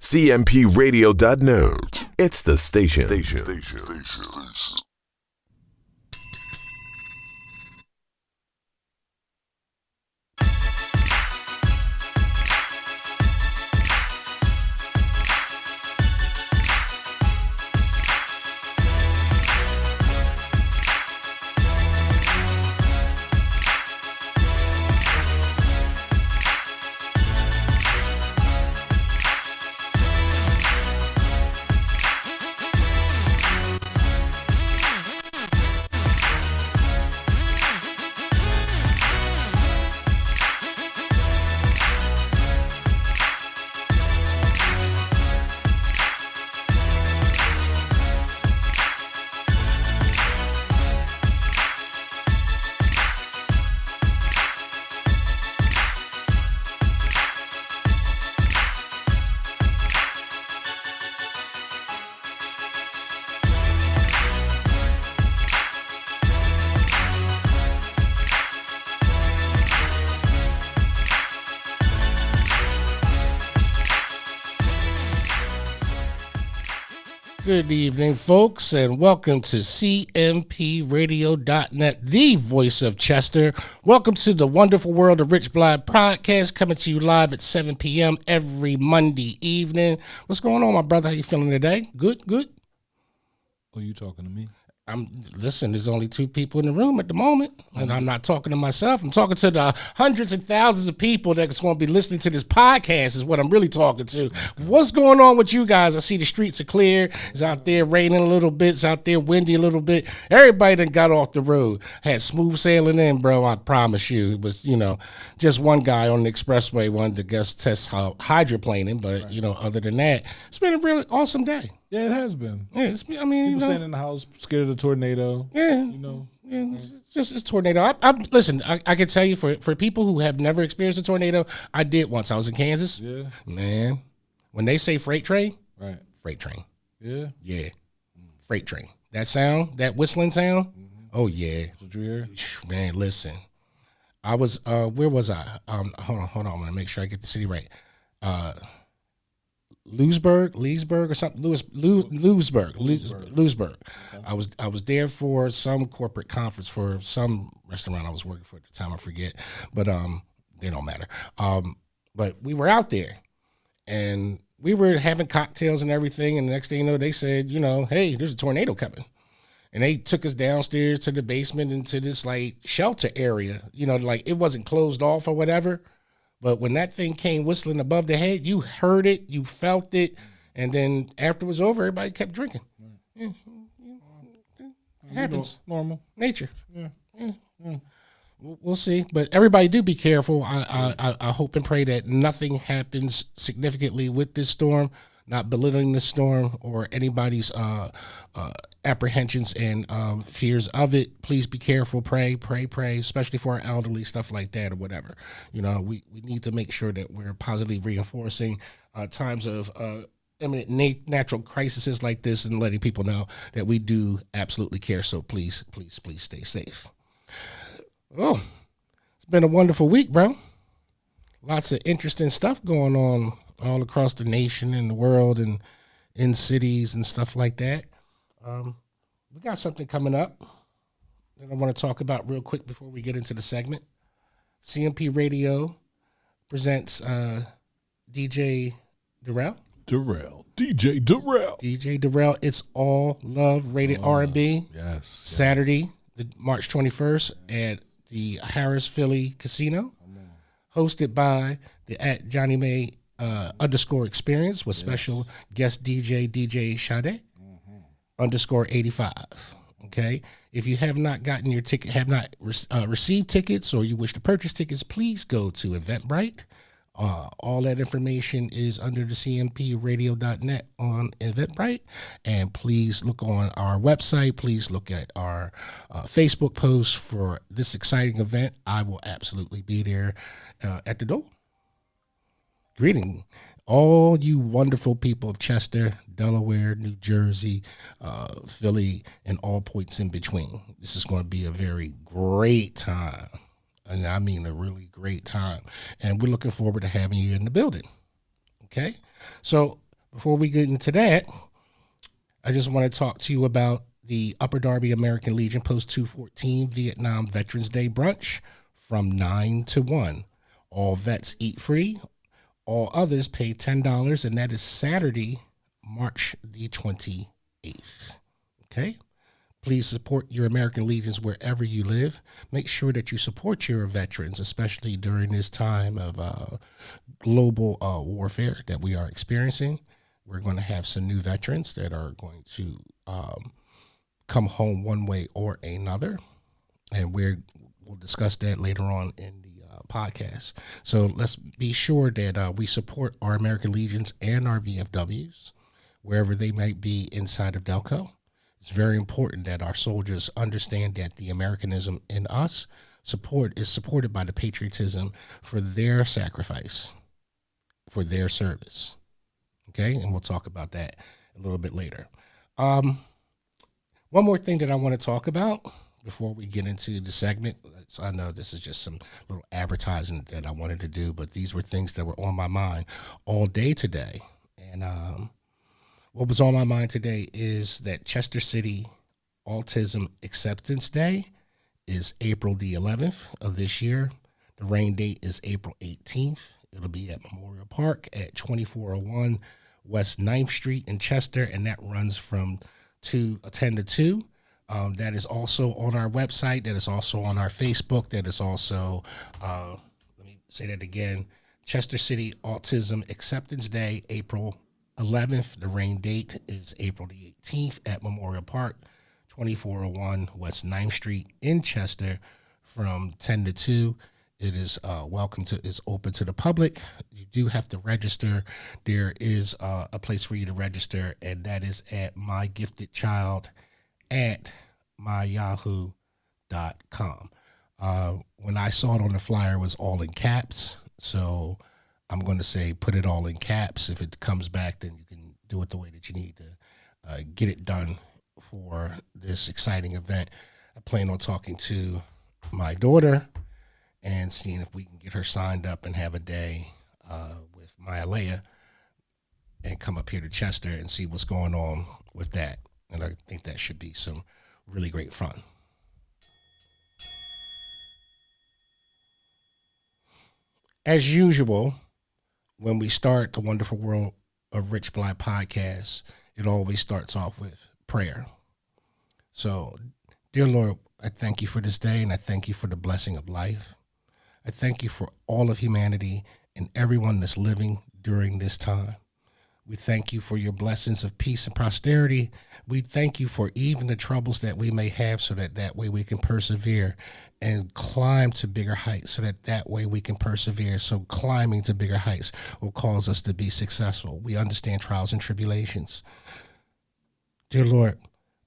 CMPRadio.net. It's the station. Good evening, folks, and welcome to CMPRadio.net, the voice of Chester. Welcome to the wonderful world of Rich Blye podcast, coming to you live at 7 p.m. every Monday evening. What's going on, my brother? How you feeling today? Good? Oh, you talking to me? Listen, there's only two people in the room at the moment, and I'm not talking to myself. I'm talking to the hundreds and thousands of people that's going to be listening to this podcast is what I'm really talking to. What's going on with you guys? I see the streets are clear. It's out there raining a little bit. It's out there windy a little bit. Everybody that got off the road had smooth sailing in, bro. I promise you. It was, just one guy on the expressway wanted to test hydroplaning, but, other than that, it's been a really awesome day. Yeah, it has been. Yeah, People staying in the house, scared of the tornado. Yeah, it's tornado. Listen. I can tell you for people who have never experienced a tornado, I did once. I was in Kansas. Yeah, man. When they say freight train, right? Freight train. Yeah. Freight train. That sound, that whistling sound. Mm-hmm. Oh yeah. What you hear? Man, listen. I was. Where was I? Hold on. I'm gonna make sure I get the city right. Leesburg or something. Leesburg. Okay. I was there for some corporate conference for some restaurant I was working for at the time. I forget, but they don't matter. But we were out there, and we were having cocktails and everything. And the next thing you know, they said, hey, there's a tornado coming, and they took us downstairs to the basement into this like shelter area. Like it wasn't closed off or whatever. But when that thing came whistling above the head, you heard it, you felt it, and then after it was over, everybody kept drinking. Yeah. It happens. Normal. Nature. Yeah. We'll see. But everybody do be careful. I hope and pray that nothing happens significantly with this storm, not belittling the storm or anybody's apprehensions and fears of it. Please be careful. Pray, especially for our elderly, stuff like that or whatever. We need to make sure that we're positively reinforcing times of imminent natural crises like this and letting people know that we do absolutely care. So please stay safe. Oh, it's been a wonderful week, bro. Lots of interesting stuff going on all across the nation and the world and in cities and stuff like that. We got something coming up that I want to talk about real quick before we get into the segment. CMP Radio presents DJ Darrell. DJ Darrell. It's all love rated R&B. Yes. Saturday, March 21st at the Harris Philly Casino, hosted by the at Johnny May _ experience with special guest DJ Sade _85. Okay. If you have not gotten your ticket, have not received tickets, or you wish to purchase tickets, please go to Eventbrite. All that information is under the CMPRadio.net on Eventbrite. And please look on our website. Please look at our Facebook post for this exciting event. I will absolutely be there at the door. Greeting all you wonderful people of Chester, Delaware, New Jersey, Philly, and all points in between. This is going to be a very great time. And I mean a really great time. And we're looking forward to having you in the building. Okay? So Before we get into that, I just want to talk to you about the Upper Darby American Legion Post 214 Vietnam Veterans Day brunch from 9 to 1. All vets eat free. All others pay $10, and that is Saturday, March the 28th. Okay? Please support your American Legions wherever you live. Make sure that you support your veterans, especially during this time of global warfare that we are experiencing. We're going to have some new veterans that are going to come home one way or another, and we'll discuss that later on in the podcast. So let's be sure that we support our American Legions and our VFWs wherever they might be inside of Delco. It's very important that our soldiers understand that the Americanism in us is supported by the patriotism for their sacrifice, for their service. Okay, and we'll talk about that a little bit later. One more thing that I want to talk about before we get into the segment. I know this is just some little advertising that I wanted to do, but these were things that were on my mind all day today. And what was on my mind today is that Chester City Autism Acceptance Day is April the 11th of this year. The rain date is April 18th. It'll be at Memorial Park at 2401 West 9th Street in Chester, and that runs from 10 to 2. That is also on our website. That is also on our Facebook. That is also, let me say that again, Chester City Autism Acceptance Day, April 11th. The rain date is April the 18th at Memorial Park, 2401 West 9th Street in Chester from 10 to 2. It is it's open to the public. You do have to register. There is a place for you to register, and that is at mygiftedchild@myyahoo.com. When I saw it on the flyer, it was all in caps. So I'm going to say put it all in caps. If it comes back, then you can do it the way that you need to get it done for this exciting event. I plan on talking to my daughter and seeing if we can get her signed up and have a day with Maya Leia and come up here to Chester and see what's going on with that. And I think that should be some really great fun. As usual, when we start the Wonderful World of Rich Blye podcast, it always starts off with prayer. So, dear Lord, I thank you for this day, and I thank you for the blessing of life. I thank you for all of humanity and everyone that's living during this time. We thank you for your blessings of peace and prosperity. We thank you for even the troubles that we may have, so that way we can persevere and climb to bigger heights, so that way we can persevere. So climbing to bigger heights will cause us to be successful. We understand trials and tribulations. Dear Lord,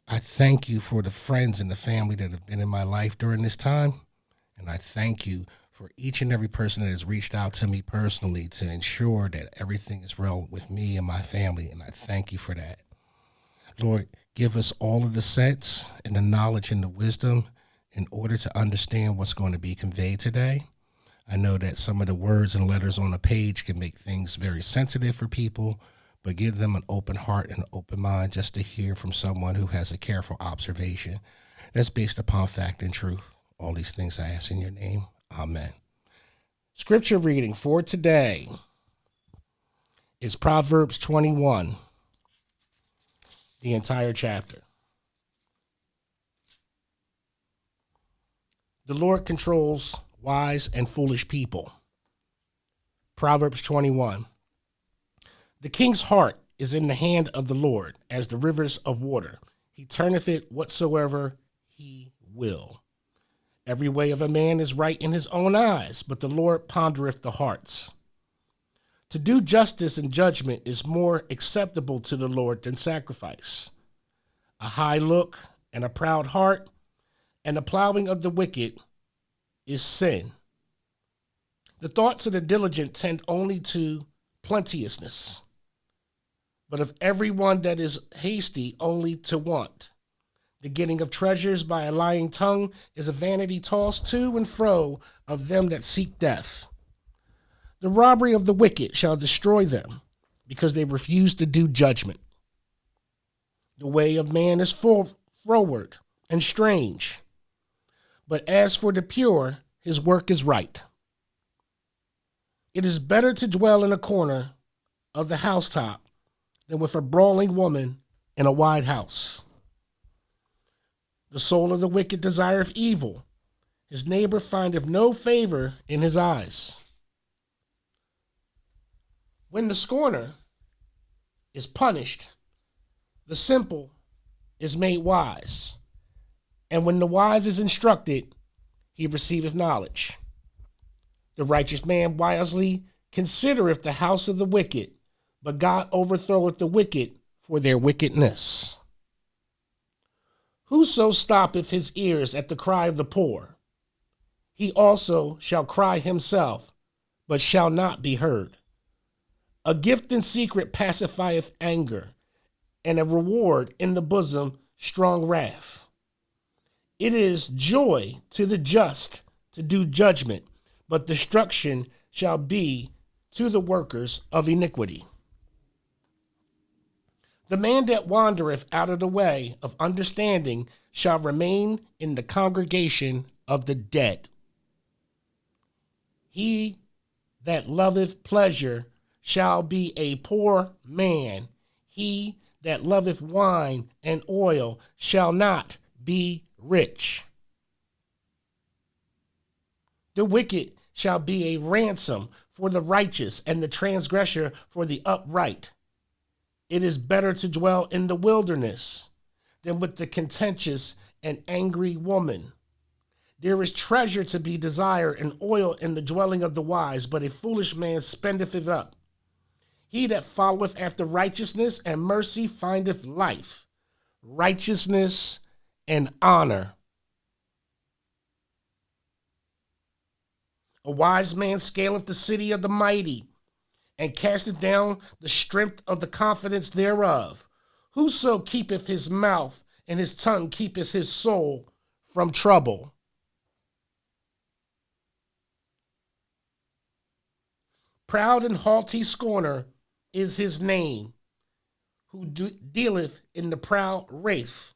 I thank you for the friends and the family that have been in my life during this time. And I thank you for each and every person that has reached out to me personally to ensure that everything is well with me and my family, and I thank you for that. Lord, give us all of the sense and the knowledge and the wisdom in order to understand what's going to be conveyed today. I know that some of the words and letters on a page can make things very sensitive for people, but give them an open heart and an open mind just to hear from someone who has a careful observation that's based upon fact and truth. All these things I ask in your name. Amen. Scripture reading for today is Proverbs 21, the entire chapter. The Lord controls wise and foolish people. Proverbs 21. The king's heart is in the hand of the Lord, as the rivers of water. He turneth it whatsoever he will. Every way of a man is right in his own eyes, but the Lord pondereth the hearts. To do justice and judgment is more acceptable to the Lord than sacrifice. A high look and a proud heart, and the plowing of the wicked is sin. The thoughts of the diligent tend only to plenteousness, but of everyone that is hasty only to want. The getting of treasures by a lying tongue is a vanity tossed to and fro of them that seek death. The robbery of the wicked shall destroy them, because they refuse to do judgment. The way of man is froward and strange, but as for the pure, his work is right. It is better to dwell in a corner of the housetop than with a brawling woman in a wide house. The soul of the wicked desireth evil. His neighbor findeth no favor in his eyes. When the scorner is punished, the simple is made wise. And when the wise is instructed, he receiveth knowledge. The righteous man wisely considereth the house of the wicked, but God overthroweth the wicked for their wickedness. Whoso stoppeth his ears at the cry of the poor, he also shall cry himself, but shall not be heard. A gift in secret pacifieth anger, and a reward in the bosom strong wrath. It is joy to the just to do judgment, but destruction shall be to the workers of iniquity. The man that wandereth out of the way of understanding shall remain in the congregation of the dead. He that loveth pleasure shall be a poor man. He that loveth wine and oil shall not be rich. The wicked shall be a ransom for the righteous, and the transgressor for the upright. It is better to dwell in the wilderness than with the contentious and angry woman. There is treasure to be desired and oil in the dwelling of the wise, but a foolish man spendeth it up. He that followeth after righteousness and mercy findeth life, righteousness and honor. A wise man scaleth the city of the mighty, and casteth down the strength of the confidence thereof. Whoso keepeth his mouth and his tongue keepeth his soul from trouble. Proud and haughty scorner is his name, who dealeth in the proud wrath.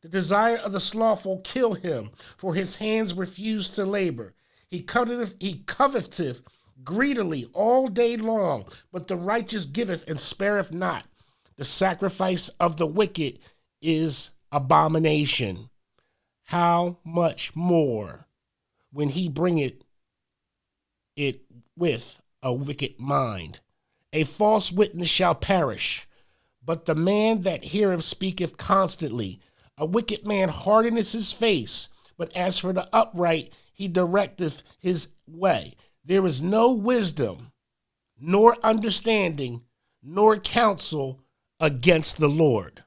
The desire of the slothful kill him, for his hands refuse to labor. He coveteth greedily all day long, but the righteous giveth and spareth not. The sacrifice of the wicked is abomination. How much more when he bringeth it with a wicked mind? A false witness shall perish, but the man that heareth speaketh constantly. A wicked man hardeneth his face, but as for the upright, he directeth his way. There is no wisdom, nor understanding, nor counsel against the Lord.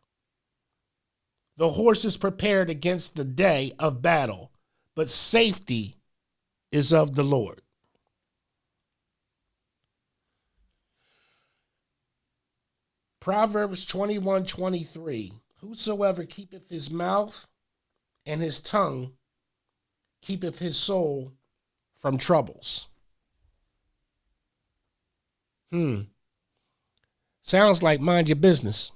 The horse is prepared against the day of battle, but safety is of the Lord. Proverbs 21:23. Whosoever keepeth his mouth and his tongue keepeth his soul from troubles. Sounds like mind your business.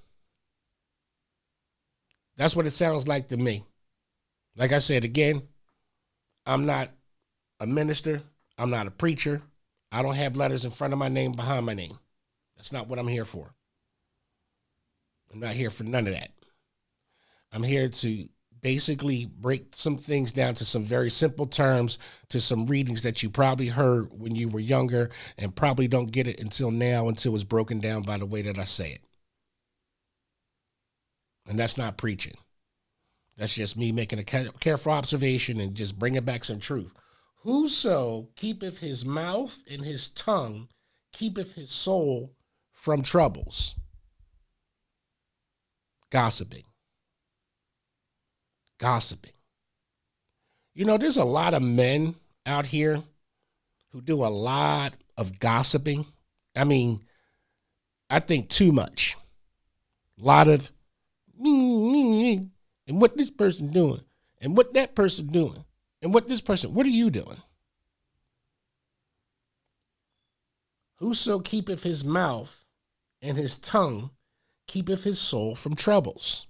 That's what it sounds like to me. Like I said, again, I'm not a minister. I'm not a preacher. I don't have letters in front of my name, behind my name. That's not what I'm here for. I'm not here for none of that. I'm here to basically break some things down to some very simple terms, to some readings that you probably heard when you were younger and probably don't get it until now, until it's broken down by the way that I say it. And that's not preaching. That's just me making a careful observation and just bringing back some truth. Whoso keepeth his mouth and his tongue keepeth his soul from troubles. Gossiping. You know, there's a lot of men out here who do a lot of gossiping. I mean, I think too much. A lot of and what this person doing, and what that person doing, and what are you doing? Whoso keepeth his mouth and his tongue keepeth his soul from troubles.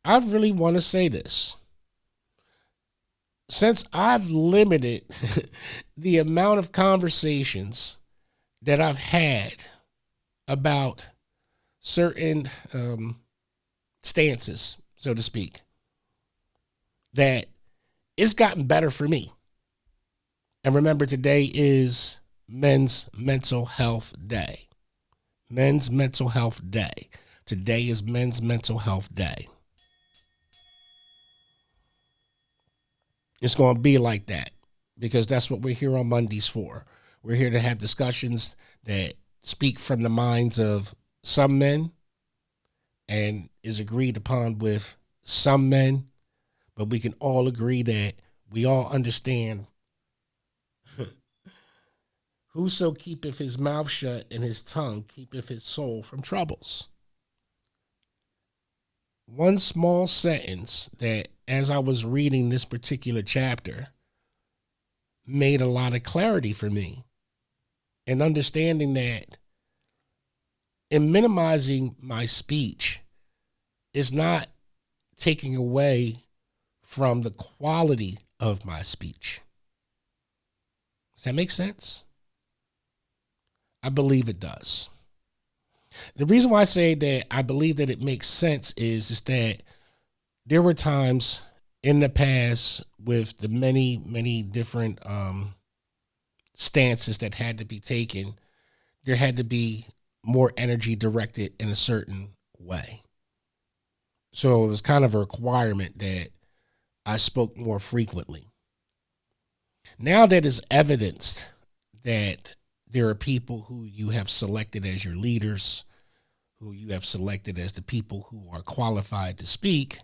I really want to say this. Since I've limited the amount of conversations that I've had about certain stances, so to speak, that it's gotten better for me. And remember, today is Men's Mental Health Day. Men's Mental Health Day. Today is Men's Mental Health Day. It's going to be like that because that's what we're here on Mondays for. We're here to have discussions that speak from the minds of some men and is agreed upon with some men, but we can all agree that we all understand whoso keepeth his mouth shut and his tongue keepeth his soul from troubles. One small sentence that, as I was reading this particular chapter, made a lot of clarity for me. And understanding that in minimizing my speech is not taking away from the quality of my speech. Does that make sense? I believe it does. The reason why I say that I believe that it makes sense is that there were times in the past with the many different stances that had to be taken, there had to be more energy directed in a certain way. So it was kind of a requirement that I spoke more frequently. Now that it's evidenced that there are people who you have selected as your leaders, who you have selected as the people who are qualified to speak,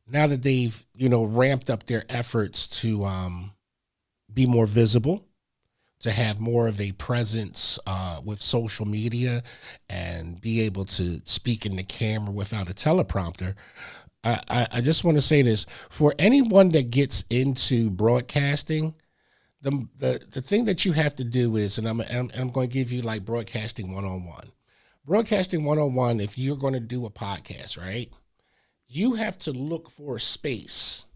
now that they've, ramped up their efforts to be more visible, to have more of a presence with social media and be able to speak in the camera without a teleprompter, I just want to say this. For anyone that gets into broadcasting, the thing that you have to do is, and I'm going to give you like broadcasting 101. Broadcasting 101, if you're going to do a podcast, right, you have to look for a space,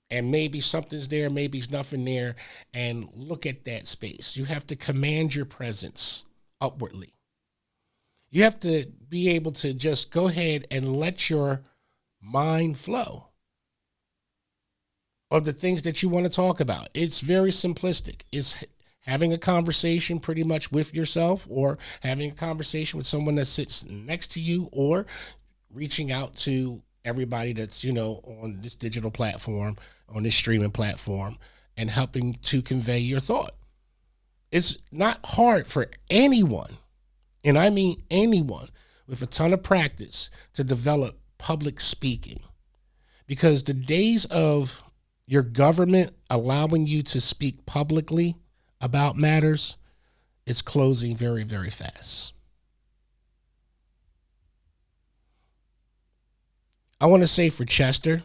and maybe something's there, maybe nothing there, and look at that space. You have to command your presence upwardly. You have to be able to just go ahead and let your mind flow of the things that you want to talk about. It's very simplistic. It's having a conversation pretty much with yourself, or having a conversation with someone that sits next to you, or reaching out to everybody that's, on this digital platform, on this streaming platform, and helping to convey your thought. It's not hard for anyone, and I mean anyone, with a ton of practice to develop public speaking, because the days of your government allowing you to speak publicly about matters is closing very, very fast. I want to say for Chester,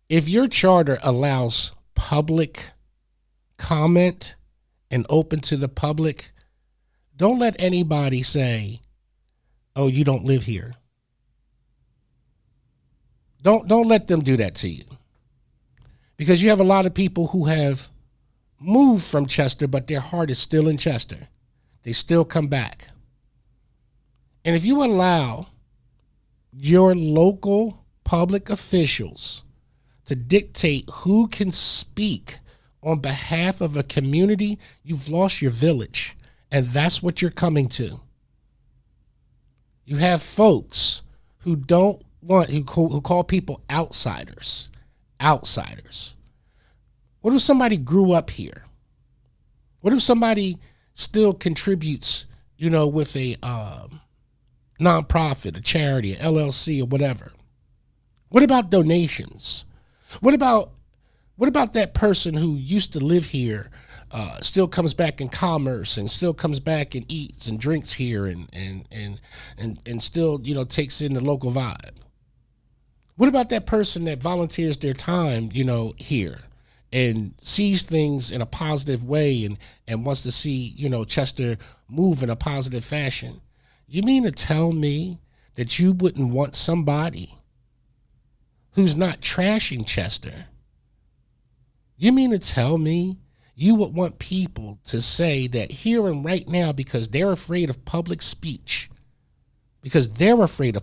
if your charter allows public comment and open to the public, don't let anybody say, "Oh, you don't live here." Don't let them do that to you. Because you have a lot of people who have moved from Chester, but their heart is still in Chester. They still come back. And if you allow your local public officials to dictate who can speak on behalf of a community, you've lost your village. And that's what you're coming to. You have folks who who call people outsiders. Outsiders. What if somebody grew up here? What if somebody still contributes, with a nonprofit, a charity, a LLC, or whatever? What about donations? What about that person who used to live here, still comes back in commerce and still comes back and eats and drinks here and still, takes in the local vibe? What about that person that volunteers their time, here and sees things in a positive way and wants to see, Chester move in a positive fashion. You mean to tell me that you wouldn't want somebody who's not trashing Chester? You mean to tell me you would want people to say that here and right now, because they're afraid of public speech, because they're afraid of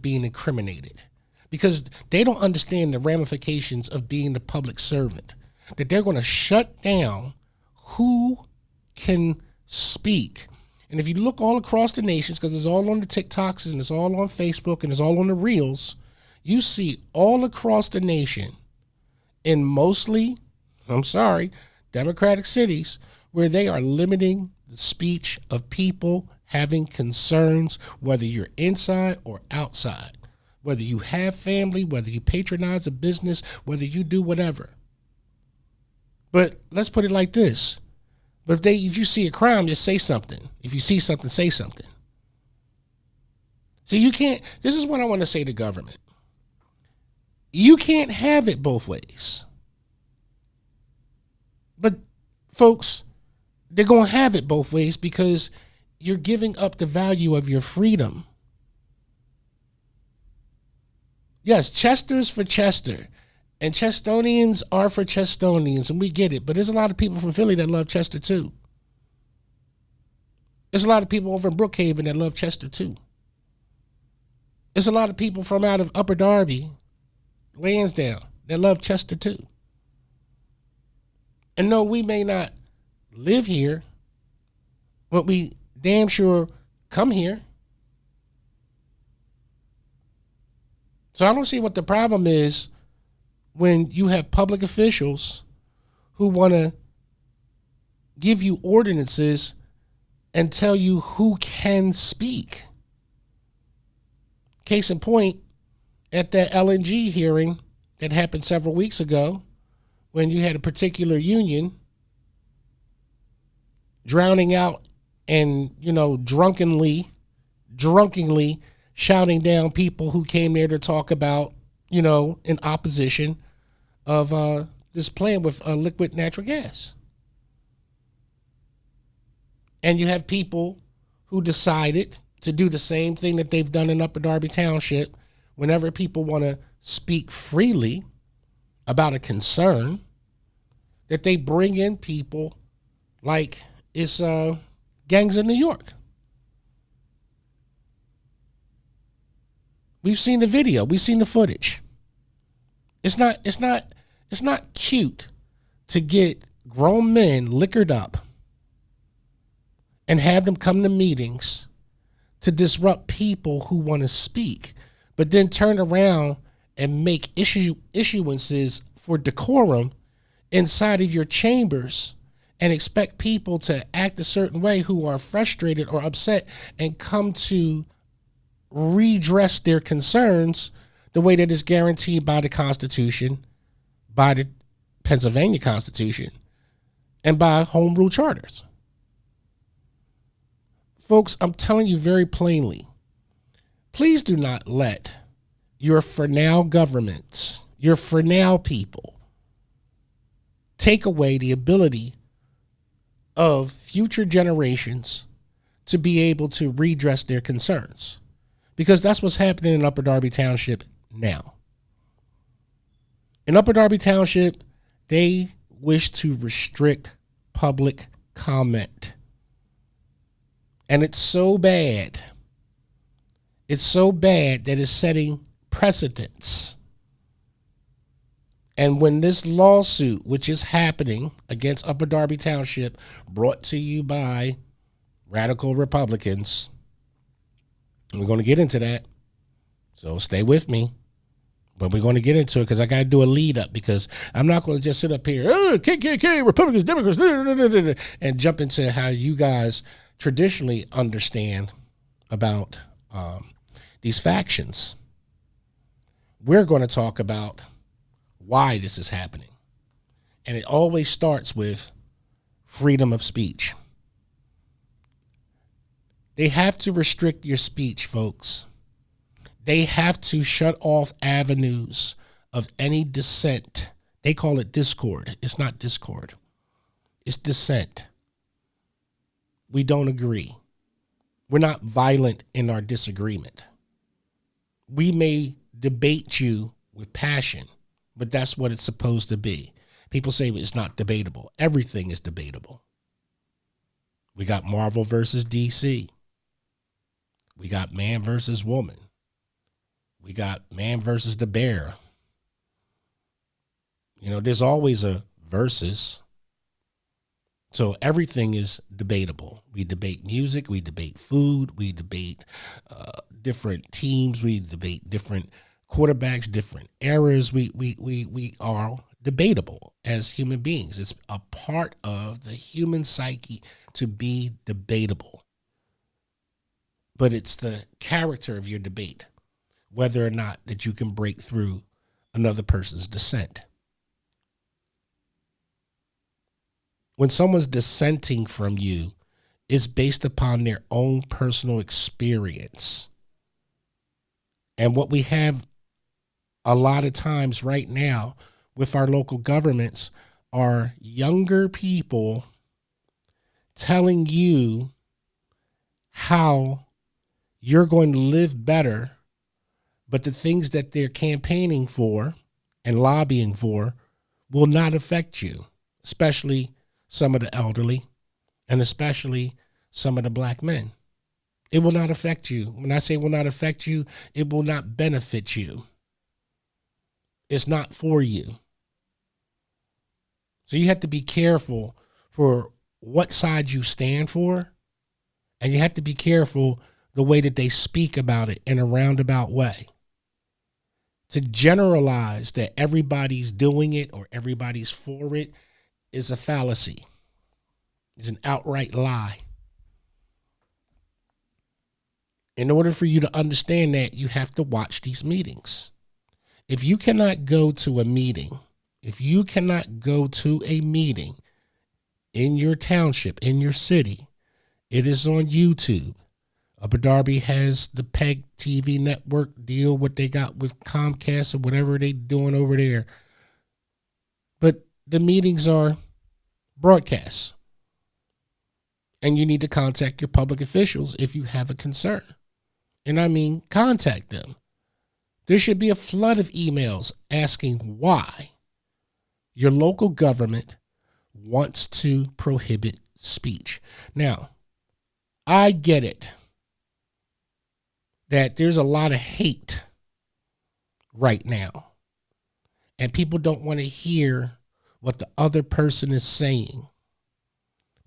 being incriminated, because they don't understand the ramifications of being the public servant, that they're going to shut down who can speak? And if you look all across the nations, because it's all on the TikToks and it's all on Facebook and it's all on the Reels, you see all across the nation in mostly, Democratic cities, where they are limiting the speech of people having concerns, whether you're inside or outside, whether you have family, whether you patronize a business, whether you do whatever. But let's put it like this. But if you see a crime, just say something. If you see something, say something. So you can't, this is what I want to say to government. You can't have it both ways. But folks, they're going to have it both ways because you're giving up the value of your freedom. Yes, Chester's for Chester. And Chestonians are for Chestonians, and we get it. But there's a lot of people from Philly that love Chester too. There's a lot of people over in Brookhaven that love Chester too. There's a lot of people from out of Upper Darby, Lansdowne, that love Chester too. And no, we may not live here, but we damn sure come here. So I don't see what the problem is when you have public officials who want to give you ordinances and tell you who can speak. Case in point, at that LNG hearing that happened several weeks ago, when you had a particular union drowning out and, drunkenly shouting down people who came there to talk about, in opposition of this plan with liquid natural gas. And you have people who decided to do the same thing that they've done in Upper Darby Township. Whenever people want to speak freely about a concern, that they bring in people like it's gangs in New York. We've seen the video. We've seen the footage. It's not cute to get grown men liquored up and have them come to meetings to disrupt people who want to speak, but then turn around and make issuances for decorum inside of your chambers and expect people to act a certain way who are frustrated or upset and come to redress their concerns the way that is guaranteed by the Constitution, by the Pennsylvania Constitution, and by home rule charters. Folks, I'm telling you very plainly, please do not let your for now governments, your for now people, take away the ability of future generations to be able to redress their concerns. Because that's what's happening in Upper Darby Township now. In Upper Darby Township, they wish to restrict public comment. And it's so bad. It's so bad that it's setting precedents. And when this lawsuit, which is happening against Upper Darby Township, brought to you by radical Republicans, and we're going to get into that, so stay with me. But we're going to get into it because I got to do a lead up, because I'm not going to just sit up here, KKK, Republicans, Democrats, and jump into how you guys traditionally understand about these factions. We're going to talk about why this is happening. And it always starts with freedom of speech. They have to restrict your speech, folks. They have to shut off avenues of any dissent. They call it discord. It's not discord. It's dissent. We don't agree. We're not violent in our disagreement. We may debate you with passion, but that's what it's supposed to be. People say it's not debatable. Everything is debatable. We got Marvel versus DC. We got man versus woman. We got man versus the bear. You know, there's always a versus. So everything is debatable. We debate music. We debate food. We debate different teams. We debate different quarterbacks, different eras. We are debatable as human beings. It's a part of the human psyche to be debatable. But it's the character of your debate, whether or not that you can break through another person's dissent. When someone's dissenting from you, it's based upon their own personal experience. And what we have a lot of times right now with our local governments are younger people telling you how you're going to live better, but the things that they're campaigning for and lobbying for will not affect you, especially some of the elderly, and especially some of the black men. It will not affect you. When I say will not affect you, it will not benefit you. It's not for you. So you have to be careful for what side you stand for, and you have to be careful the way that they speak about it in a roundabout way. To generalize that everybody's doing it or everybody's for it is a fallacy. It's an outright lie. In order for you to understand that, you have to watch these meetings. If you cannot go to a meeting, in your township, in your city, it is on YouTube. Upper Darby has the PEG TV network deal, what they got with Comcast or whatever they doing over there. But the meetings are broadcasts. And you need to contact your public officials if you have a concern. And I mean, contact them. There should be a flood of emails asking why your local government wants to prohibit speech. Now, I get it that there's a lot of hate right now, and people don't want to hear what the other person is saying.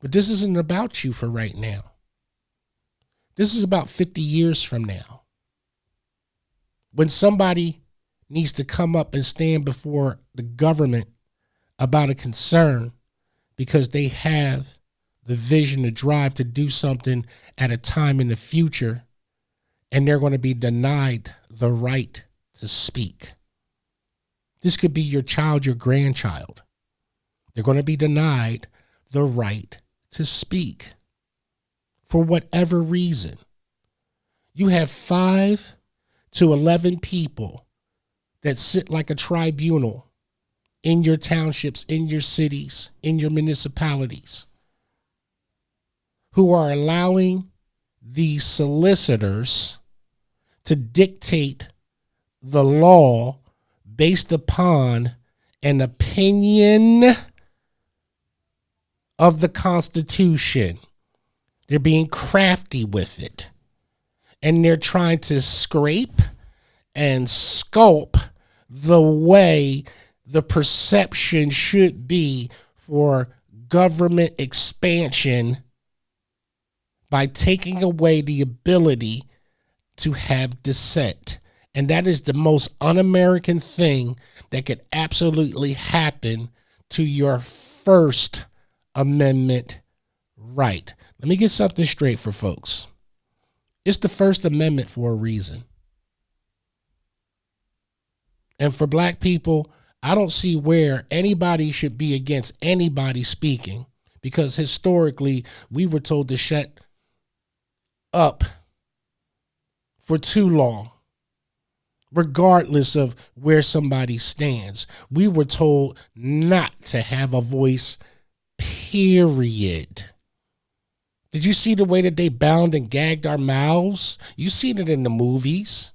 But this isn't about you for right now. This is about 50 years from now. When somebody needs to come up and stand before the government about a concern because they have the vision, the drive to do something at a time in the future, and they're going to be denied the right to speak. This could be your child, your grandchild. They're going to be denied the right to speak for whatever reason. You have 5 to 11 people that sit like a tribunal in your townships, in your cities, in your municipalities, who are allowing these solicitors to dictate the law based upon an opinion of the Constitution. They're being crafty with it. And they're trying to scrape and sculpt the way the perception should be for government expansion by taking away the ability to have dissent. And that is the most un-American thing that could absolutely happen to your First Amendment right. Let me get something straight for folks. It's the First Amendment for a reason. And for black people, I don't see where anybody should be against anybody speaking, because historically we were told to shut up for too long. regardless of where somebody stands. We were told not to have a voice, period. Did you see the way that they bound and gagged our mouths? You seen it in the movies.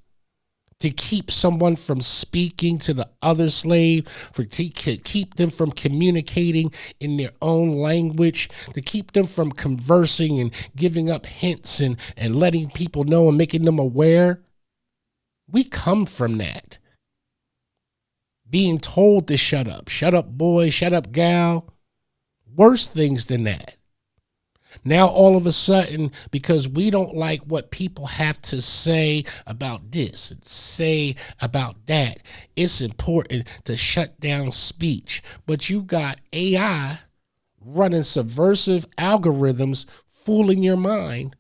To keep someone from speaking to the other slave, to keep them from communicating in their own language, to keep them from conversing and giving up hints and letting people know and making them aware. We come from that. Being told to shut up boy, shut up gal. Worse things than that. Now, all of a sudden, because we don't like what people have to say about this and say about that, it's important to shut down speech. But you got AI running subversive algorithms, fooling your mind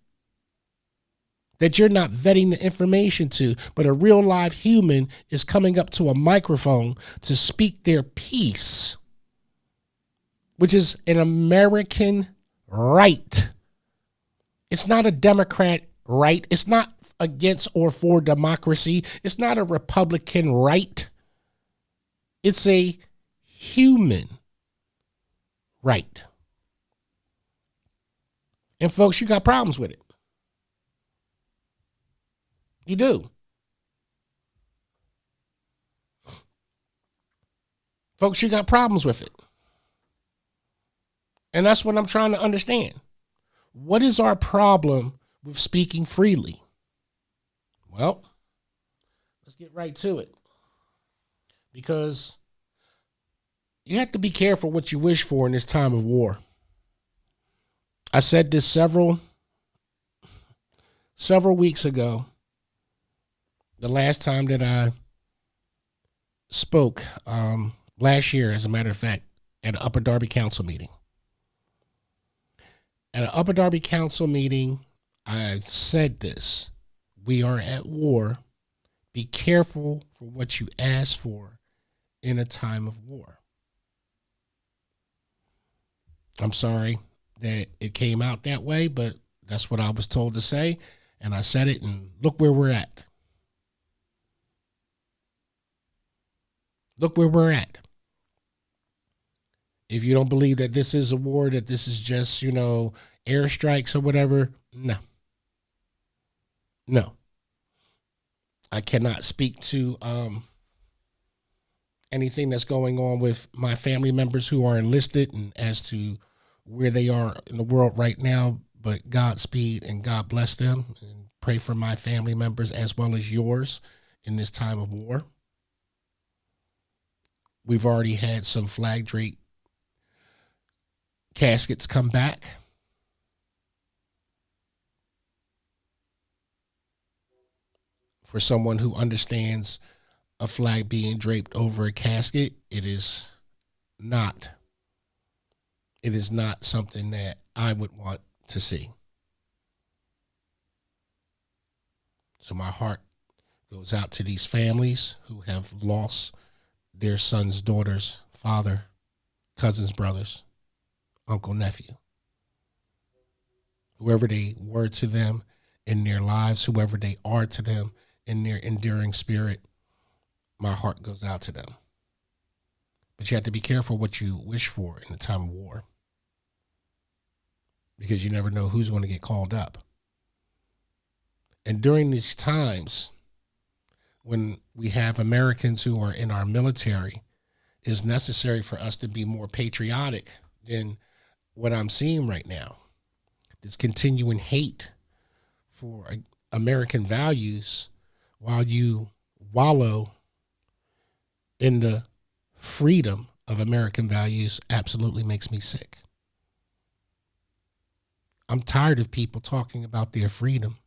that you're not vetting the information to, but a real live human is coming up to a microphone to speak their piece, which is an American right. It's not a Democrat right. It's not against or for democracy. It's not a Republican right. It's a human right. And folks, you got problems with it. You do. Folks, you got problems with it. And that's what I'm trying to understand. What is our problem with speaking freely? Well, let's get right to it. Because you have to be careful what you wish for in this time of war. I said this several weeks ago, the last time that I spoke, last year, as a matter of fact, at an Upper Darby Council meeting. At an Upper Darby Council meeting, I said this: we are at war. Be careful for what you ask for in a time of war. I'm sorry that it came out that way, but that's what I was told to say, and I said it, and look where we're at. Look where we're at. If you don't believe that this is a war, that this is just, airstrikes or whatever, no. I cannot speak to anything that's going on with my family members who are enlisted and as to where they are in the world right now, but Godspeed and God bless them, and pray for my family members as well as yours in this time of war. We've already had some flag draped caskets come back. For someone who understands a flag being draped over a casket, it is not something that I would want to see. So my heart goes out to these families who have lost their sons, daughters, father, cousins, brothers, uncle, nephew, whoever they were to them in their lives, whoever they are to them in their enduring spirit. My heart goes out to them. But you have to be careful what you wish for in a time of war, because you never know who's going to get called up. And during these times when we have Americans who are in our military, it's necessary for us to be more patriotic than what I'm seeing right now. This continuing hate for American values while you wallow in the freedom of American values absolutely makes me sick. I'm tired of people talking about their freedom,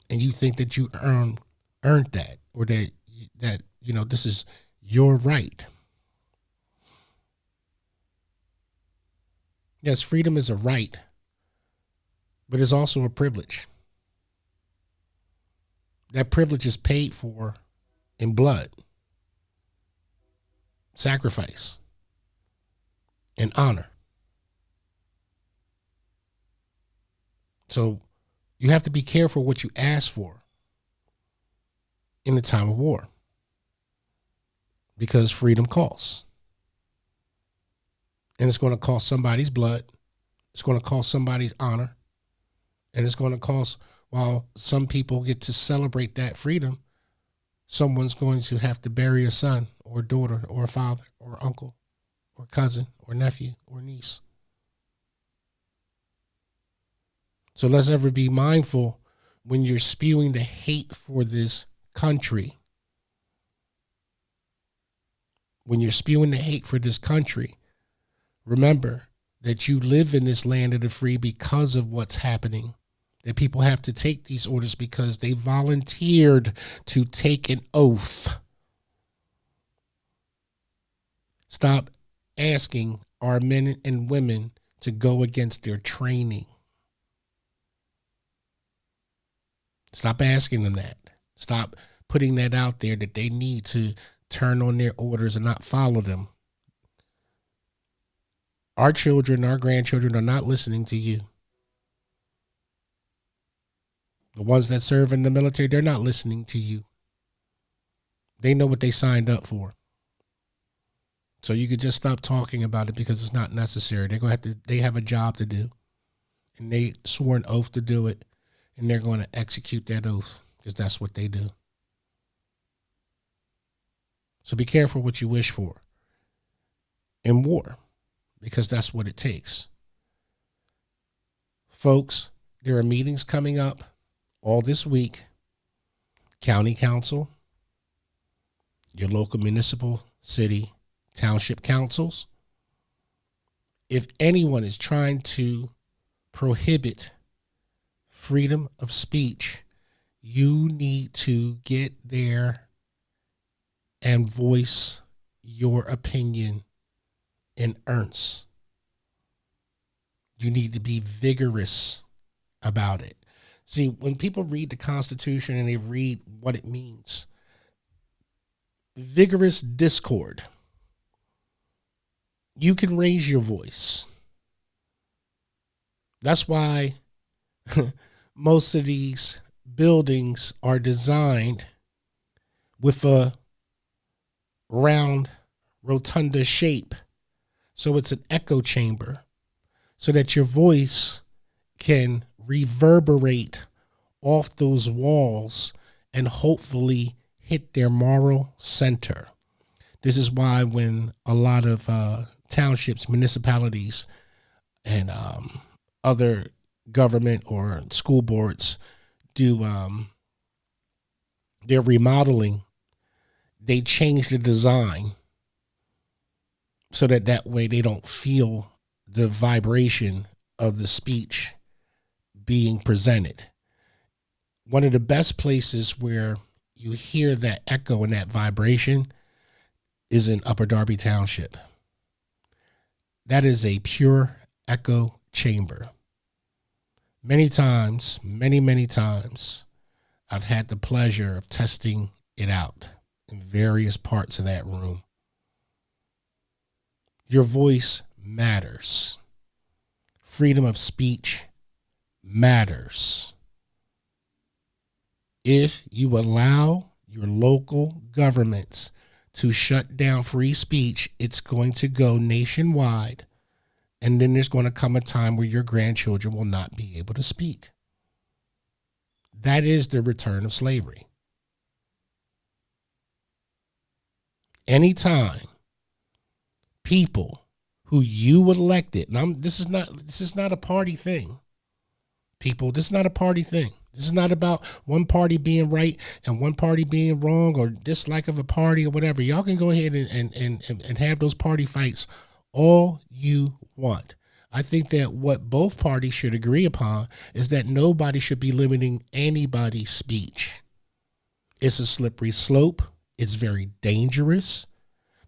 and you think that you earned that, or that this is your right. Yes, freedom is a right, but it's also a privilege. That privilege is paid for in blood, sacrifice, and honor. So you have to be careful what you ask for, in a time of war, because freedom costs. And it's going to cost somebody's blood. It's going to cost somebody's honor. And it's going to cost, while some people get to celebrate that freedom, someone's going to have to bury a son or daughter or a father or uncle or cousin or nephew or niece. So let's ever be mindful when you're spewing the hate for this country. When you're spewing the hate for this country, remember that you live in this land of the free because of what's happening. That people have to take these orders because they volunteered to take an oath. Stop asking our men and women to go against their training. Stop asking them that. Stop putting that out there that they need to turn on their orders and not follow them. Our children, our grandchildren are not listening to you. The ones that serve in the military, they're not listening to you. They know what they signed up for. So you could just stop talking about it because it's not necessary. They have a job to do. And they swore an oath to do it. And they're going to execute that oath because that's what they do. So be careful what you wish for in war, because that's what it takes. Folks, there are meetings coming up all this week. County council, your local municipal, city, township councils. If anyone is trying to prohibit freedom of speech, you need to get there and voice your opinion in earnest. You need to be vigorous about it. See, when people read the Constitution and they read what it means, vigorous discord, you can raise your voice. That's why most of these buildings are designed with a round rotunda shape. So it's an echo chamber so that your voice can reverberate off those walls and hopefully hit their moral center. This is why when a lot of townships, municipalities, and other government or school boards do their remodeling, they change the design so that way they don't feel the vibration of the speech being presented. One of the best places where you hear that echo and that vibration is in Upper Darby Township. That is a pure echo chamber. Many times, many times, I've had the pleasure of testing it out in various parts of that room. Your voice matters. Freedom of speech matters. If you allow your local governments to shut down free speech, it's going to go nationwide. And then there's going to come a time where your grandchildren will not be able to speak. That is the return of slavery. Anytime people who you elected, and this is not a party thing. People, this is not a party thing. This is not about one party being right and one party being wrong or dislike of a party or whatever. Y'all can go ahead and have those party fights all you want. I think that what both parties should agree upon is that nobody should be limiting anybody's speech. It's a slippery slope. It's very dangerous.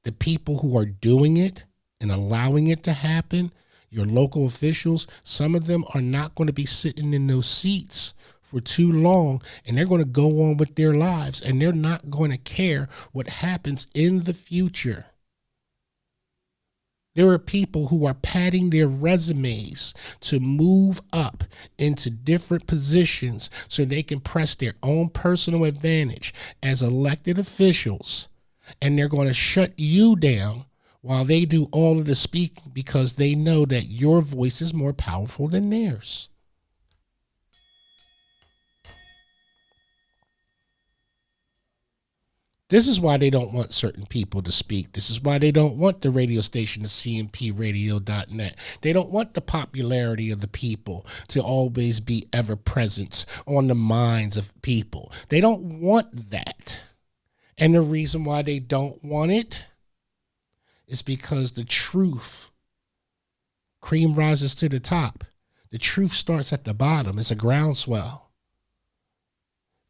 The people who are doing it and allowing it to happen, your local officials, some of them are not going to be sitting in those seats for too long, and they're going to go on with their lives, and they're not going to care what happens in the future. There are people who are padding their resumes to move up into different positions so they can press their own personal advantage as elected officials. And they're going to shut you down while they do all of the speaking because they know that your voice is more powerful than theirs. This is why they don't want certain people to speak. This is why they don't want the radio station, the cmpradio.net. They don't want the popularity of the people to always be ever present on the minds of people. They don't want that. And the reason why they don't want it is because the truth, cream rises to the top. The truth starts at the bottom. It's a groundswell.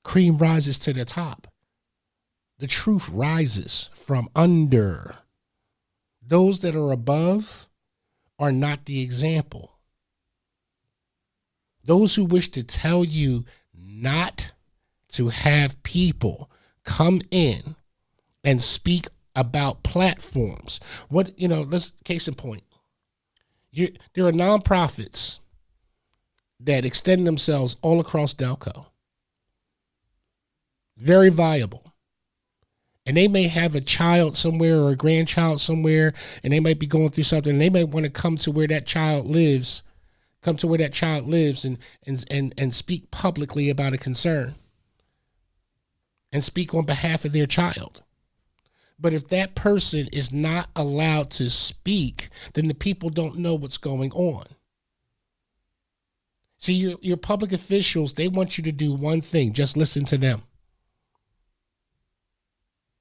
Cream rises to the top. The truth rises from under. Those that are above are not the example. Those who wish to tell you not to have people come in and speak about platforms. Let's case in point. There are nonprofits that extend themselves all across Delco. Very viable. And they may have a child somewhere or a grandchild somewhere, and they might be going through something, and they might want to come to where that child lives, and speak publicly about a concern and speak on behalf of their child. But if that person is not allowed to speak, then the people don't know what's going on. See, your public officials, they want you to do one thing, just listen to them.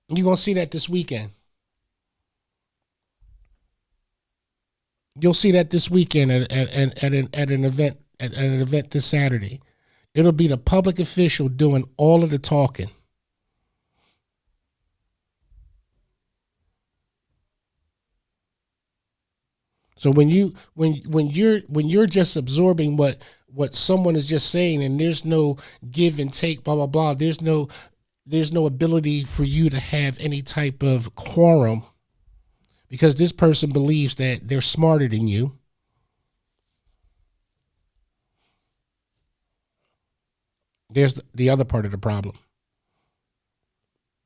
You're going to see that this weekend. You'll see that this weekend at an event this Saturday. It'll be the public official doing all of the talking. So when you're just absorbing what someone is just saying, and there's no give and take, blah blah blah. There's no ability for you to have any type of quorum because this person believes that they're smarter than you. There's the other part of the problem.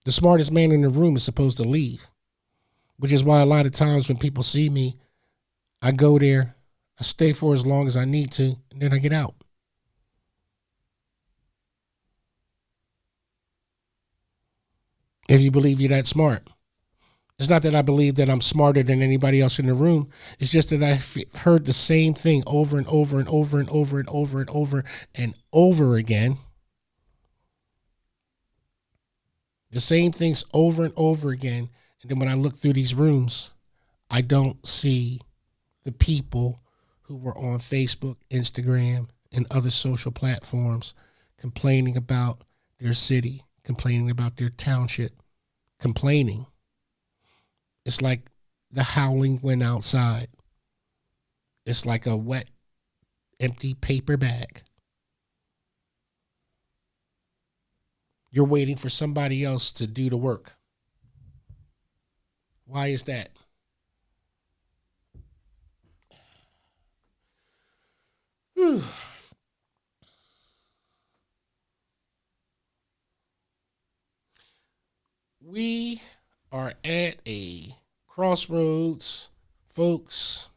The smartest man in the room is supposed to leave, which is why a lot of times when people see me, I go there, I stay for as long as I need to, and then I get out. If you believe you're that smart. It's not that I believe that I'm smarter than anybody else in the room. It's just that I've heard the same thing over and over and over and over and over and over and over again. The same things over and over again. And then when I look through these rooms, I don't see the people who were on Facebook, Instagram, and other social platforms complaining about their city, complaining about their township, complaining. It's like the howling wind outside. It's like a wet, empty paper bag. You're waiting for somebody else to do the work. Why is that? Whew. We are at a crossroads, folks.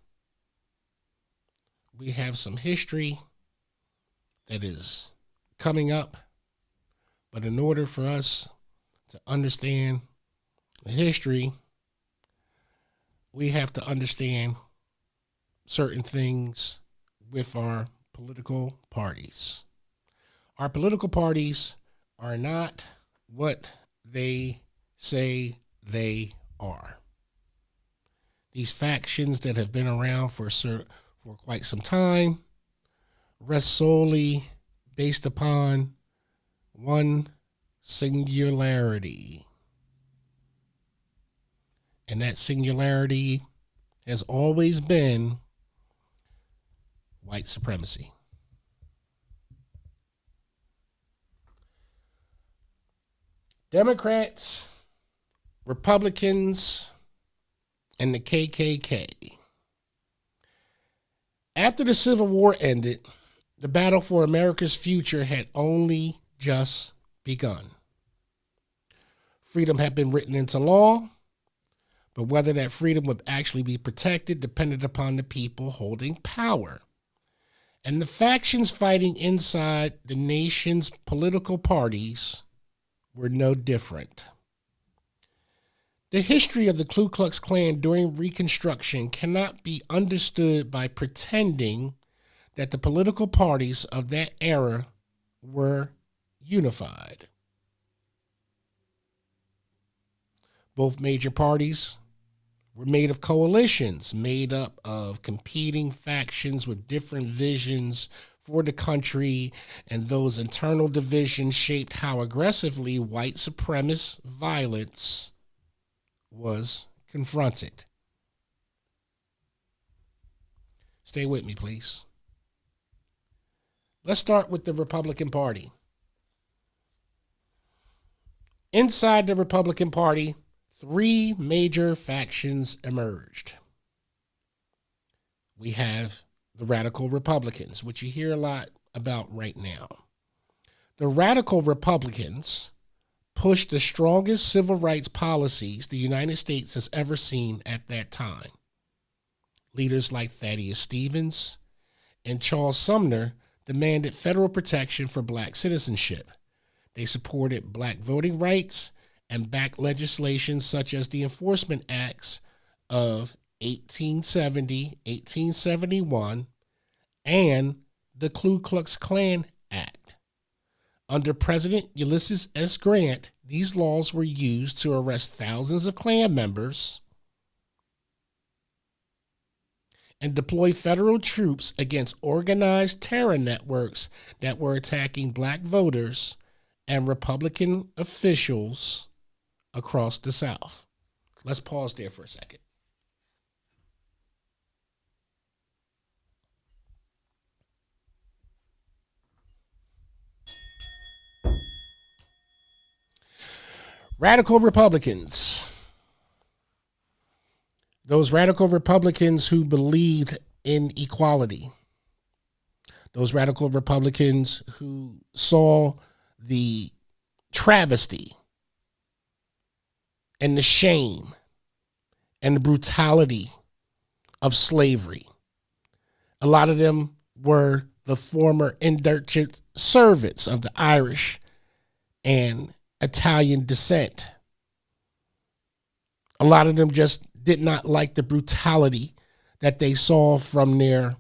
We have some history that is coming up, but in order for us to understand the history, we have to understand certain things with our political parties. Our political parties are not what they say they are. These factions that have been around for quite some time rest solely based upon one singularity. And that singularity has always been white supremacy. Democrats, Republicans, and the KKK. After the Civil War ended, the battle for America's future had only just begun. Freedom had been written into law, but whether that freedom would actually be protected depended upon the people holding power. And the factions fighting inside the nation's political parties were no different. The history of the Ku Klux Klan during Reconstruction cannot be understood by pretending that the political parties of that era were unified. Both major parties were made of coalitions, made up of competing factions with different visions for the country, and those internal divisions shaped how aggressively white supremacist violence was confronted. Stay with me, please. Let's start with the Republican Party. Inside the Republican Party, 3 major factions emerged. We have the Radical Republicans, which you hear a lot about right now. The Radical Republicans pushed the strongest civil rights policies the United States has ever seen at that time. Leaders like Thaddeus Stevens and Charles Sumner demanded federal protection for black citizenship. They supported black voting rights and backed legislation such as the Enforcement Acts of 1870, 1871, and the Ku Klux Klan Act. Under President Ulysses S. Grant, these laws were used to arrest thousands of Klan members and deploy federal troops against organized terror networks that were attacking black voters and Republican officials across the South. Let's pause there for a second. Radical Republicans. Those radical Republicans who believed in equality. Those radical Republicans who saw the travesty and the shame and the brutality of slavery. A lot of them were the former indentured servants of the Irish and Italian descent. A lot of them just did not like the brutality that they saw from their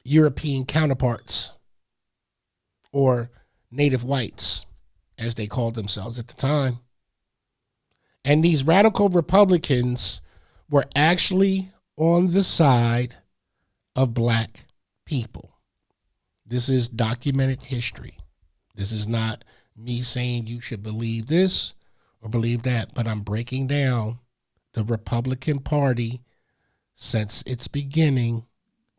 European counterparts, or native whites, as they called themselves at the time. And these radical Republicans were actually on the side of black people. This is documented history. This is not me saying you should believe this or believe that, but I'm breaking down the Republican Party since its beginning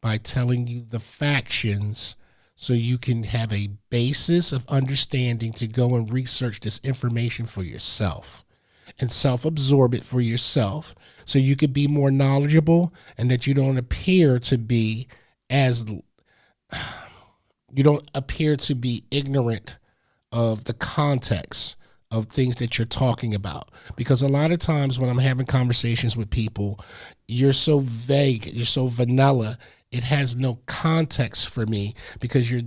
by telling you the factions so you can have a basis of understanding to go and research this information for yourself and self-absorb it for yourself so you could be more knowledgeable and that you don't appear to be ignorant of the context of things that you're talking about. Because a lot of times when I'm having conversations with people, you're so vague, you're so vanilla, it has no context for me because you're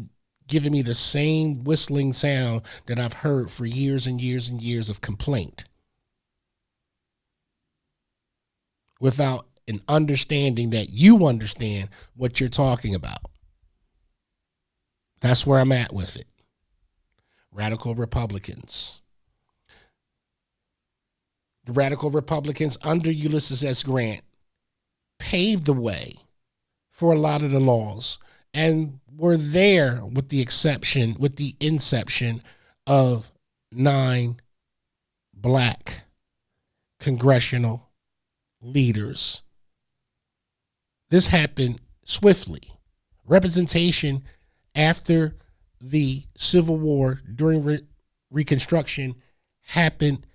giving me the same whistling sound that I've heard for years and years and years of complaint without an understanding that you understand what you're talking about. That's where I'm at with it. Radical Republicans. The Radical Republicans under Ulysses S. Grant paved the way for a lot of the laws and were there with the inception of 9 black congressional leaders. This happened swiftly. Representation after the Civil War during Reconstruction happened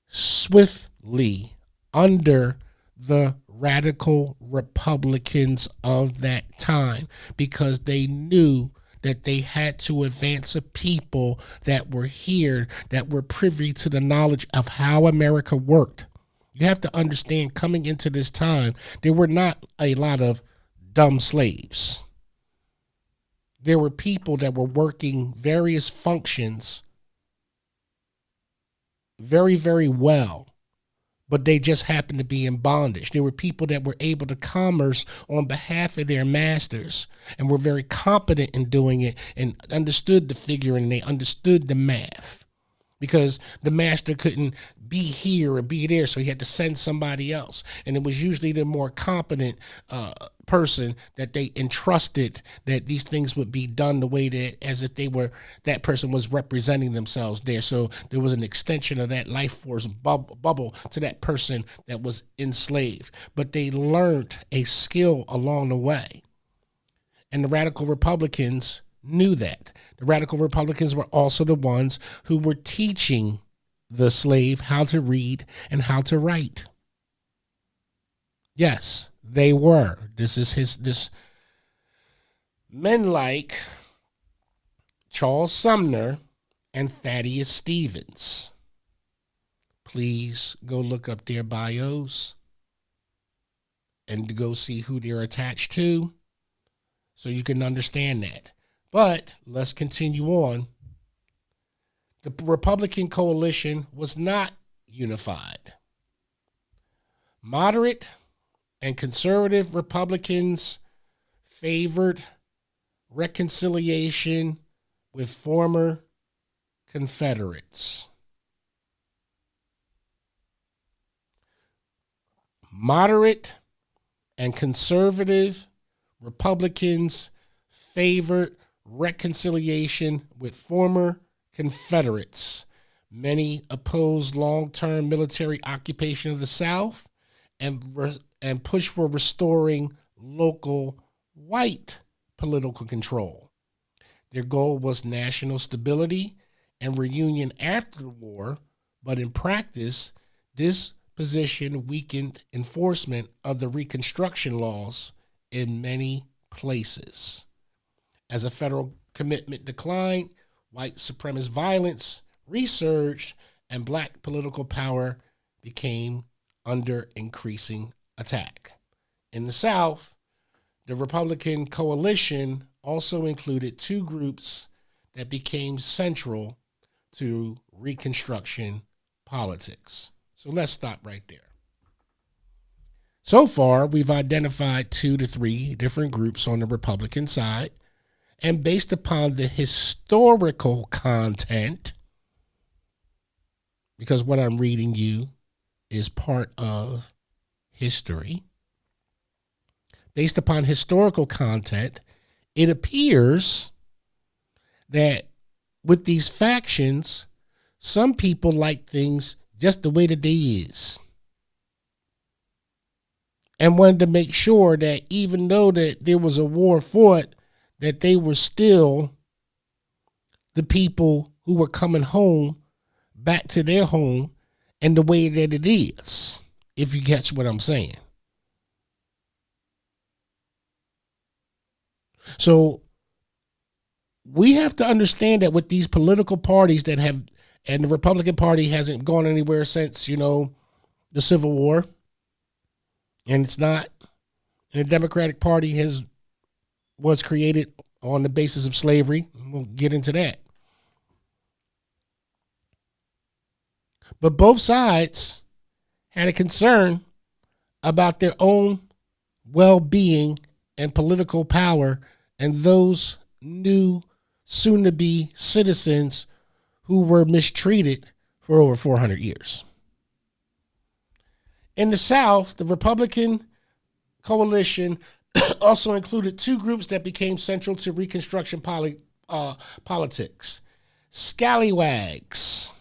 swiftly under the radical Republicans of that time, because they knew that they had to advance a people that were here, that were privy to the knowledge of how America worked. You have to understand, coming into this time, there were not a lot of dumb slaves. There were people that were working various functions very, very well, but they just happened to be in bondage. There were people that were able to commerce on behalf of their masters and were very competent in doing it and understood the figuring and they understood the math, because the master couldn't be here or be there, so he had to send somebody else. And it was usually the more competent person that they entrusted that these things would be done the way that, as if they were, that person was representing themselves there. So there was an extension of that life force bubble to that person that was enslaved. But they learned a skill along the way. And the radical Republicans knew that. The radical Republicans were also the ones who were teaching the slave how to read and how to write. Yes, they were. This men like Charles Sumner and Thaddeus Stevens. Please go look up their bios and go see who they're attached to so you can understand that. But let's continue on. The Republican coalition was not unified. Moderate and conservative Republicans favored reconciliation with former Confederates. Moderate and conservative Republicans favored reconciliation with former Confederates. Many opposed long-term military occupation of the South and pushed for restoring local white political control. Their goal was national stability and reunion after the war, but in practice, this position weakened enforcement of the Reconstruction laws in many places. As a federal commitment declined, white supremacist violence resurged, and black political power became under increasing attack. In the South, the Republican coalition also included two groups that became central to Reconstruction politics. So let's stop right there. So far, we've identified 2 to 3 different groups on the Republican side. And based upon the historical content, because what I'm reading you is part of history, based upon historical content, it appears that with these factions, some people like things just the way that they is, and wanted to make sure that even though that there was a war fought, that they were still the people who were coming home back to their home and the way that it is, if you catch what I'm saying. So we have to understand that with these political parties that have, and the Republican Party hasn't gone anywhere since, the Civil War, and it's not, and the Democratic Party was created on the basis of slavery. We'll get into that. But both sides had a concern about their own well-being and political power and those new soon-to-be citizens who were mistreated for over 400 years. In the South, the Republican coalition also included 2 groups that became central to Reconstruction politics. Scallywags.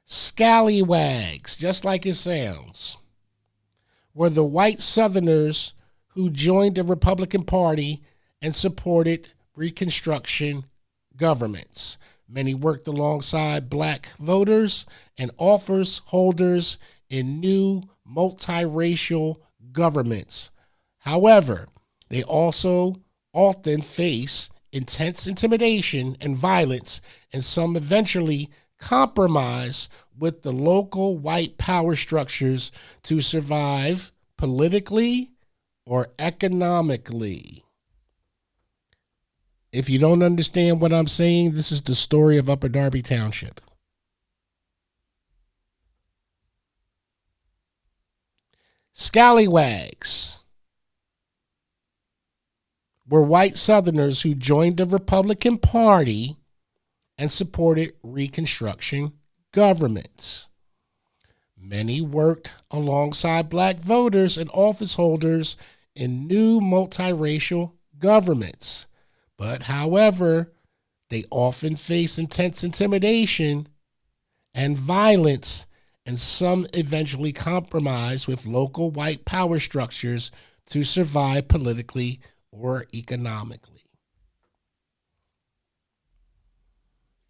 Scallywags, just like it sounds, were the white Southerners who joined the Republican Party and supported Reconstruction governments. Many worked alongside black voters and office holders in new multiracial governments. However, they also often face intense intimidation and violence, and some eventually compromise with the local white power structures to survive politically or economically. If you don't understand what I'm saying, this is the story of Upper Darby Township. Scallywags were white Southerners who joined the Republican Party and supported Reconstruction governments. Many worked alongside black voters and office holders in new multiracial governments. But however, they often face intense intimidation and violence, and some eventually compromise with local white power structures to survive politically or economically.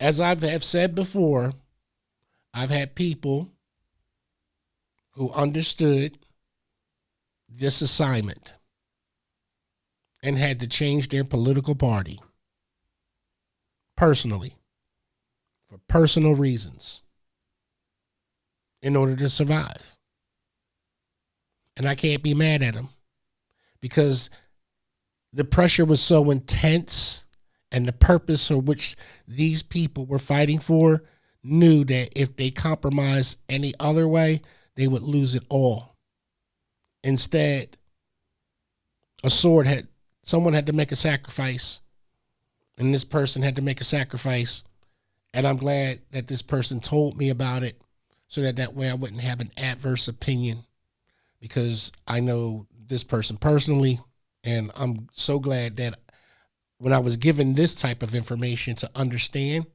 As I have said before, I've had people who understood this assignment and had to change their political party personally for personal reasons in order to survive. And I can't be mad at them because the pressure was so intense, and the purpose for which these people were fighting for knew that if they compromised any other way, they would lose it all. Instead, someone had to make a sacrifice, and this person had to make a sacrifice. And I'm glad that this person told me about it so that way I wouldn't have an adverse opinion, because I know this person personally, and I'm so glad that when I was given this type of information to understand,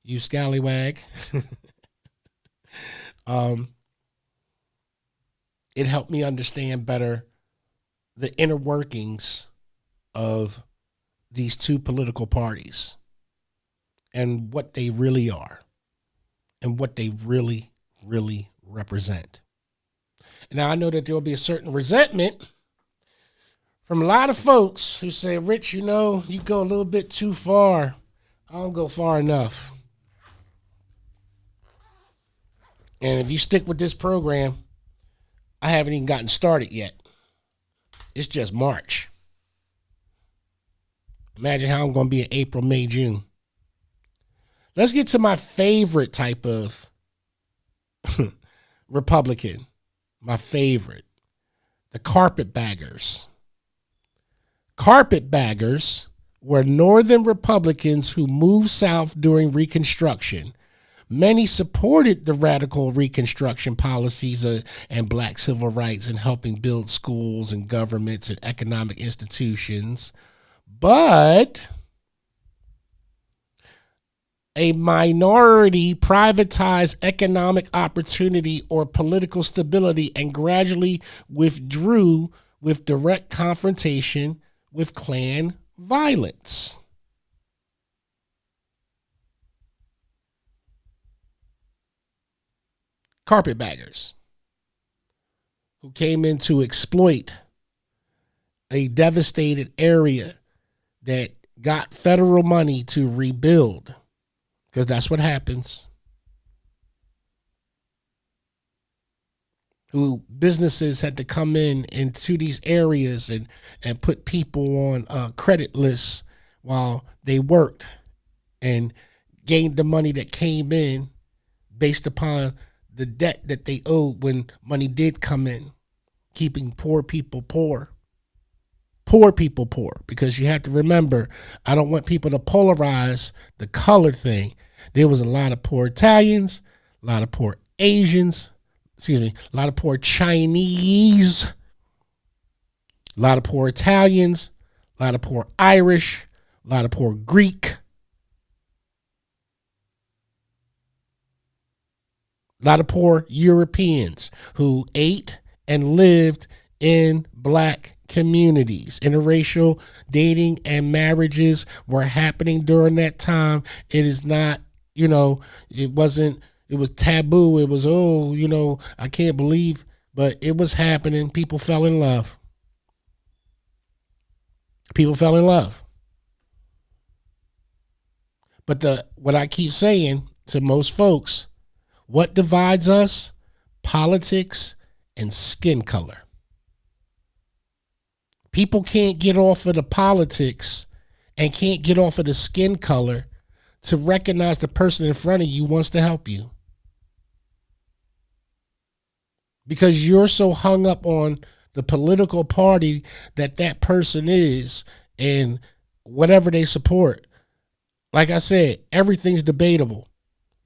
you scallywag, it helped me understand better the inner workings of these two political parties and what they really are and what they really, really represent. And now I know that there will be a certain resentment from a lot of folks who say, Rich, you go a little bit too far. I don't go far enough. And if you stick with this program, I haven't even gotten started yet. It's just March. Imagine how I'm going to be in April, May, June. Let's get to my favorite type of Republican. My favorite. The carpetbaggers. Carpetbaggers were Northern Republicans who moved south during Reconstruction. Many supported the radical Reconstruction policies and black civil rights and helping build schools and governments and economic institutions. But a minority privatized economic opportunity or political stability and gradually withdrew with direct confrontation with Klan violence. Carpetbaggers who came in to exploit a devastated area that got federal money to rebuild, because that's what happens. Who businesses had to come into these areas and put people on credit lists while they worked and gained the money that came in based upon the debt that they owed when money did come in, keeping poor people poor. Poor people poor, because you have to remember, I don't want people to polarize the color thing. There was a lot of poor Italians, a lot of poor Asians, a lot of poor Chinese, a lot of poor Italians, a lot of poor Irish, a lot of poor Greek, a lot of poor Europeans who ate and lived in black communities. Interracial dating and marriages were happening during that time. It is not, it was taboo. It was, I can't believe, But it was happening. People fell in love. People fell in love. But what I keep saying to most folks, what divides us? Politics and skin color. People can't get off of the politics and can't get off of the skin color to recognize the person in front of you wants to help you. Because you're so hung up on the political party that person is and whatever they support. Like I said, everything's debatable.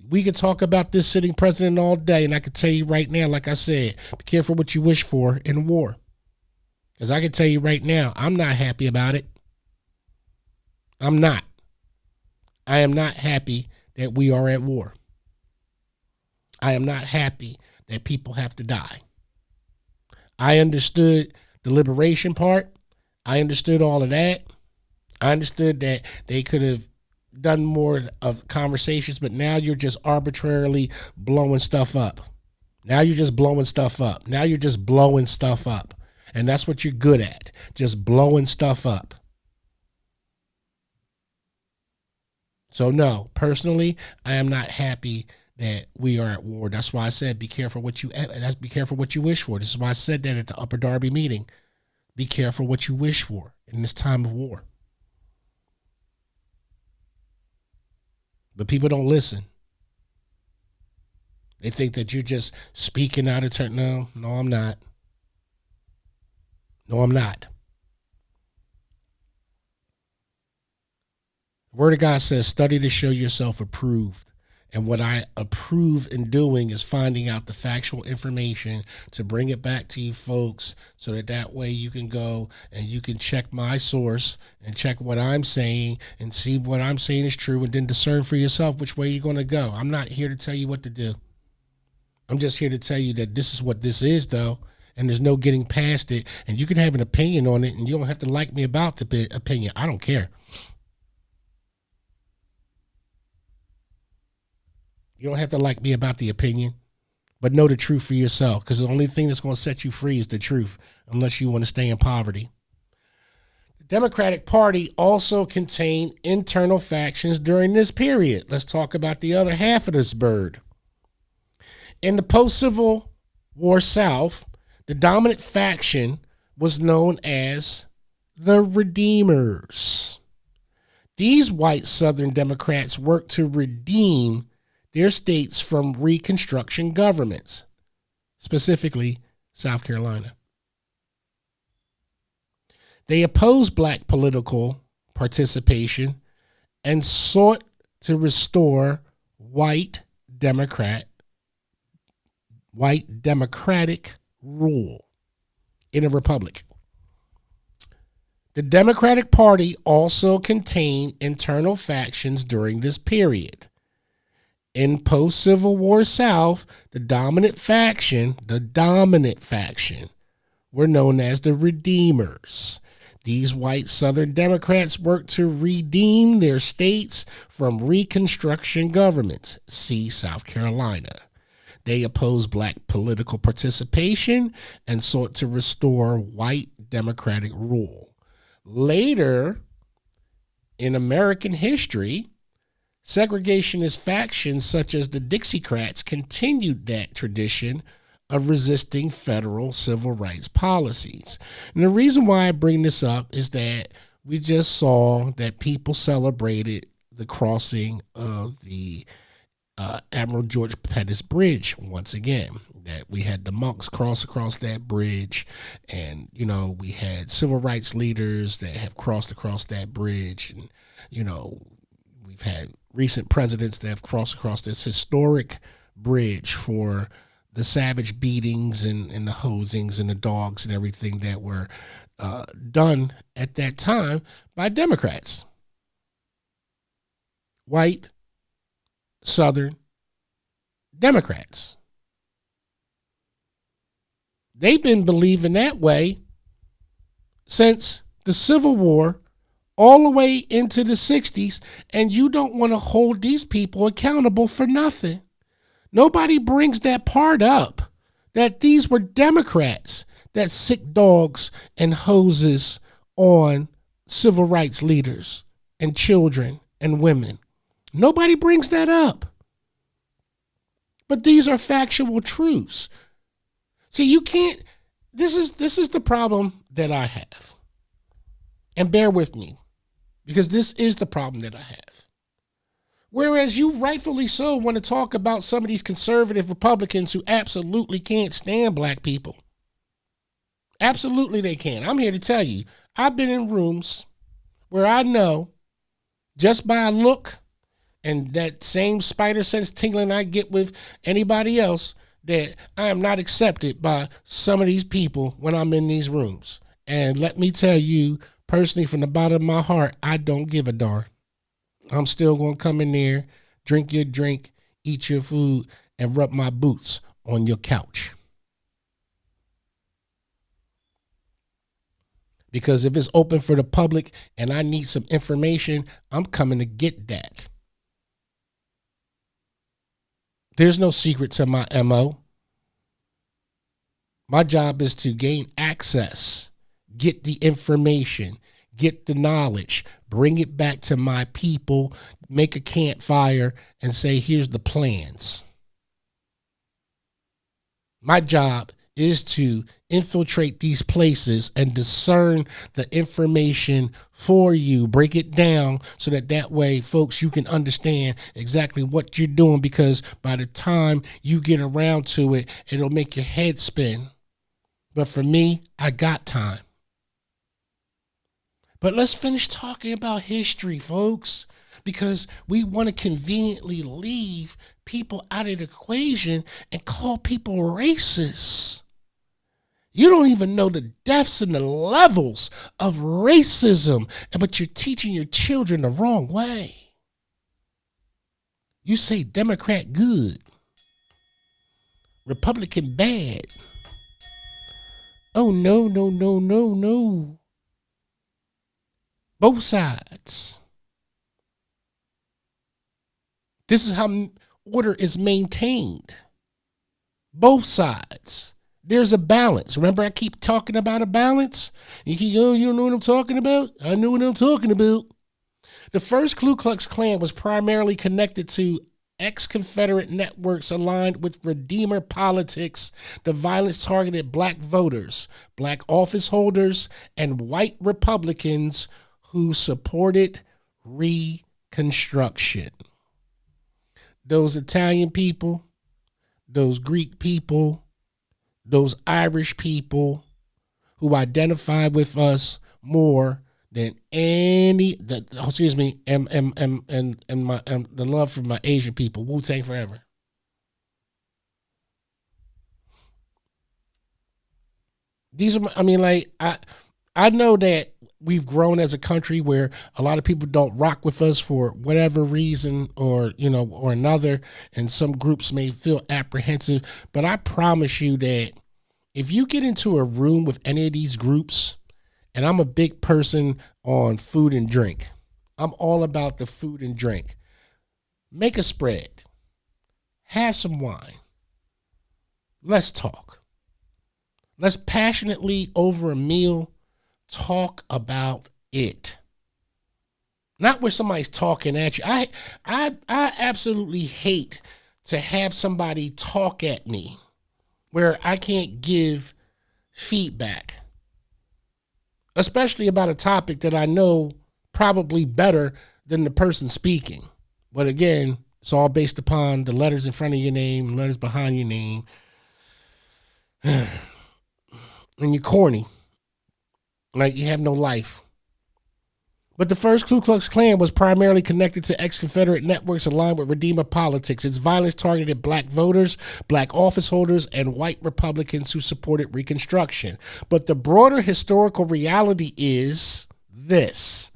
We could talk about this sitting president all day, and I can tell you right now, like I said, be careful what you wish for in war. Because I can tell you right now, I'm not happy about it. I'm not. I am not happy that we are at war. I am not happy that people have to die. I understood the liberation part. I understood all of that. I understood that they could have done more of conversations, but now you're just arbitrarily blowing stuff up. Now you're just blowing stuff up. Now you're just blowing stuff up. And that's what you're good at, just blowing stuff up. So no, personally, I am not happy that we are at war. That's why I said be careful what you wish for. This is why I said that at the Upper Darby meeting. Be careful what you wish for in this time of war. But people don't listen. They think that you're just speaking out of turn. No, I'm not. No, I'm not. The Word of God says, study to show yourself approved. And what I approve in doing is finding out the factual information to bring it back to you folks so that way you can go and you can check my source and check what I'm saying and see what I'm saying is true and then discern for yourself which way you're going to go. I'm not here to tell you what to do. I'm just here to tell you that this is what this is, though, and there's no getting past it. And you can have an opinion on it, and you don't have to like me about the opinion. I don't care. You don't have to like me about the opinion, but know the truth for yourself, because the only thing that's going to set you free is the truth, unless you want to stay in poverty. The Democratic Party also contained internal factions during this period. Let's talk about the other half of this bird. In the post-Civil War South, the dominant faction was known as the Redeemers. These white Southern Democrats worked to redeem their states from Reconstruction governments, specifically South Carolina. They opposed black political participation and sought to restore white democratic rule in a republic. The Democratic Party also contained internal factions during this period. In post-Civil War South, the dominant faction were known as the Redeemers. These white Southern Democrats worked to redeem their states from Reconstruction governments. See South Carolina. They opposed black political participation and sought to restore white democratic rule. Later in American history, segregationist factions such as the Dixiecrats continued that tradition of resisting federal civil rights policies. And the reason why I bring this up is that we just saw that people celebrated the crossing of the Admiral George Pettus Bridge once again. That we had the monks cross across that bridge, and we had civil rights leaders that have crossed across that bridge, and we've had recent presidents that have crossed across this historic bridge for the savage beatings and the hosings and the dogs and everything that were done at that time by Democrats. White, Southern Democrats. They've been believing that way since the Civil War all the way into the 60s, and you don't want to hold these people accountable for nothing. Nobody brings that part up. that these were Democrats that sick dogs and hoses on civil rights leaders and children and women. Nobody brings that up. But these are factual truths. See, you can't, this is the problem that I have. And bear with me, because this is the problem that I have. Whereas you rightfully so want to talk about some of these conservative Republicans who absolutely can't stand black people. Absolutely they can. I'm here to tell you, I've been in rooms where I know just by a look and that same spider sense tingling I get with anybody else that I am not accepted by some of these people when I'm in these rooms. And let me tell you, personally, from the bottom of my heart, I don't give a darn. I'm still going to come in there, drink your drink, eat your food, and rub my boots on your couch. Because if it's open for the public and I need some information, I'm coming to get that. There's no secret to my MO. My job is to gain access, get the information, get the knowledge, bring it back to my people, make a campfire, and say, here's the plans. My job is to infiltrate these places and discern the information for you, break it down so that way, folks, you can understand exactly what you're doing, because by the time you get around to it, it'll make your head spin. But for me, I got time. But let's finish talking about history, folks, because we want to conveniently leave people out of the equation and call people racist. You don't even know the depths and the levels of racism, but you're teaching your children the wrong way. You say Democrat good, Republican bad. Oh, no, no, no, no, no. Both sides. This is how order is maintained. Both sides. There's a balance. Remember, I keep talking about a balance? You keep, oh, you don't know what I'm talking about? I know what I'm talking about. The first Ku Klux Klan was primarily connected to ex-Confederate networks aligned with Redeemer politics. The violence targeted black voters, black office holders, and white Republicans who supported Reconstruction. Those Italian people, those Greek people, those Irish people who identify with us more than any, and the love for my Asian people, Wu-Tang forever. These are, I know that we've grown as a country where a lot of people don't rock with us for whatever reason or another, and some groups may feel apprehensive, but I promise you that if you get into a room with any of these groups, and I'm a big person on food and drink, I'm all about the food and drink. Make a spread, have some wine, let's talk. Let's passionately over a meal talk about it. Not where somebody's talking at you. I absolutely hate to have somebody talk at me where I can't give feedback, especially about a topic that I know probably better than the person speaking. But again, it's all based upon the letters in front of your name, letters behind your name. And you're corny. Like you have no life. But the first Ku Klux Klan was primarily connected to ex-Confederate networks aligned with Redeemer politics. Its violence targeted black voters, black office holders, and white Republicans who supported Reconstruction. But the broader historical reality is this.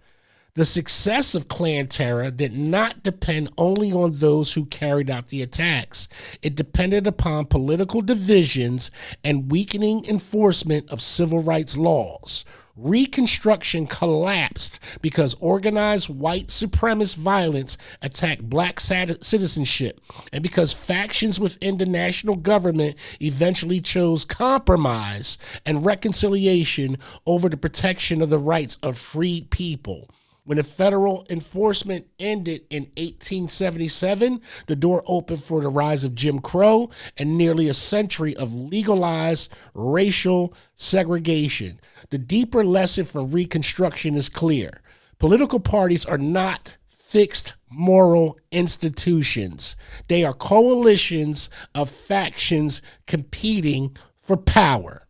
The success of Klan terror did not depend only on those who carried out the attacks. It depended upon political divisions and weakening enforcement of civil rights laws. Reconstruction collapsed because organized white supremacist violence attacked black citizenship, and because factions within the national government eventually chose compromise and reconciliation over the protection of the rights of freed people. When the federal enforcement ended in 1877, the door opened for the rise of Jim Crow and nearly a century of legalized racial segregation. The deeper lesson from Reconstruction is clear. Political parties are not fixed moral institutions. They are coalitions of factions competing for power.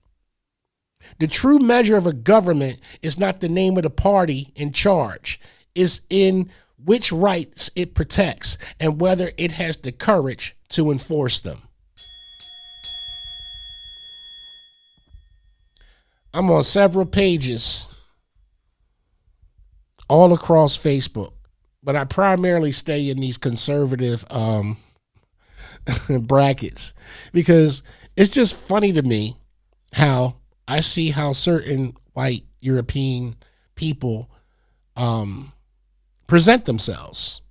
The true measure of a government is not the name of the party in charge, it's in which rights it protects and whether it has the courage to enforce them. I'm on several pages all across Facebook, but I primarily stay in these conservative brackets because it's just funny to me how I see how certain white European people present themselves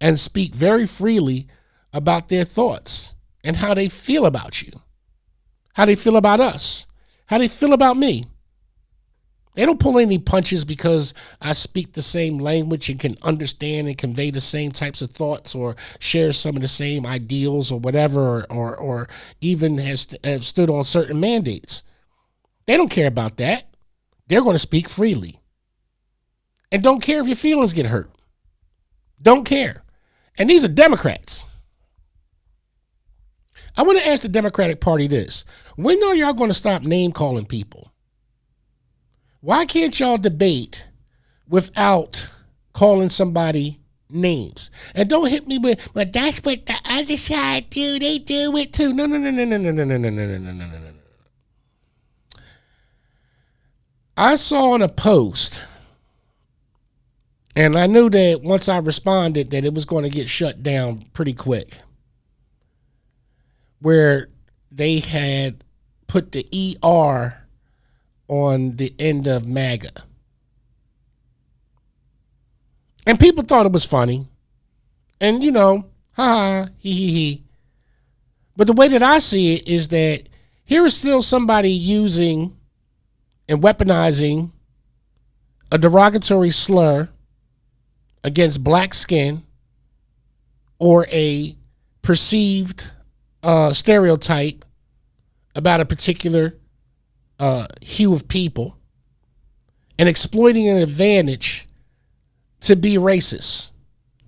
and speak very freely about their thoughts and how they feel about you, how they feel about us, how they feel about me. They don't pull any punches because I speak the same language and can understand and convey the same types of thoughts or share some of the same ideals or whatever, or even have stood on certain mandates. They don't care about that. They're going to speak freely. And don't care if your feelings get hurt. Don't care. And these are Democrats. I want to ask the Democratic Party this. When are y'all going to stop name calling people? Why can't y'all debate without calling somebody names? And don't hit me with, but that's what the other side do. They do it too. No. I saw on a post, and I knew that once I responded that it was going to get shut down pretty quick, where they had put the ER on the end of MAGA. And people thought it was funny. And, you know, ha, he. But the way that I see it is that here is still somebody using and weaponizing a derogatory slur against black skin or a perceived stereotype about a particular hue of people and exploiting an advantage to be racist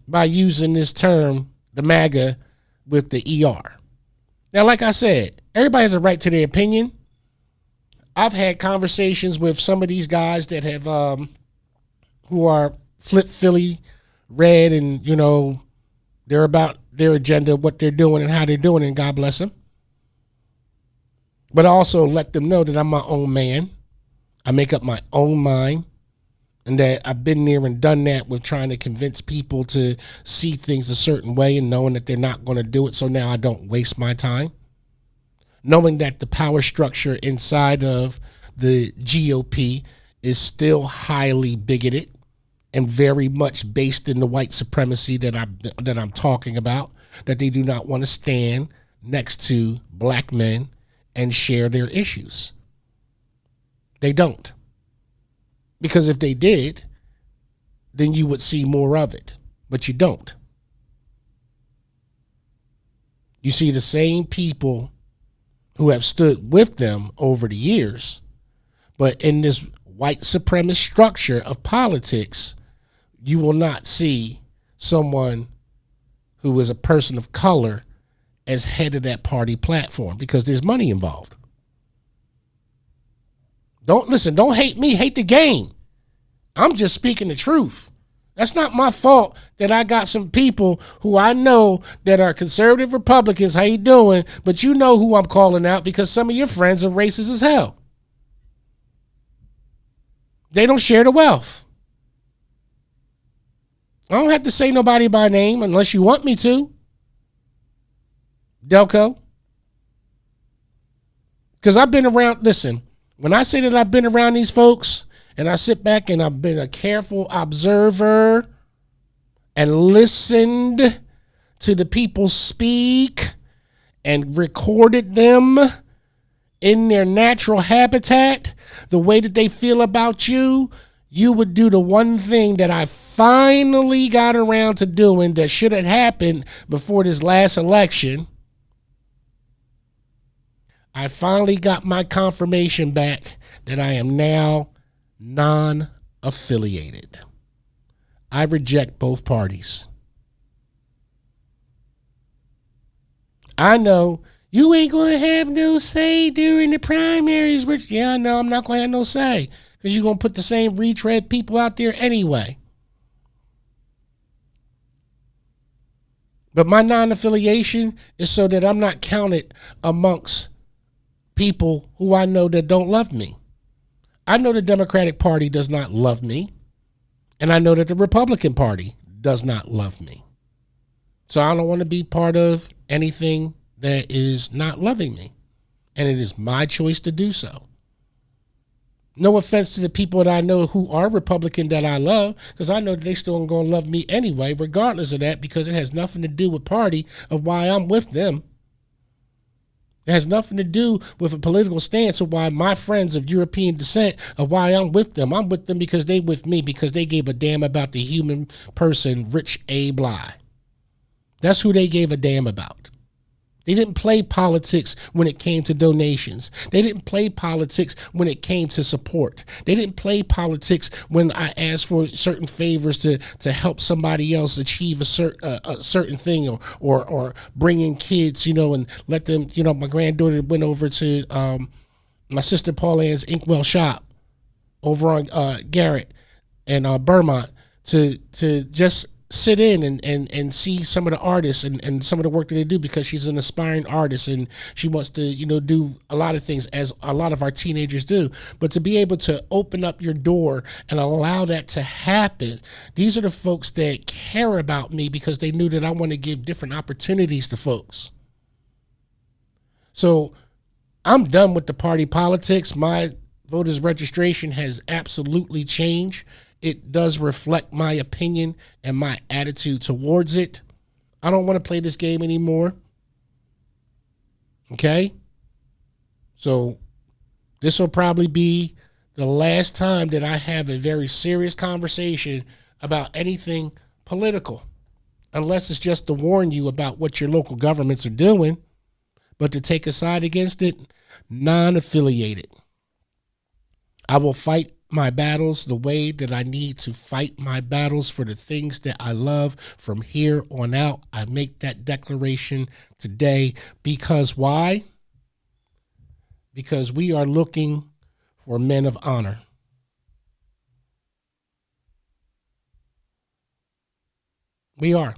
by using this term, the MAGA, with the ER. Now, like I said, everybody has a right to their opinion. I've had conversations with some of these guys that have, who are flip Philly red, and, you know, they're about their agenda, what they're doing and how they're doing it, and God bless them. But I also let them know that I'm my own man. I make up my own mind, and that I've been there and done that with trying to convince people to see things a certain way and knowing that they're not going to do it. So now I don't waste my time. Knowing that the power structure inside of the GOP is still highly bigoted and very much based in the white supremacy that I'm talking about, that they do not want to stand next to black men and share their issues. They don't. Because if they did, then you would see more of it. But you don't. You see the same people who have stood with them over the years, but in this white supremacist structure of politics, you will not see someone who is a person of color as head of that party platform because there's money involved. Don't hate me, hate the game. I'm just speaking the truth. That's not my fault that I got some people who I know that are conservative Republicans. How you doing? But you know who I'm calling out because some of your friends are racist as hell. They don't share the wealth. I don't have to say nobody by name unless you want me to. Delco. Because I've been around, listen, when I say that I've been around these folks and I sit back and I've been a careful observer and listened to the people speak and recorded them in their natural habitat, the way that they feel about you, you would do the one thing that I finally got around to doing that should have happened before this last election. I finally got my confirmation back that I am now non-affiliated. I reject both parties. I know you ain't going to have no say during the primaries, which, yeah, I know I'm not going to have no say because you're going to put the same retread people out there anyway. But my non-affiliation is so that I'm not counted amongst people who I know that don't love me. I know the Democratic Party does not love me, and I know that the Republican Party does not love me. So I don't want to be part of anything that is not loving me, and it is my choice to do so. No offense to the people that I know who are Republican that I love, because I know that they still going to love me anyway, regardless of that, because it has nothing to do with party of why I'm with them. It has nothing to do with a political stance of why my friends of European descent, of why I'm with them. I'm with them because they with me, because they gave a damn about the human person, Rich A. Blye. That's who they gave a damn about. They didn't play politics when it came to donations. They didn't play politics when it came to support. They didn't play politics when I asked for certain favors to help somebody else achieve a certain thing, or bring in kids, and let them, my granddaughter went over to my sister Pauline's Inkwell shop over on Garrett and Bermont to just sit in and see some of the artists and some of the work that they do, because she's an aspiring artist and she wants to, do a lot of things, as a lot of our teenagers do. But to be able to open up your door and allow that to happen, these are the folks that care about me because they knew that I want to give different opportunities to folks. So I'm done with the party politics. My voters registration has absolutely changed. It does reflect my opinion and my attitude towards it. I don't want to play this game anymore. Okay? So this will probably be the last time that I have a very serious conversation about anything political, unless it's just to warn you about what your local governments are doing. But to take a side against it, non-affiliated. I will fight my battles the way that I need to fight my battles for the things that I love from here on out. I make that declaration today because why? Because we are looking for men of honor. We are.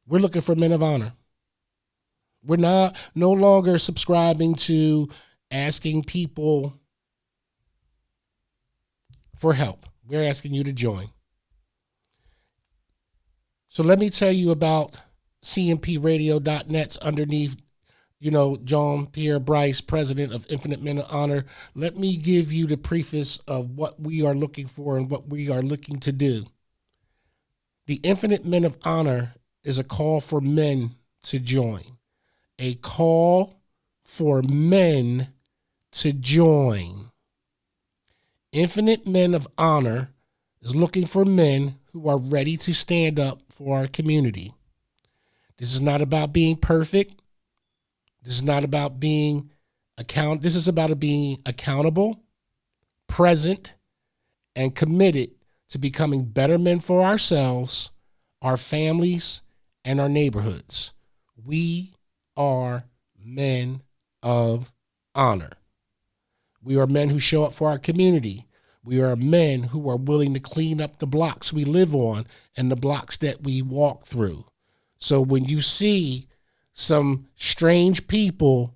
We're looking for men of honor. We're no longer subscribing to asking people for help. We're asking you to join. So let me tell you about cmpradio.net's underneath, John Pierre Bryce, president of Infinite Men of Honor. Let me give you the preface of what we are looking for and what we are looking to do. The Infinite Men of Honor is a call for men to join. A call for men to join. Infinite Men of Honor is looking for men who are ready to stand up for our community. This is not about being perfect. This is not about being This is about being accountable, present, and committed to becoming better men for ourselves, our families, and our neighborhoods. We are men of honor. We are men who show up for our community. We are men who are willing to clean up the blocks we live on and the blocks that we walk through. So when you see some strange people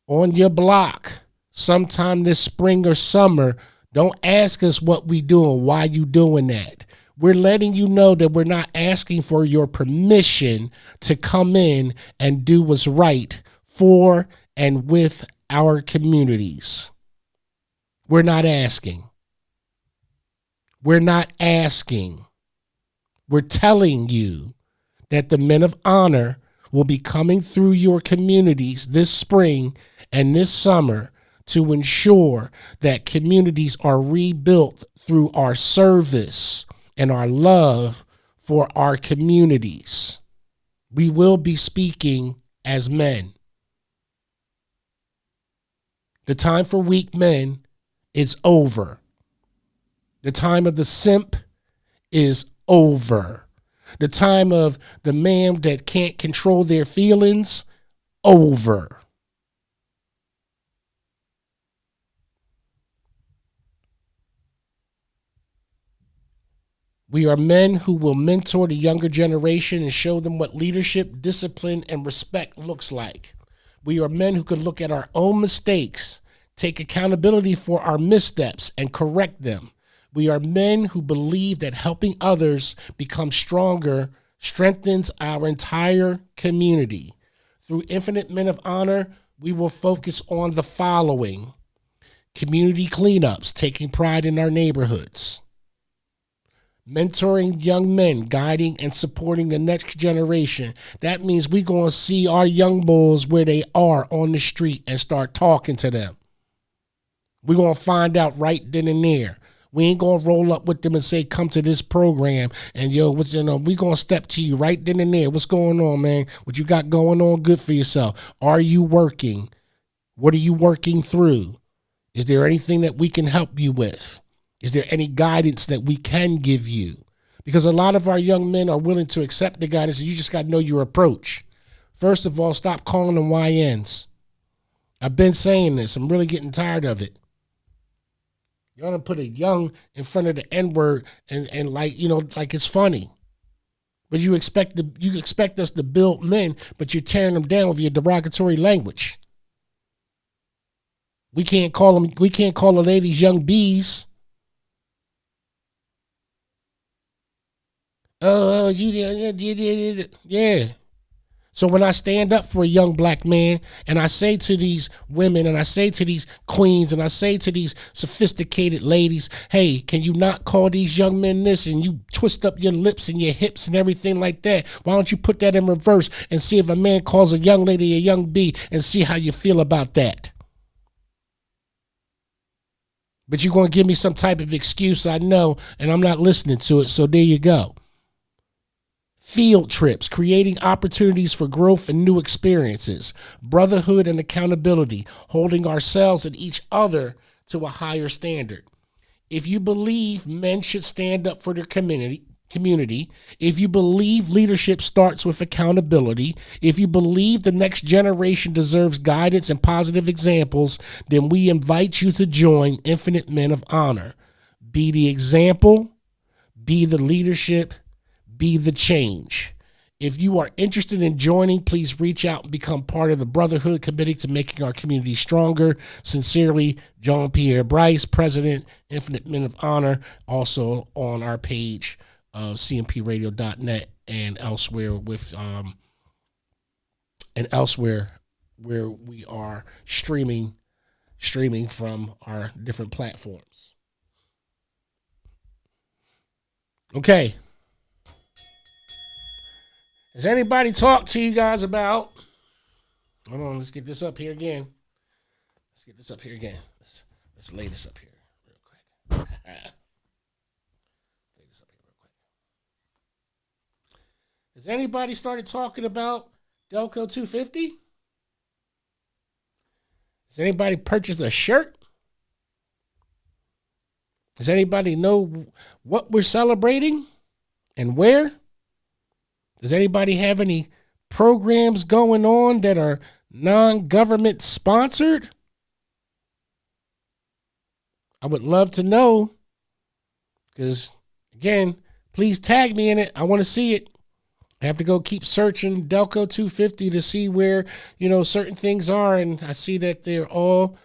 on your block sometime this spring or summer, don't ask us what we doing, why you doing that. We're letting you know that we're not asking for your permission to come in and do what's right for and with our communities. We're not asking. We're not asking. We're telling you that the men of honor will be coming through your communities this spring and this summer to ensure that communities are rebuilt through our service and our love for our communities. We will be speaking as men. The time for weak men is over. The time of the simp is over. The time of the man that can't control their feelings, over. We are men who will mentor the younger generation and show them what leadership, discipline, and respect looks like. We are men who can look at our own mistakes, take accountability for our missteps, and correct them. We are men who believe that helping others become stronger strengthens our entire community. Through Infinite Men of Honor, we will focus on the following: community cleanups, taking pride in our neighborhoods; mentoring young men, guiding and supporting the next generation. That means we're going to see our young bulls where they are on the street and start talking to them. We're going to find out right then and there. We ain't going to roll up with them and say, come to this program and we're going to step to you right then and there. What's going on, man? What you got going on good for yourself? Are you working? What are you working through? Is there anything that we can help you with? Is there any guidance that we can give you? Because a lot of our young men are willing to accept the guidance, and you just got to know your approach. First of all, stop calling them YNs. I've been saying this. I'm really getting tired of it. You ought to put a young in front of the N-word and like it's funny. But you expect us to build men, but you're tearing them down with your derogatory language. We can't call the ladies young bees. Oh, yeah. So when I stand up for a young black man and I say to these women and I say to these queens and I say to these sophisticated ladies, hey, can you not call these young men this? And you twist up your lips and your hips and everything like that. Why don't you put that in reverse and see if a man calls a young lady a young bee and see how you feel about that? But you're going to give me some type of excuse, I know, and I'm not listening to it. So there you go. Field trips, creating opportunities for growth and new experiences, brotherhood and accountability, holding ourselves and each other to a higher standard. If you believe men should stand up for their community, if you believe leadership starts with accountability, if you believe the next generation deserves guidance and positive examples, then we invite you to join Infinite Men of Honor. Be the example, be the leadership, be the change. If you are interested in joining, please reach out and become part of the Brotherhood committed to making our community stronger. Sincerely, John Pierre Bryce, President, Infinite Men of Honor, also on our page of cmpradio.net and elsewhere where we are streaming from our different platforms. Okay. Has anybody talked to you guys about, hold on, let's get this up here again. Let's lay this up here real quick. Has anybody started talking about Delco 250? Has anybody purchased a shirt? Does anybody know what we're celebrating and where? Does anybody have any programs going on that are non-government sponsored? I would love to know, because, again, please tag me in it. I want to see it. I have to go keep searching Delco 250 to see where, certain things are, and I see that they're all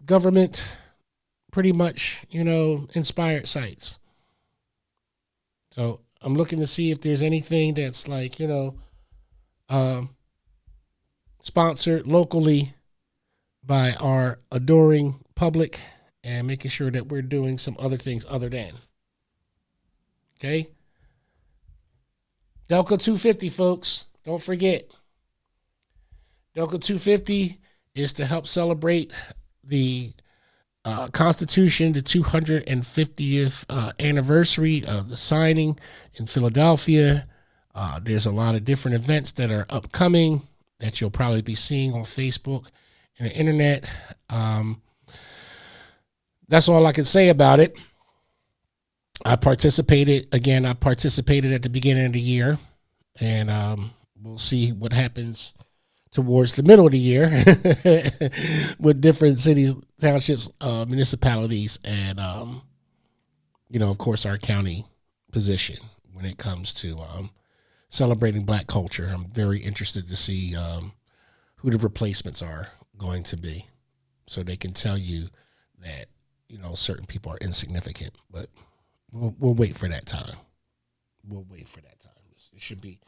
government, pretty much, inspired sites. So I'm looking to see if there's anything that's like, sponsored locally by our adoring public and making sure that we're doing some other things other than. Okay? Delco 250, folks. Don't forget. Delco 250 is to help celebrate the Constitution, the 250th anniversary of the signing in Philadelphia. There's a lot of different events that are upcoming that you'll probably be seeing on Facebook and the internet. That's all I can say about it. I participated at the beginning of the year, and we'll see what happens towards the middle of the year with different cities, townships, municipalities, and, of course, our county position when it comes to celebrating Black culture. I'm very interested to see who the replacements are going to be, so they can tell you that, certain people are insignificant. But we'll wait for that time. It should be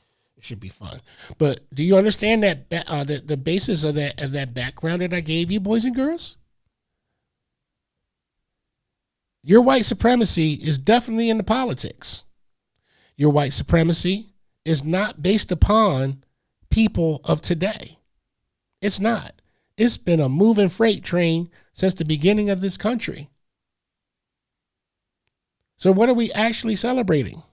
fun. But do you understand that the basis of that background that I gave you, boys and girls? Your white supremacy is definitely in the politics. Your white supremacy is not based upon people of today. It's not. It's been a moving freight train since the beginning of this country. So what are we actually celebrating?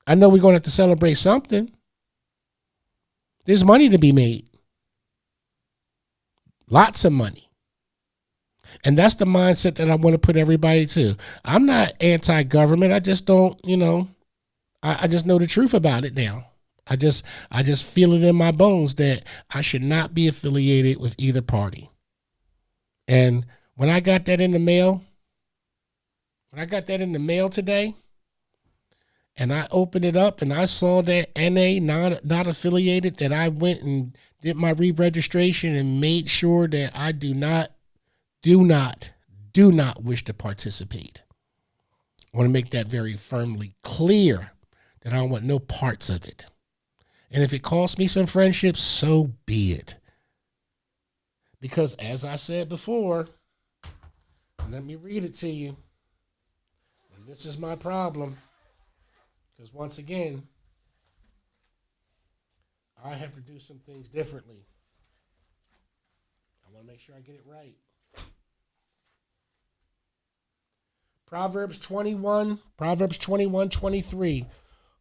I know we're going to have to celebrate something. There's money to be made. Lots of money. And that's the mindset that I want to put everybody to. I'm not anti-government. I just don't, I just know the truth about it now. I just feel it in my bones that I should not be affiliated with either party. And when I got that in the mail, today, and I opened it up and I saw that NA not affiliated, that I went and did my re-registration and made sure that I do not wish to participate. I want to make that very firmly clear that I don't want no parts of it. And if it costs me some friendships, so be it. Because as I said before, let me read it to you. And this is my problem. Because once again, I have to do some things differently. I want to make sure I get it right. Proverbs 21:23.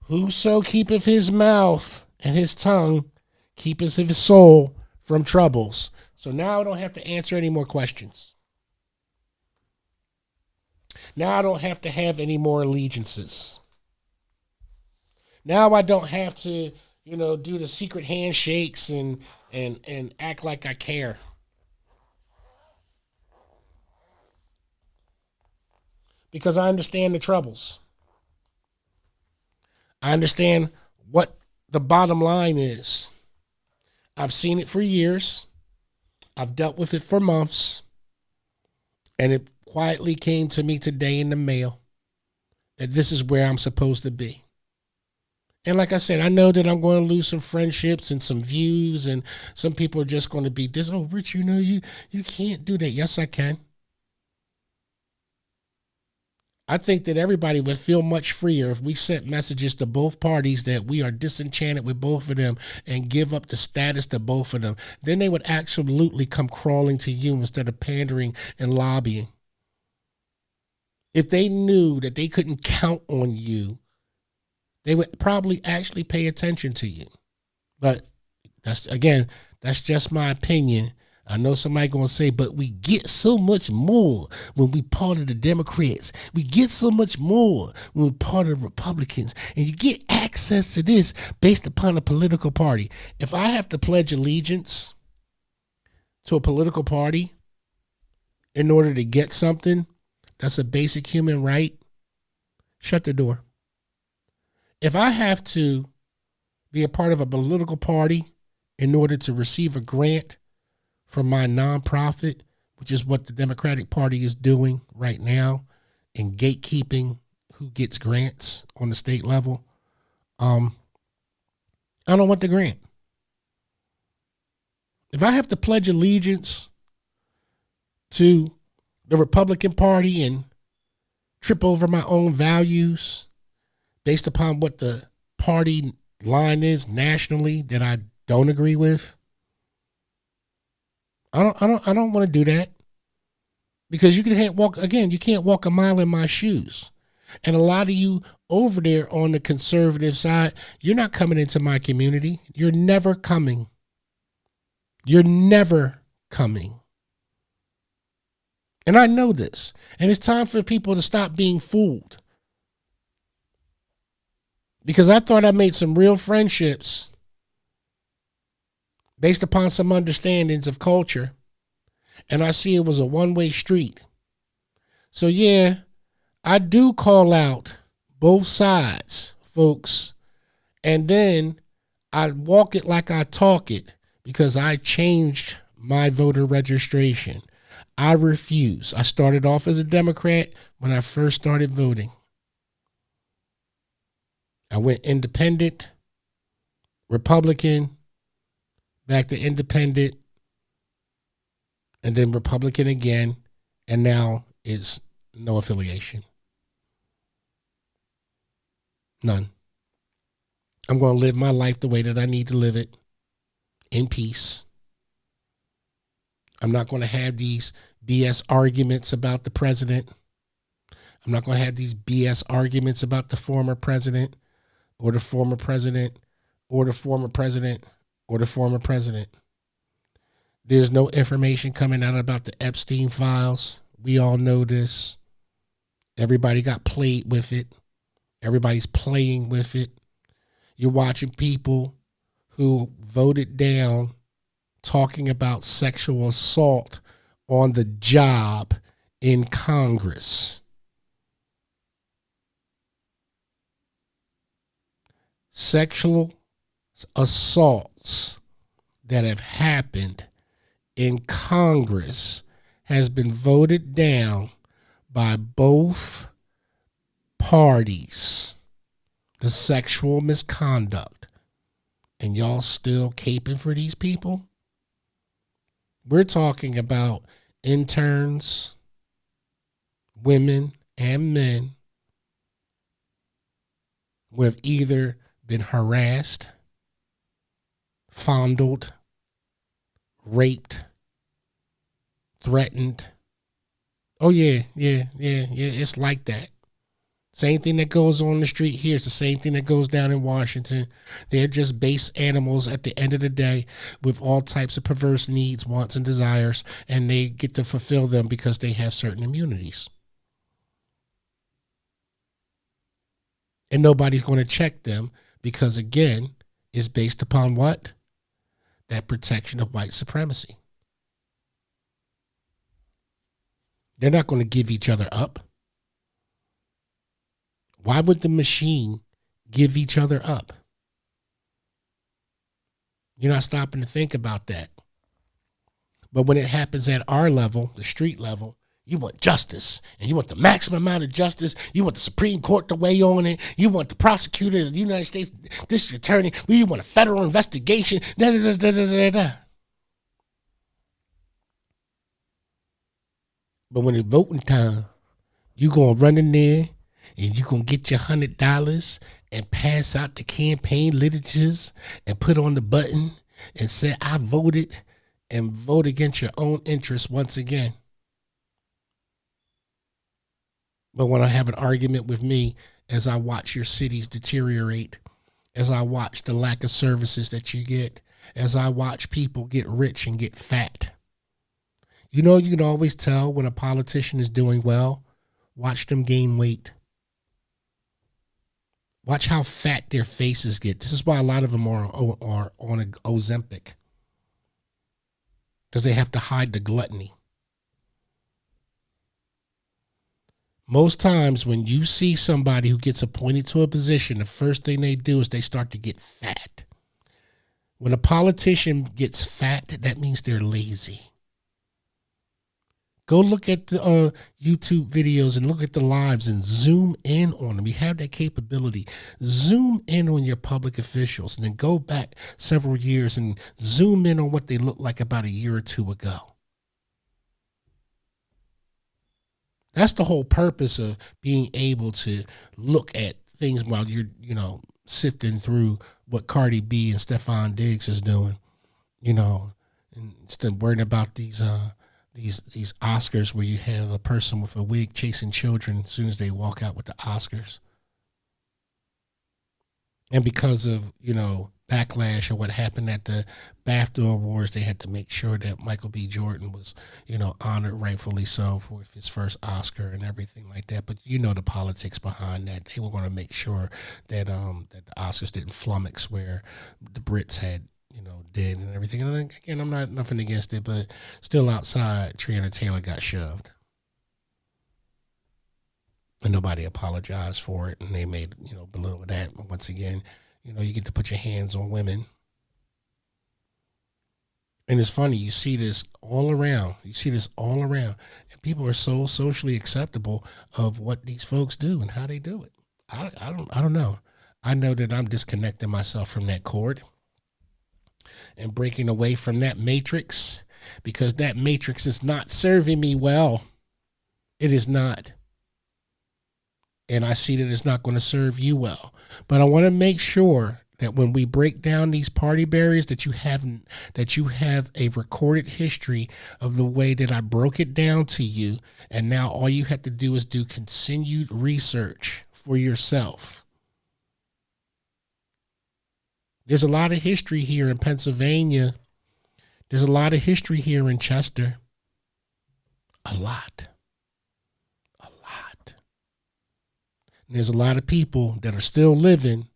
Whoso keepeth his mouth and his tongue keepeth his soul from troubles. So now I don't have to answer any more questions. Now I don't have to have any more allegiances. Now I don't have to, do the secret handshakes and act like I care. Because I understand the troubles. I understand what the bottom line is. I've seen it for years. I've dealt with it for months. And it quietly came to me today in the mail that this is where I'm supposed to be. And like I said, I know that I'm going to lose some friendships and some views, and some people are just going to be this, oh, Rich, you can't do that. Yes, I can. I think that everybody would feel much freer if we sent messages to both parties that we are disenchanted with both of them and give up the status to both of them. Then they would absolutely come crawling to you instead of pandering and lobbying. If they knew that they couldn't count on you, they would probably actually pay attention to you. But that's just my opinion. I know somebody going to say, but we get so much more when we part of the Democrats. We get so much more when we're part of the Republicans. And you get access to this based upon a political party. If I have to pledge allegiance to a political party in order to get something that's a basic human right, shut the door. If I have to be a part of a political party in order to receive a grant from my nonprofit, which is what the Democratic Party is doing right now in gatekeeping who gets grants on the state level, I don't want the grant. If I have to pledge allegiance to the Republican Party and trip over my own values based upon what the party line is nationally that I don't agree with, I don't want to do that, because you can't walk a mile in my shoes. And a lot of you over there on the conservative side, you're not coming into my community. You're never coming. You're never coming. And I know this. And it's time for people to stop being fooled. Because I thought I made some real friendships based upon some understandings of culture. And I see it was a one-way street. So yeah, I do call out both sides, folks. And then I walk it like I talk it, because I changed my voter registration. I refuse. I started off as a Democrat when I first started voting. I went independent, Republican, back to independent, and then Republican again, and now it's no affiliation. None. I'm going to live my life the way that I need to live it, in peace. I'm not going to have these BS arguments about the president. I'm not going to have these BS arguments about the former president, or the former president, or the former president, or the former president. There's no information coming out about the Epstein files. We all know this. Everybody got played with it. Everybody's playing with it. You're watching people who voted down talking about sexual assault on the job in Congress. Sexual assaults that have happened in Congress has been voted down by both parties. The sexual misconduct. And y'all still caping for these people? We're talking about interns, women and men, who have either been harassed, fondled, raped, threatened. Oh yeah, it's like that. Same thing that goes on the street here is the same thing that goes down in Washington. They're just base animals at the end of the day with all types of perverse needs, wants, and desires, and they get to fulfill them because they have certain immunities. And nobody's going to check them because, again, it's based upon what? That protection of white supremacy. They're not going to give each other up. Why would the machine give each other up? You're not stopping to think about that. But when it happens at our level, the street level, you want justice, and you want the maximum amount of justice. You want the Supreme Court to weigh on it. You want the prosecutor, the United States District Attorney. You want a federal investigation. Da, da, da, da, da, da. But when it's voting time, you going to run in there, and you're going to get your $100 and pass out the campaign literatures and put on the button and say, I voted, and vote against your own interests once again. But when I have an argument with me as I watch your cities deteriorate, as I watch the lack of services that you get, as I watch people get rich and get fat. You know, you can always tell when a politician is doing well. Watch them gain weight. Watch how fat their faces get. This is why a lot of them are on a Ozempic. Because they have to hide the gluttony. Most times when you see somebody who gets appointed to a position, the first thing they do is they start to get fat. When a politician gets fat, that means they're lazy. Go look at the YouTube videos and look at the lives and zoom in on them. You have that capability. Zoom in on your public officials and then go back several years and zoom in on what they looked like about a year or two ago. That's the whole purpose of being able to look at things while you're, sifting through what Cardi B and Stephon Diggs is doing, and instead of worrying about these Oscars where you have a person with a wig chasing children as soon as they walk out with the Oscars. And because of, backlash or what happened at the BAFTA Awards, they had to make sure that Michael B. Jordan was, honored rightfully so for his first Oscar and everything like that. But the politics behind that. They were going to make sure that that the Oscars didn't flummox where the Brits had, did and everything. And again, I'm not nothing against it, but still outside, Breonna Taylor got shoved. And nobody apologized for it, and they made, belittle that. But once again, you get to put your hands on women. And it's funny, you see this all around. And people are so socially acceptable of what these folks do and how they do it. I don't know. I know that I'm disconnecting myself from that cord and breaking away from that matrix, because that matrix is not serving me well. It is not. And I see that it's not going to serve you well. But I want to make sure that when we break down these party barriers, that you have a recorded history of the way that I broke it down to you. And now all you have to do is do continued research for yourself. There's a lot of history here in Pennsylvania. There's a lot of history here in Chester. A lot. And there's a lot of people that are still living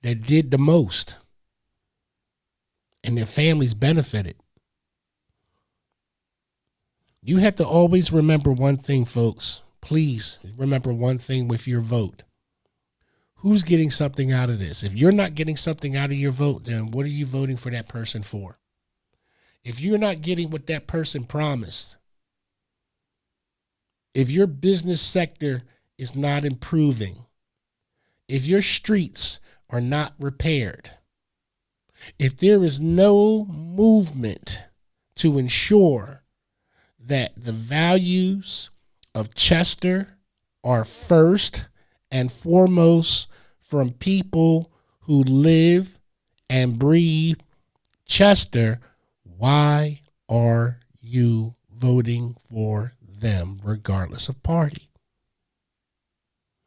that did the most, and their families benefited. You have to always remember one thing, folks. Please remember one thing with your vote. Who's getting something out of this? If you're not getting something out of your vote, then what are you voting for that person for? If you're not getting what that person promised, if your business sector is not improving, if your streets are not repaired, if there is no movement to ensure that the values of Chester are first and foremost from people who live and breathe Chester, why are you voting for them regardless of party?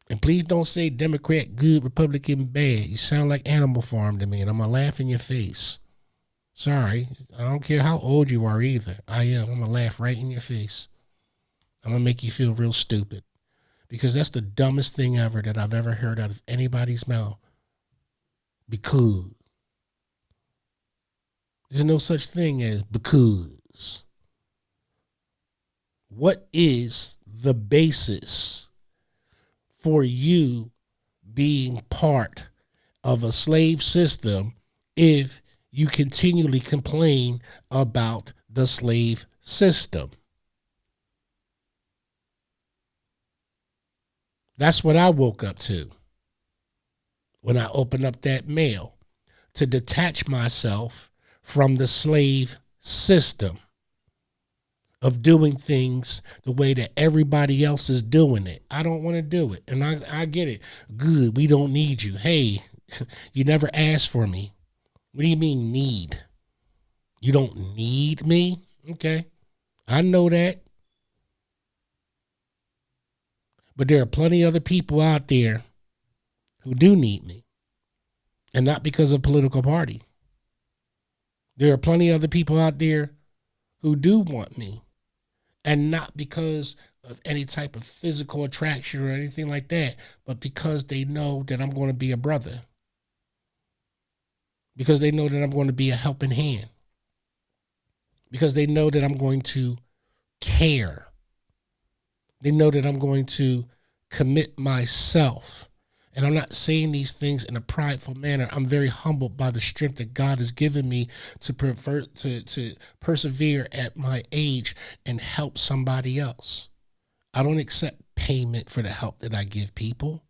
And please don't say Democrat good, Republican bad. You sound like Animal Farm to me, and I'm going to laugh in your face. Sorry. I don't care how old you are either. I'm going to laugh right in your face. I'm going to make you feel real stupid. Because that's the dumbest thing ever that I've ever heard out of anybody's mouth. Because. There's no such thing as because. What is the basis for you being part of a slave system if you continually complain about the slave system? That's what I woke up to when I opened up that mail, to detach myself from the slave system of doing things the way that everybody else is doing it. I don't want to do it. And I get it. Good. We don't need you. Hey, you never asked for me. What do you mean need? You don't need me? Okay. I know that. But there are plenty of other people out there who do need me. And not because of political party. There are plenty of other people out there who do want me. And not because of any type of physical attraction or anything like that, but because they know that I'm going to be a brother. Because they know that I'm going to be a helping hand. Because they know that I'm going to care. They know that I'm going to commit myself And I'm not saying these things in a prideful manner. I'm very humbled by the strength that God has given me to persevere at my age and help somebody else. I don't accept payment for the help that I give people.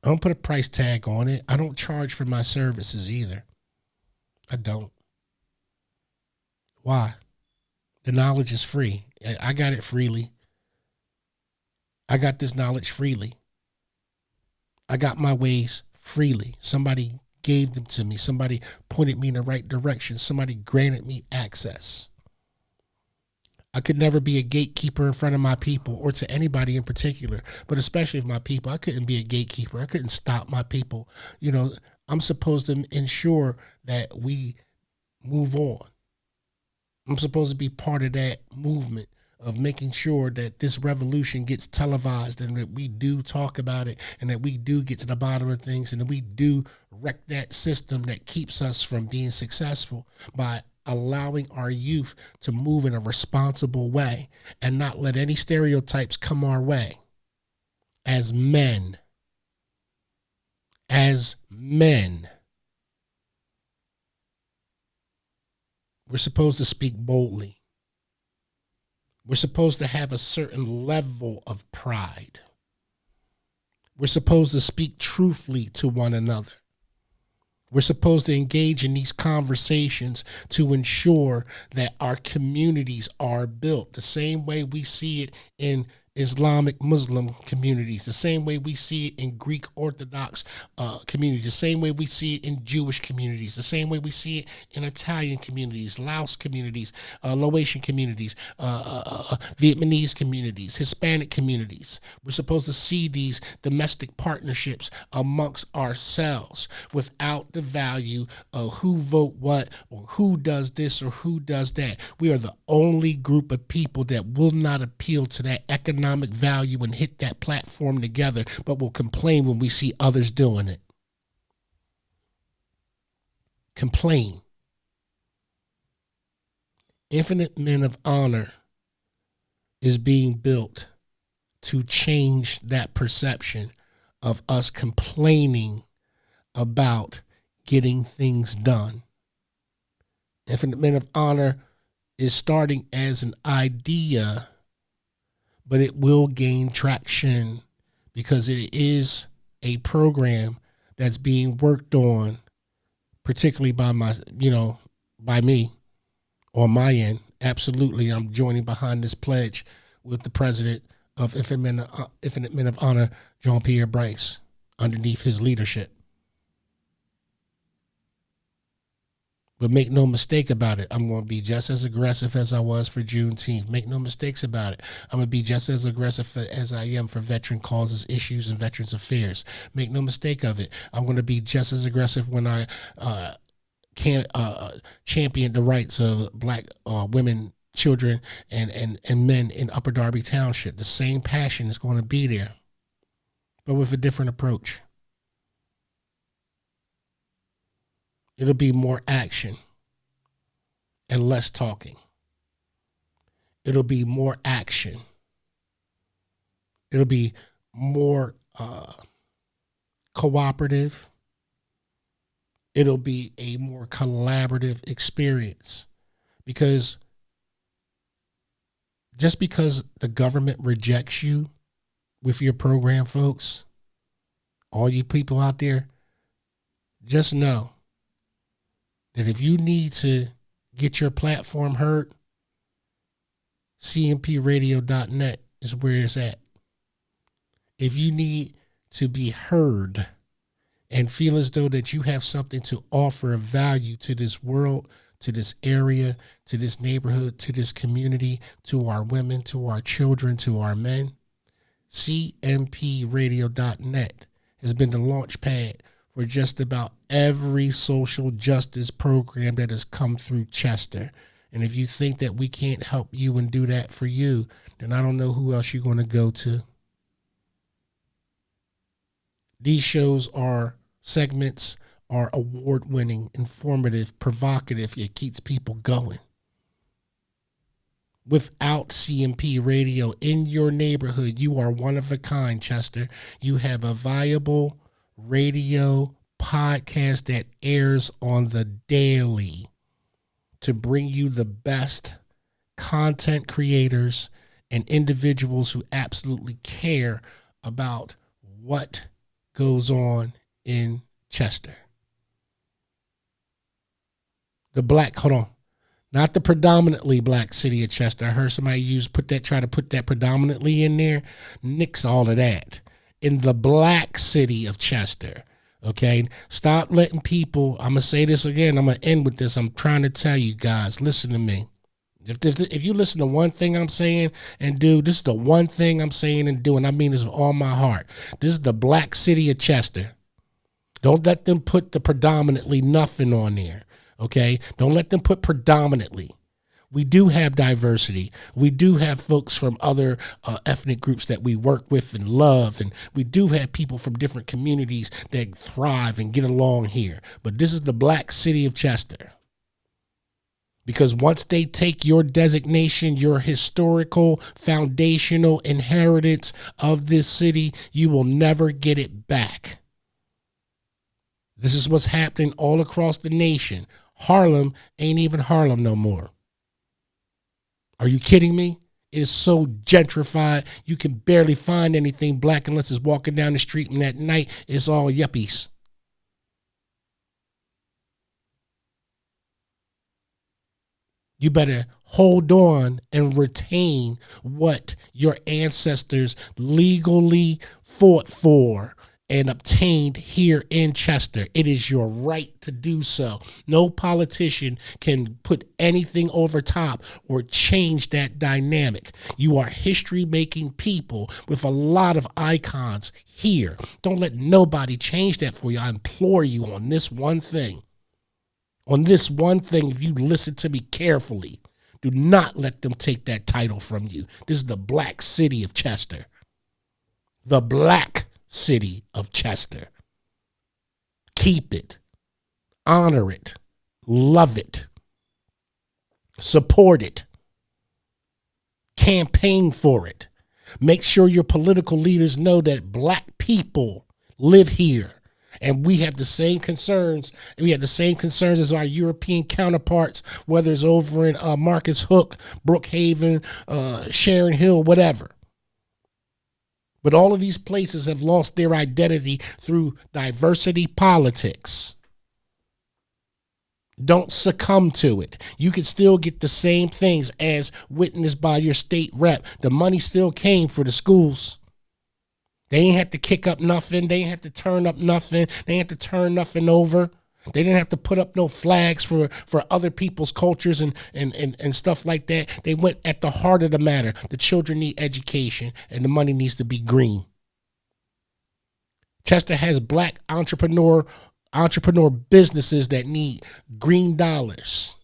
I don't put a price tag on it. I don't charge for my services either. I don't. Why? The knowledge is free. I got it freely. I got this knowledge freely. I got my ways freely. Somebody gave them to me. Somebody pointed me in the right direction. Somebody granted me access. I could never be a gatekeeper in front of my people or to anybody in particular, but especially of my people. I couldn't be a gatekeeper. I couldn't stop my people. You know, I'm supposed to ensure that we move on. I'm supposed to be part of that movement of making sure that this revolution gets televised and that we do talk about it and that we do get to the bottom of things and that we do wreck that system that keeps us from being successful by allowing our youth to move in a responsible way and not let any stereotypes come our way. As men, we're supposed to speak boldly. We're supposed to have a certain level of pride. We're supposed to speak truthfully to one another. We're supposed to engage in these conversations to ensure that our communities are built the same way we see it in Islamic Muslim communities, the same way we see it in Greek Orthodox communities, the same way we see it in Jewish communities, the same way we see it in Italian communities, Laos communities, Laotian communities, Vietnamese communities, Hispanic communities. We're supposed to see these domestic partnerships amongst ourselves without the value of who vote what or who does this or who does that. We are the only group of people that will not appeal to that economic value and hit that platform together, but will complain when we see others doing it. Complain. Infinite Men of Honor is being built to change that perception of us complaining about getting things done. Infinite Men of Honor is starting as an idea, but it will gain traction because it is a program that's being worked on, particularly by by me on my end. Absolutely, I'm joining behind this pledge with the president of Infinite Men of Honor, Jean-Pierre Bryce, underneath his leadership. But make no mistake about it, I'm going to be just as aggressive as I was for Juneteenth. Make no mistakes about it. I'm going to be just as aggressive as I am for veteran causes, issues, and veterans affairs. Make no mistake of it. I'm going to be just as aggressive when I champion the rights of black women, children, and men in Upper Darby Township. The same passion is going to be there, but with a different approach. It'll be more action and less talking. It'll be more action. It'll be more cooperative. It'll be a more collaborative experience, because just because the government rejects you with your program, folks, all you people out there, just know that if you need to get your platform heard, cmpradio.net is where it's at. If you need to be heard and feel as though that you have something to offer of value to this world, to this area, to this neighborhood, to this community, to our women, to our children, to our men, cmpradio.net has been the launch pad for just about every social justice program that has come through Chester. And if you think that we can't help you and do that for you, then I don't know who else you're going to go to. These shows segments are award-winning, informative, provocative. It keeps people going. without CMP radio in your neighborhood, you are one of a kind, Chester. You have a viable radio podcast that airs on the daily to bring you the best content creators and individuals who absolutely care about what goes on in Chester. Hold on. Not the predominantly black city of Chester. I heard somebody try to put that predominantly in there. Nix all of that. In the black city of Chester. Okay? Stop letting people, I'm going to say this again. I'm going to end with this. I'm trying to tell you guys, listen to me. If you listen to one thing I'm saying and do, this is the one thing I'm saying and do, and I mean this with all my heart. This is the black city of Chester. Don't let them put the predominantly nothing on there, okay? Don't let them put predominantly. We do have diversity. We do have folks from other ethnic groups that we work with and love, and we do have people from different communities that thrive and get along here. But this is the black city of Chester. Because once they take your designation, your historical, foundational inheritance of this city, you will never get it back. This is what's happening all across the nation. Harlem ain't even Harlem no more. Are you kidding me? It is so gentrified, you can barely find anything black unless it's walking down the street, and at night, it's all yuppies. You better hold on and retain what your ancestors legally fought for and obtained here in Chester. It is your right to do so. No politician can put anything over top or change that dynamic. You are history-making people with a lot of icons here. Don't let nobody change that for you. I implore you on this one thing. On this one thing, if you listen to me carefully, do not let them take that title from you. This is the black city of Chester. The black city of Chester. Keep it. Honor it. Love it. Support it. Campaign for it. Make sure your political leaders know that black people live here. And we have the same concerns. We have the same concerns as our European counterparts, whether it's over in Marcus Hook, Brookhaven, Sharon Hill, whatever. But all of these places have lost their identity through diversity politics. Don't succumb to it. You can still get the same things as witnessed by your state rep. The money still came for the schools. They ain't have to kick up nothing. They ain't have to turn up nothing. They ain't have to turn nothing over. They didn't have to put up no flags for other people's cultures and stuff like that. They went at the heart of the matter. The children need education, and the money needs to be green. Chester has black entrepreneur businesses that need green dollars,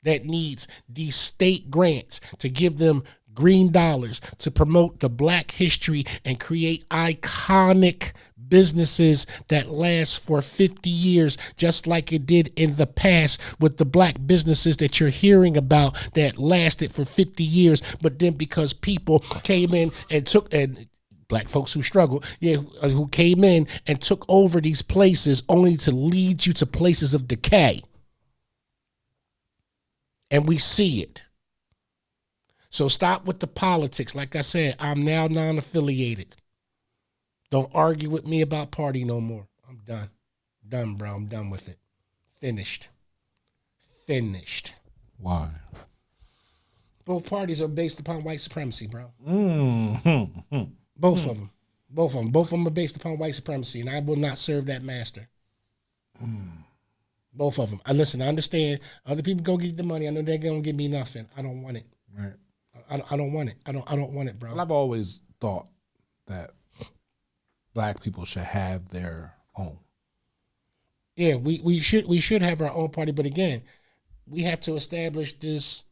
that needs these state grants to give them green dollars to promote the black history and create iconic businesses that last for 50 years, just like it did in the past with the black businesses that you're hearing about that lasted for 50 years. But then because people came in and black folks who struggled, who came in and took over these places only to lead you to places of decay. And we see it. So stop with the politics. Like I said, I'm now non-affiliated. Don't argue with me about party no more. I'm done. Done, bro. I'm done with it. Finished. Why? Both parties are based upon white supremacy, bro. Mm-hmm. Both of them. Both of them are based upon white supremacy, and I will not serve that master. Both of them. I understand. Other people go get the money. I know they're gonna give me nothing. I don't want it. Right. I don't want it. I don't want it, bro. Well, I've always thought that black people should have their own. Yeah, we should have our own party, but again, we have to establish this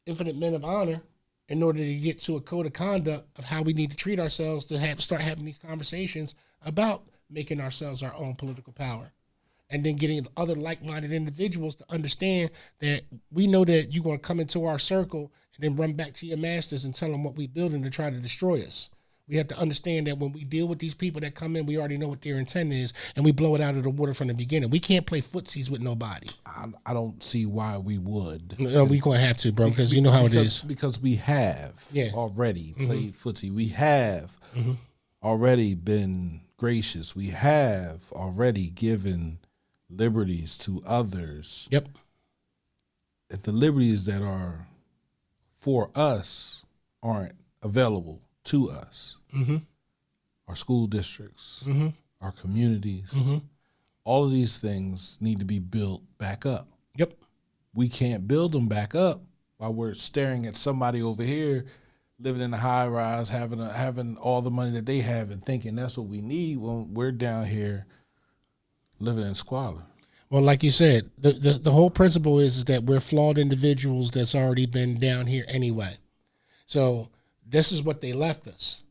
infinite men of honor in order to get to a code of conduct of how we need to treat ourselves to start having these conversations about making ourselves our own political power. and then getting other like-minded individuals to understand that we know that you're going to come into our circle and then run back to your masters and tell them what we're building to try to destroy us. We have to understand that when we deal with these people that come in, we already know what their intent is, and we blow it out of the water from the beginning. We can't play footsies with nobody. I don't see why we would. No, we're going to have to, bro, because you know how it is. Because we have already played footsie. We have already been gracious. We have already given liberties to others. Yep. If the liberties that are for us aren't available to us, our school districts, our communities, all of these things need to be built back up. Yep. We can't build them back up while we're staring at somebody over here living in a high rise, having all the money that they have and thinking that's what we need when we're down here living in squalor. Well, like you said, the whole principle is that we're flawed individuals that's already been down here anyway. So this is what they left us.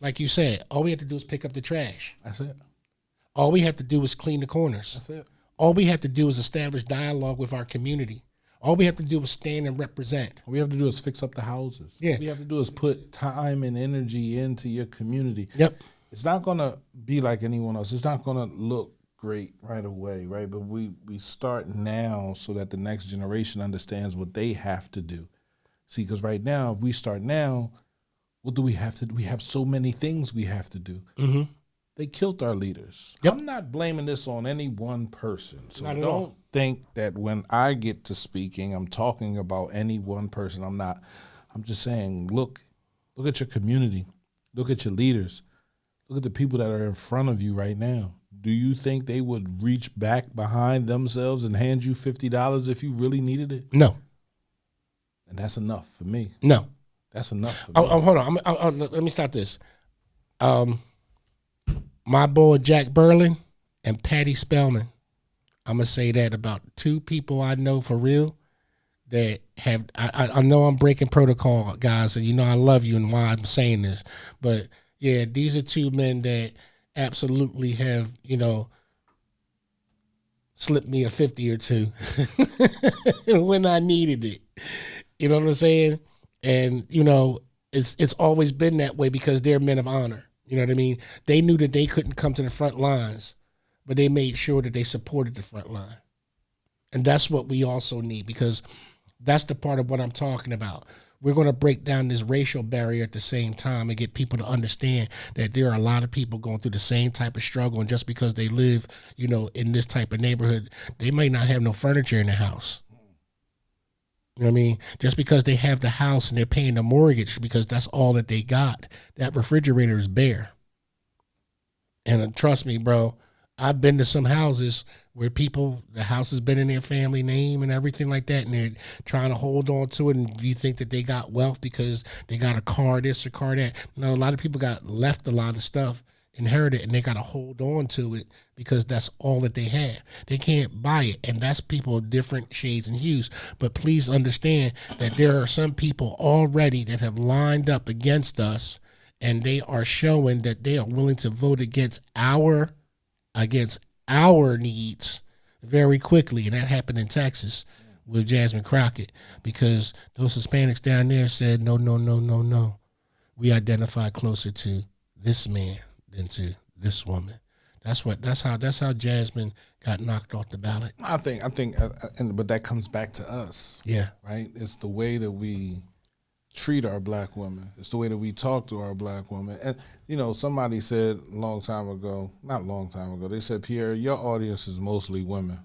Like you said, all we have to do is pick up the trash. That's it. All we have to do is clean the corners. That's it. All we have to do is establish dialogue with our community. All we have to do is stand and represent. All we have to do is fix up the houses. Yeah. All we have to do is put time and energy into your community. Yep. It's not going to be like anyone else. It's not going to look great right away, right? But we start now so that the next generation understands what they have to do. See, because right now, if we start now, what do we have to do? We have so many things we have to do. They killed our leaders. Yep. I'm not blaming this on any one person. So Not at all. don't think that when I get to speaking, I'm talking about any one person. I'm not. I'm just saying, look at your community. Look at your leaders. Look at the people that are in front of you right now. Do you think they would reach back behind themselves and hand you $50 if you really needed it? No. And that's enough for me. No. That's enough for me. Hold on. Let me stop this. My boy Jack Berlin and Patty Spellman. I'm going to say that about two people I know for real that have, I know I'm breaking protocol, guys, and you know I love you and why I'm saying this. But, yeah, these are two men that absolutely have, slipped me a 50 or two when I needed it. You know what I'm saying? And, it's always been that way because they're men of honor. You know what I mean? They knew that they couldn't come to the front lines, but they made sure that they supported the front line. And that's what we also need, because that's the part of what I'm talking about. We're going to break down this racial barrier at the same time and get people to understand that there are a lot of people going through the same type of struggle. And just because they live, in this type of neighborhood, they may not have no furniture in the house. You know what I mean? Just because they have the house and they're paying the mortgage because that's all that they got, that refrigerator is bare. And trust me, bro, I've been to some houses where the house has been in their family name and everything like that, and they're trying to hold on to it, and you think that they got wealth because they got a car this or car that. No, a lot of people got left a lot of stuff, inherited, and they got to hold on to it because that's all that they have. They can't buy it, and that's people of different shades and hues. But please understand that there are some people already that have lined up against us, and they are showing that they are willing to vote against our needs very quickly. And that happened in Texas with Jasmine Crockett, because those Hispanics down there said, no. We identify closer to this man than to this woman. That's how Jasmine got knocked off the ballot. I think, but that comes back to us. Yeah. Right? It's the way that we treat our black women. It's the way that we talk to our black women. And, somebody said not long time ago, they said, Pierre, your audience is mostly women.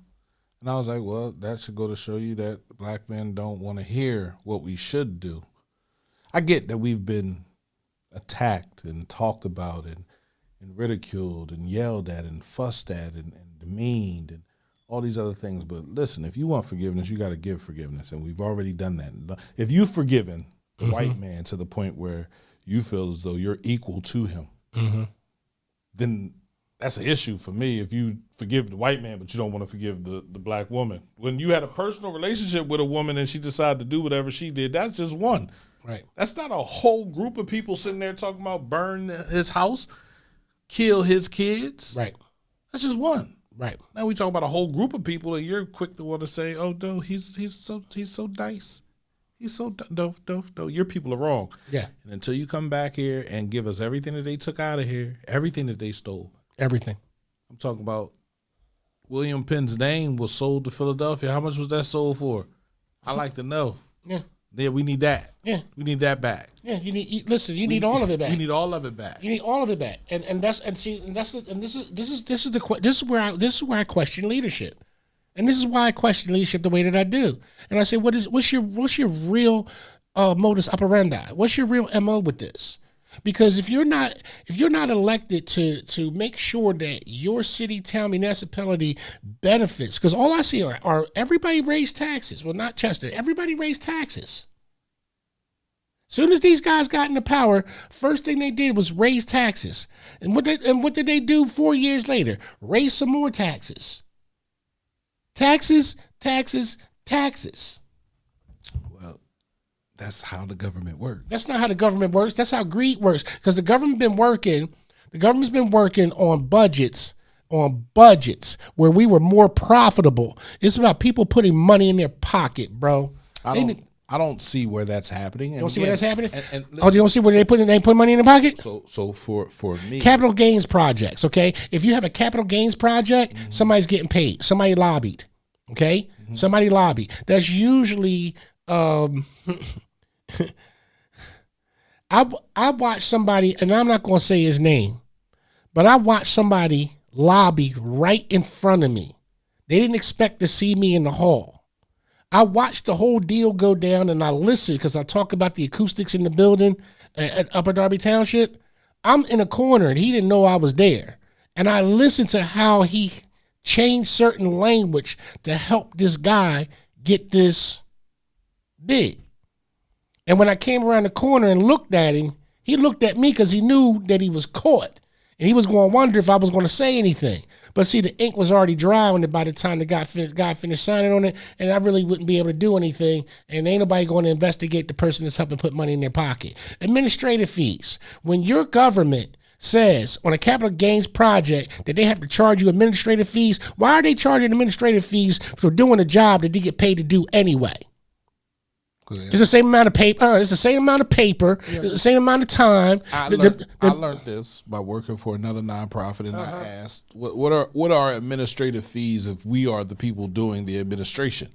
And I was like, well, that should go to show you that black men don't want to hear what we should do. I get that we've been attacked and talked about and ridiculed and yelled at and fussed at and demeaned and all these other things. But listen, if you want forgiveness, you got to give forgiveness. And we've already done that. If you've forgiven the white man to the point where you feel as though you're equal to him, then that's an issue for me. If you forgive the white man, but you don't want to forgive the black woman. When you had a personal relationship with a woman and she decided to do whatever she did, that's just one. Right. That's not a whole group of people sitting there talking about burn his house, kill his kids. Right. That's just one. Right. Now we talk about a whole group of people, and you're quick to want to say, "Oh no, he's so nice, he's so no." Your people are wrong. Yeah. And until you come back here and give us everything that they took out of here, everything that they stole, Everything. I'm talking about. William Penn's name was sold to Philadelphia. How much was that sold for? I like to know. Yeah. Yeah, we need that. Yeah. We need that back. Yeah. You need all of it back. We need all of it back. You need all of it back, and this is where I question leadership, and this is why I question leadership the way that I do. And I say, what's your real modus operandi? What's your real MO with this? Because if you're not elected to make sure that your city, town, municipality benefits, because all I see are everybody raised taxes. Well, not Chester. Everybody raised taxes. Soon as these guys got into power, first thing they did was raise taxes. And what did they do 4 years later? Raise some more taxes. Taxes, taxes, taxes. Well, that's how the government works. That's not how the government works. That's how greed works. Because the government's been working on budgets where we were more profitable. It's about people putting money in their pocket, bro. I don't see where that's happening. You don't see where that's happening? And you don't see where they put money in their pocket? So for me, capital gains projects, okay? If you have a capital gains project, somebody's getting paid. Somebody lobbied, okay? Somebody lobbied. That's usually I watched somebody, and I'm not going to say his name, but I watched somebody lobby right in front of me. They didn't expect to see me in the hall. I watched the whole deal go down, and I listened because I talk about the acoustics in the building at Upper Darby Township. I'm in a corner, and he didn't know I was there. And I listened to how he changed certain language to help this guy get this bid. And when I came around the corner and looked at him, he looked at me because he knew that he was caught. And he was going to wonder if I was going to say anything. But see, the ink was already dry by the time the guy finished signing on it, and I really wouldn't be able to do anything, and ain't nobody going to investigate the person that's helping put money in their pocket. Administrative fees. When your government says on a capital gains project that they have to charge you administrative fees, why are they charging administrative fees for doing a job that they get paid to do anyway? It's the same amount of paper. It's the same amount of paper. Yeah. It's the same amount of time. I learned this by working for another nonprofit, and I asked, "What are administrative fees if we are the people doing the administration?"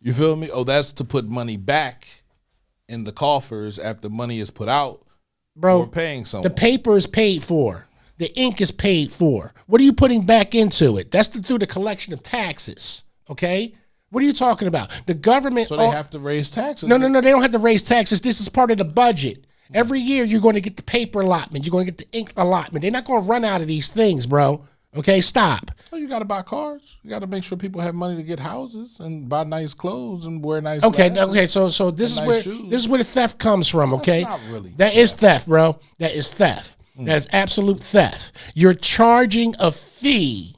You feel me? Oh, that's to put money back in the coffers after money is put out. Bro, or paying someone. The paper is paid for. The ink is paid for. What are you putting back into it? That's through the collection of taxes. Okay. What are you talking about? The government. So they have to raise taxes. No. They don't have to raise taxes. This is part of the budget. Every year you're going to get the paper allotment. You're going to get the ink allotment. They're not going to run out of these things, bro. Okay, stop. Well, you got to buy cars. You got to make sure people have money to get houses and buy nice clothes and wear nice. Okay. glasses So this is where the theft comes from. Okay, that's not really. That is theft, bro. That is theft. That is absolute theft. You're charging a fee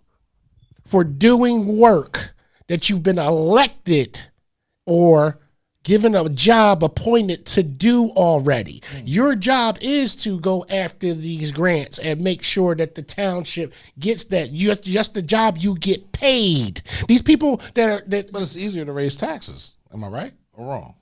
for doing work that you've been elected or given a job appointed to do already. Your job is to go after these grants and make sure that the township gets that. Just the job you get paid. These people But it's easier to raise taxes. Am I right or wrong?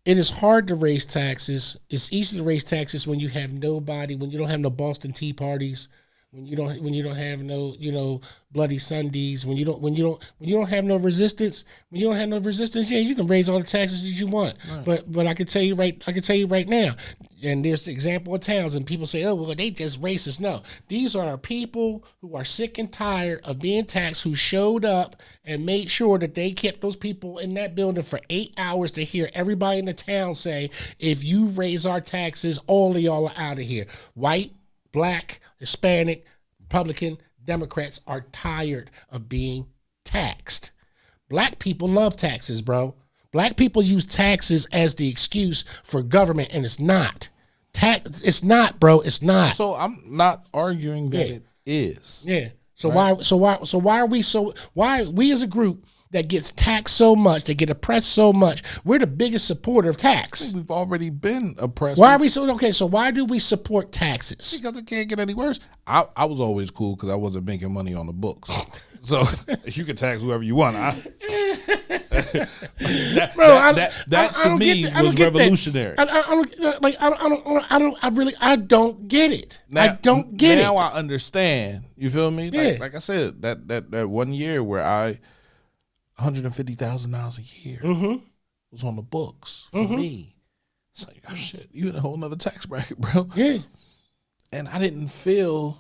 It is hard to raise taxes. It's easy to raise taxes when you have nobody, when you don't have no Boston Tea parties, when you don't have no bloody Sundays, when you don't have no resistance, yeah, you can raise all the taxes that you want. Right. But I can tell you right now, and there's the example of towns, and people say, oh well, they just racist. No, these are people who are sick and tired of being taxed, who showed up and made sure that they kept those people in that building for 8 hours to hear everybody in the town say, if you raise our taxes, all of y'all are out of here. White, Black, Hispanic, Republican, Democrats are tired of being taxed. Black people love taxes, bro. Black people use taxes as the excuse for government, and it's not. It's not, bro. It's not. So I'm not arguing that it is. Yeah. So right? why we as a group that gets taxed so much, that get oppressed so much. We're the biggest supporter of tax. We've already been oppressed. Why are we so okay? So why do we support taxes? Because it can't get any worse. I was always cool because I wasn't making money on the books, so you can tax whoever you want. That to me was revolutionary. I don't get it. I don't get it. Now I understand. You feel me? Yeah. Like I said, that 1 year where $150,000 a year was on the books for me. It's like, oh shit, you in a whole nother tax bracket, bro. Yeah. And I didn't feel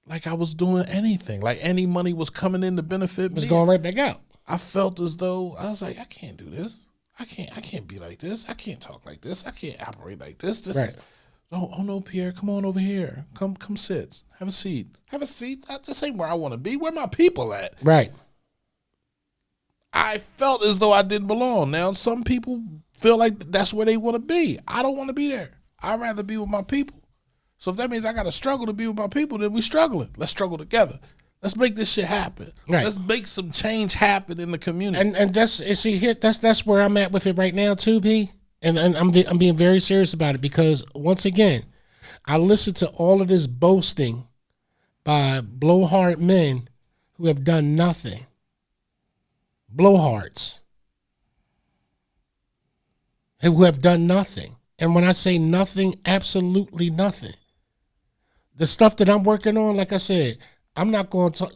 like I was doing anything. Like any money was coming in to benefit me. It's going right back out. I felt as though I was like, I can't do this. I can't be like this. I can't talk like this. I can't operate like this. This Right. is oh no, Pierre, come on over here. Come sit. Have a seat. Have a seat. This ain't where I want to be. Where my people at? Right. I felt as though I didn't belong. Now some people feel like that's where they want to be. I don't want to be there. I'd rather be with my people. So if that means I got to struggle to be with my people, then we struggling. Let's struggle together. Let's make this shit happen. Right. Let's make some change happen in the community. And that's where I'm at with it right now too, P. And I'm being very serious about it because once again, I listen to all of this boasting by blowhard men who have done nothing. Blowhards who have done nothing. And when I say nothing, absolutely nothing. The stuff that I'm working on, like I said, I'm not going to,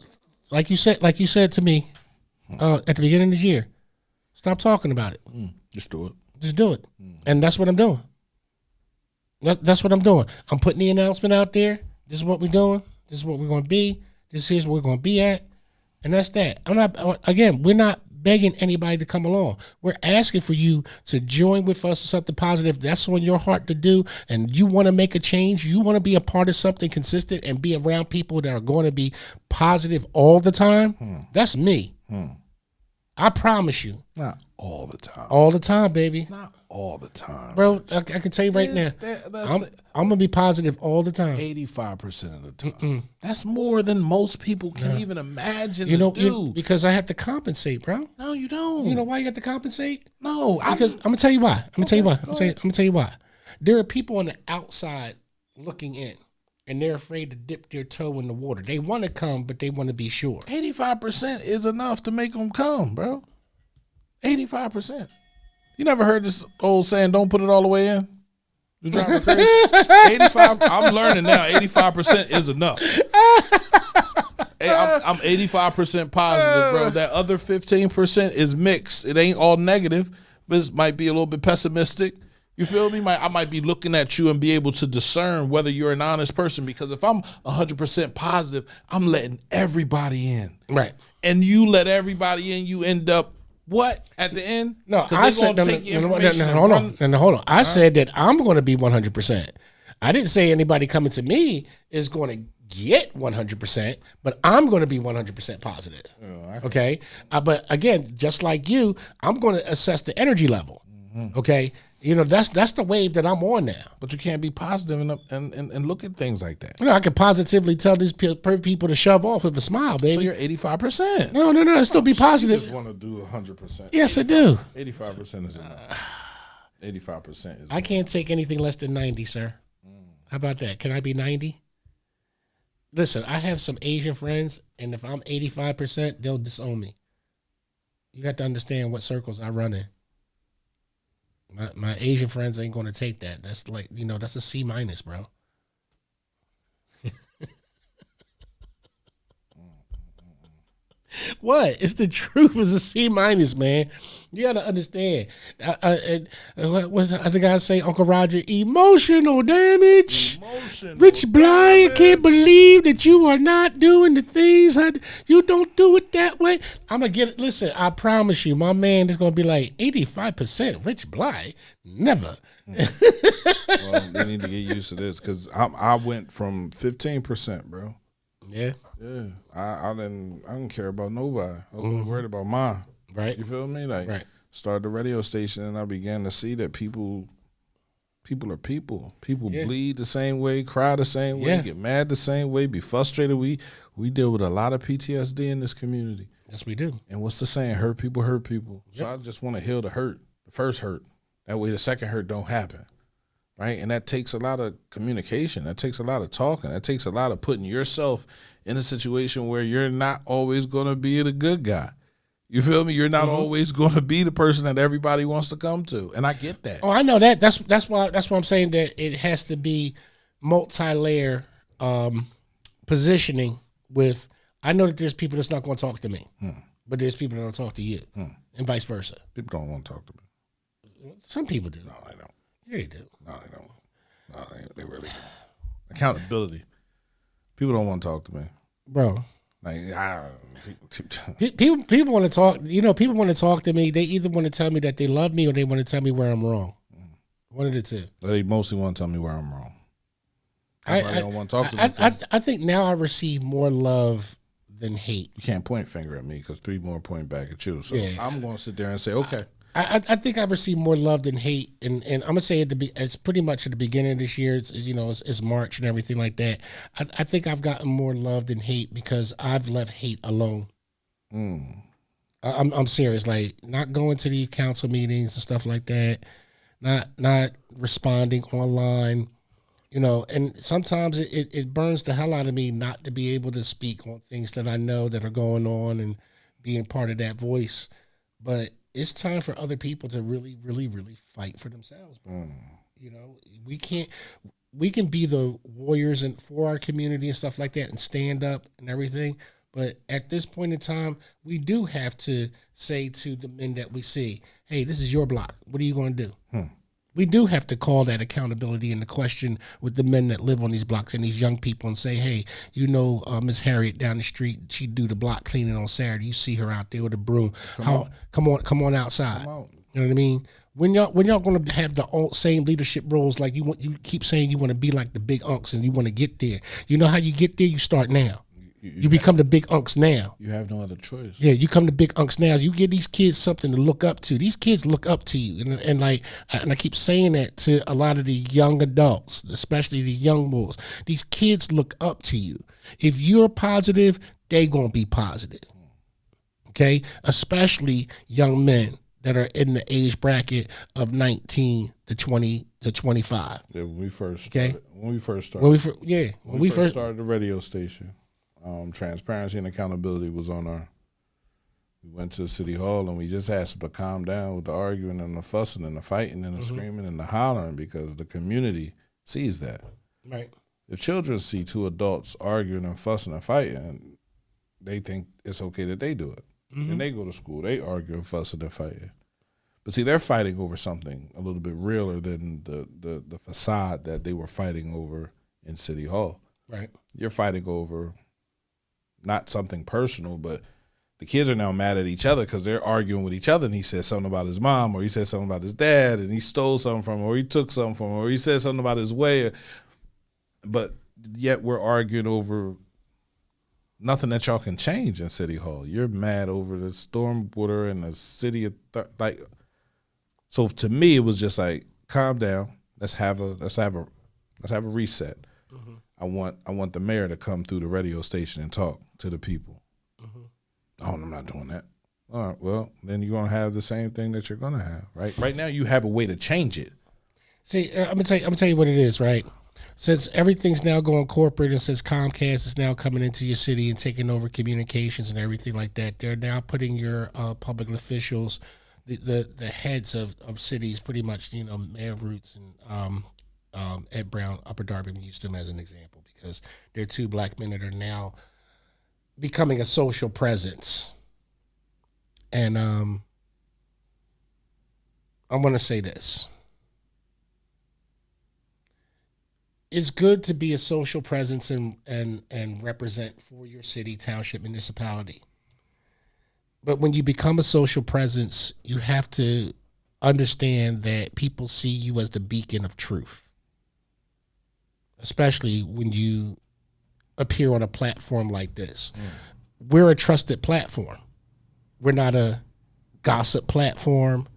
like you said to me at the beginning of this year, stop talking about it. Just do it. Just do it. And that's what I'm doing. That's what I'm doing. I'm putting the announcement out there. This is what we're doing. This is what we're going to be. This is where we're going to be at. And that's that. We're not begging anybody to come along. We're asking for you to join with us in something positive. That's on your heart to do, and you want to make a change. You want to be a part of something consistent and be around people that are going to be positive all the time. That's me. I promise you. Not all the time. All the time, baby. Not all the time. Bro, I can tell you right now, I'm going to be positive all the time. 85% of the time. That's more than most people can even imagine to do. Because I have to compensate, bro. No, you don't. You know why you have to compensate? No. Because I'm going to tell you why. I'm going to tell you why. There are people on the outside looking in, and they're afraid to dip their toe in the water. They want to come, but they want to be sure. 85% is enough to make them come, bro. 85%. You never heard this old saying, don't put it all the way in? You drive me crazy? 85, I'm learning now, 85% is enough. Hey, I'm 85% positive, bro. That other 15% is mixed. It ain't all negative, but it might be a little bit pessimistic. You feel me? I might be looking at you and be able to discern whether you're an honest person, because if I'm 100% positive, I'm letting everybody in. Right. And you let everybody in, you end up what at the end? No, I said hold on. I said that I'm going to be 100%. I didn't say anybody coming to me is going to get 100%, but I'm going to be 100% positive. Okay, but again, just like you, I'm going to assess the energy level. Okay, that's the wave that I'm on now. But you can't be positive and look at things like that. I can positively tell these people to shove off with a smile, baby. So you're 85%. No, I still be positive. You just want to do 100%. Yes, I do. 85% is enough. 85% is enough. I can't take anything less than 90, sir. How about that? Can I be 90? Listen, I have some Asian friends, and if I'm 85%, they'll disown me. You got to understand what circles I run in. My Asian friends ain't going to take that. That's like, that's a C-, bro. What? It's the truth. It's a C-, man. You got to understand. What's the other guy say? Uncle Roger, emotional damage. Rich Blye, I can't believe that you are not doing the things. You don't do it that way. I'm going to get it. Listen, I promise you, my man is going to be like 85% Rich Blye. Never. Well, they need to get used to this because I went from 15%, bro. Yeah. Yeah. I didn't care about nobody. I was worried about mine. Right. You feel me? Like, right. Started the radio station and I began to see that people People are people. People Yeah. bleed the same way, cry the same way, Yeah. get mad the same way, be frustrated. We deal with a lot of PTSD in this community. Yes, we do. And what's the saying? Hurt people hurt people. So Yep. I just want to heal the hurt, the first hurt. That way the second hurt don't happen. Right? And that takes a lot of communication. That takes a lot of talking. That takes a lot of putting yourself in a situation where you're not always going to be the good guy. You feel me? You're not always going to be the person that everybody wants to come to. And I get that. Oh, I know that. That's why I'm saying that it has to be multi-layer positioning with, I know that there's people that's not going to talk to me, but there's people that don't talk to you and vice versa. People don't want to talk to me. Some people do. No, they don't. Yeah, they do. No, they don't. No, they really don't. Accountability. People don't want to talk to me. Bro. Like, People want to talk. You know, people want to talk to me. They either want to tell me that they love me or they want to tell me where I'm wrong. One of the two. they mostly want to tell me where I'm wrong. That's why they don't want to talk to me. I think now I receive more love than hate. You can't point finger at me because 3 more point back at you. So Yeah. I'm going to sit there and say, okay. I think I received more love than hate, and I'm gonna say it's pretty much at the beginning of this year. It's March and everything like that. I think I've gotten more love than hate because I've left hate alone. I'm serious. Like not going to the council meetings and stuff like that. Not responding online. You know, and sometimes it burns the hell out of me not to be able to speak on things that I know that are going on and being part of that voice, but it's time for other people to really, really, really fight for themselves, bro. You know, we can be the warriors and for our community and stuff like that and stand up and everything. But at this point in time, we do have to say to the men that we see, hey, this is your block. What are you going to do? We do have to call that accountability into question with the men that live on these blocks and these young people and say, hey, you know, Miss Harriet down the street, she do the block cleaning on Saturday. You see her out there with a broom. Come on outside. Come out. You know what I mean? When y'all going to have the same leadership roles, like you keep saying you want to be like the big unks and you want to get there. You know how you get there? You start now. You become the big unks now. You have no other choice. Yeah, you come to big unks now. You give these kids something to look up to. These kids look up to you, and I keep saying that to a lot of the young adults, especially the young boys. These kids look up to you. If you're positive, they gonna be positive. Okay, especially young men that are in the age bracket of 19 to 20 to 25. Yeah, when we first Okay. started, when we first started the radio station. Transparency and accountability was on we went to City Hall and we just asked them to calm down with the arguing and the fussing and the fighting and the screaming and the hollering because the community sees that. Right. If children see 2 adults arguing and fussing and fighting, they think it's okay that they do it. And they go to school, they argue and fussing and fighting. But see, they're fighting over something a little bit realer than the facade that they were fighting over in City Hall. Right. You're fighting over not something personal, but the kids are now mad at each other because they're arguing with each other, and he said something about his mom, or he said something about his dad, and he stole something from him, or he took something from him, or he said something about his way. But yet we're arguing over nothing that y'all can change in City Hall. You're mad over the stormwater and the city so to me it was just like, calm down. Let's have a reset. I want the mayor to come through the radio station and talk to the people. Oh, I'm not doing that. All right, well, then you're going to have the same thing that you're going to have, right? Right now you have a way to change it. See, I'm gonna tell you what it is, right? Since everything's now going corporate and since Comcast is now coming into your city and taking over communications and everything like that, they're now putting your public officials, the heads of cities, pretty much, you know, Mayor Roots and Ed Brown, Upper Darby, used them as an example because they're 2 black men that are now becoming a social presence. And I want to say this. It's good to be a social presence and represent for your city, township, municipality. But when you become a social presence, you have to understand that people see you as the beacon of truth. Especially when you appear on a platform like this. We're a trusted platform. We're not a gossip platform.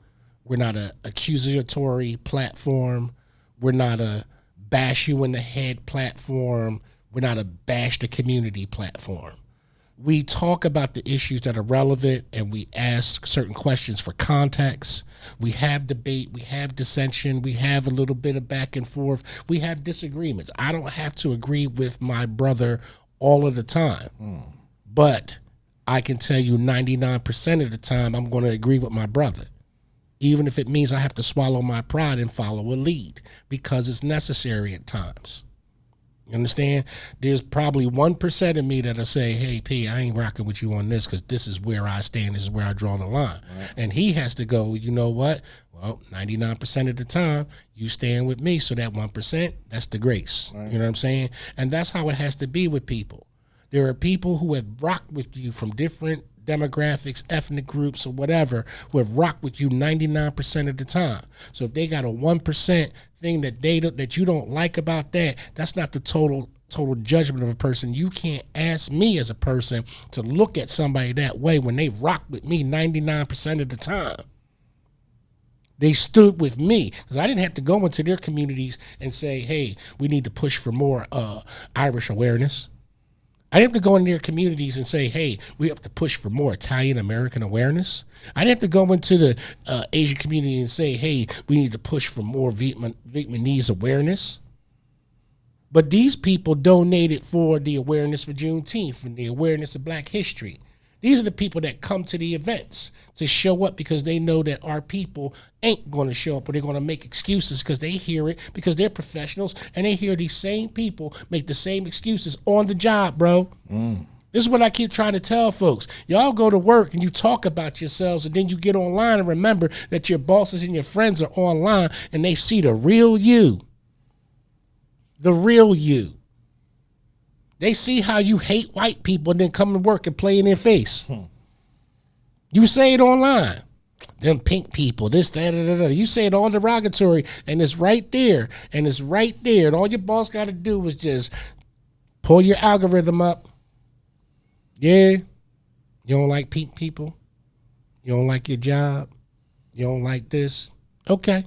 We're not an accusatory platform. We're not a bash you in the head platform. We're not a bash the community platform. We talk about the issues that are relevant, and we ask certain questions for context. We have debate, we have dissension, we have a little bit of back and forth, we have disagreements. I don't have to agree with my brother all of the time, but I can tell you 99% of the time I'm going to agree with my brother, even if it means I have to swallow my pride and follow a lead, because it's necessary at times. You understand? There's probably 1% of me that'll say, hey, P, I ain't rocking with you on this because this is where I stand. This is where I draw the line. Right. And he has to go, you know what? Well, 99% of the time, you stand with me. So that 1%, that's the grace. Right. You know what I'm saying? And that's how it has to be with people. There are people who have rocked with you from different demographics, ethnic groups, or whatever, who have rocked with you 99% of the time. So if they got a 1% thing that you don't like about that, that's not the total judgment of a person. You can't ask me as a person to look at somebody that way when they rock with me 99% of the time. They stood with me, because I didn't have to go into their communities and say, hey, we need to push for more Irish awareness. I didn't have to go in their communities and say, hey, we have to push for more Italian American awareness. I didn't have to go into the Asian community and say, hey, we need to push for more Vietnamese awareness. But these people donated for the awareness for Juneteenth and the awareness of Black history. These are the people that come to the events to show up because they know that our people ain't going to show up, or they're going to make excuses because they hear it, because they're professionals, and they hear these same people make the same excuses on the job, bro. This is what I keep trying to tell folks. Y'all go to work and you talk about yourselves, and then you get online and remember that your bosses and your friends are online and they see the real you. The real you. They see how you hate white people and then come to work and play in their face. You say it online. Them pink people, this, that, da, da, da. You say it all derogatory, and it's right there. And it's right there. And all your boss got to do is just pull your algorithm up. Yeah. You don't like pink people? You don't like your job? You don't like this? Okay.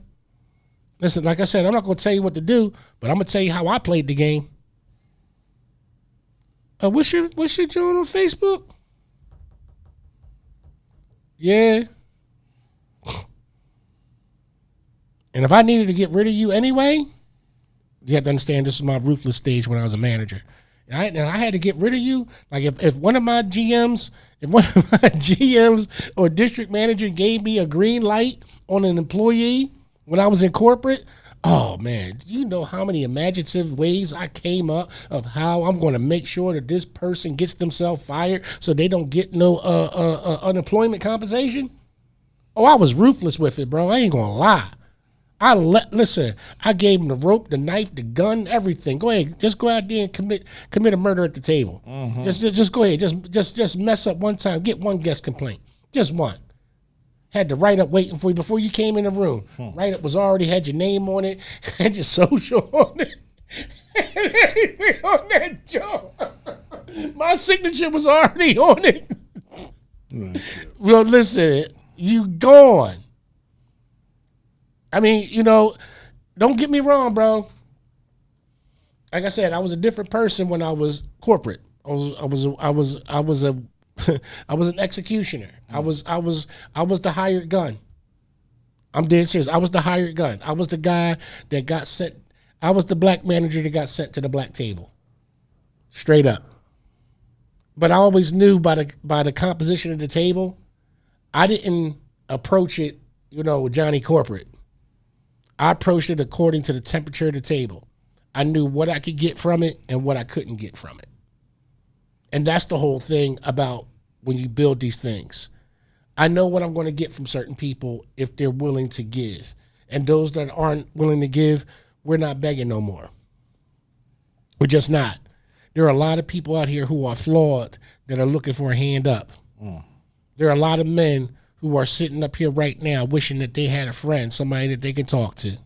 Listen, like I said, I'm not going to tell you what to do, but I'm going to tell you how I played the game. What's your joint on Facebook? Yeah. And if I needed to get rid of you anyway, you have to understand this is my ruthless stage when I was a manager. And I had to get rid of you. Like if one of my GMs, or district manager gave me a green light on an employee when I was in corporate, oh man, do you know how many imaginative ways I came up of how I'm going to make sure that this person gets themselves fired so they don't get no unemployment compensation? Oh, I was ruthless with it, bro. I ain't going to lie. Listen, I gave him the rope, the knife, the gun, everything. Go ahead, just go out there and commit a murder at the table. Mm-hmm. Just go ahead, just mess up one time, get one guest complaint, just one. Had the write-up waiting for you before you came in the room. Write-up was already, had your name on it, had your social on it, and everything on that job. My signature was already on it. Well, listen, you gone. I mean, don't get me wrong, bro. Like I said, I was a different person when I was corporate. I was an executioner. I was the hired gun. I'm dead serious. I was the hired gun. I was the guy that got sent. I was the black manager that got sent to the black table. Straight up. But I always knew by the composition of the table, I didn't approach it, Johnny Corporate. I approached it according to the temperature of the table. I knew what I could get from it and what I couldn't get from it. And that's the whole thing about when you build these things. I know what I'm going to get from certain people if they're willing to give. And those that aren't willing to give, we're not begging no more. We're just not. There are a lot of people out here who are flawed that are looking for a hand up. There are a lot of men who are sitting up here right now wishing that they had a friend, somebody that they can talk to.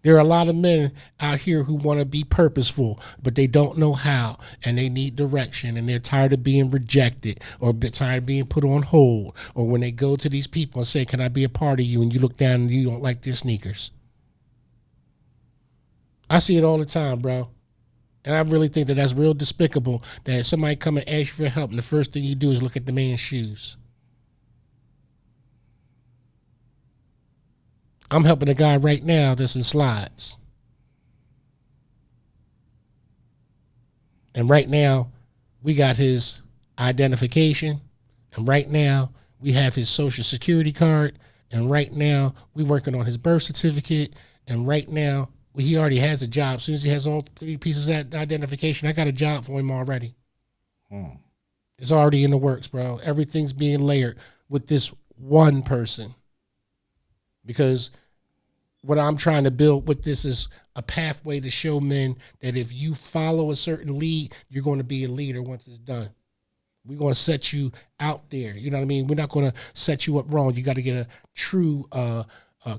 There are a lot of men out here who want to be purposeful, but they don't know how, and they need direction, and they're tired of being rejected or tired of being put on hold, or when they go to these people and say, can I be a part of you, and you look down and you don't like their sneakers. I see it all the time, bro. And I really think that that's real despicable that somebody come and ask you for help and the first thing you do is look at the man's shoes. I'm helping a guy right now that's in slides. And right now, we got his identification. And right now, we have his social security card. And right now, we working on his birth certificate. And right now, he already has a job. As soon as he has all 3 pieces of identification, I got a job for him already. It's already in the works, bro. Everything's being layered with this one person. Because what I'm trying to build with this is a pathway to show men that if you follow a certain lead, you're going to be a leader once it's done. We're going to set you out there. You know what I mean? We're not going to set you up wrong. You got to get a true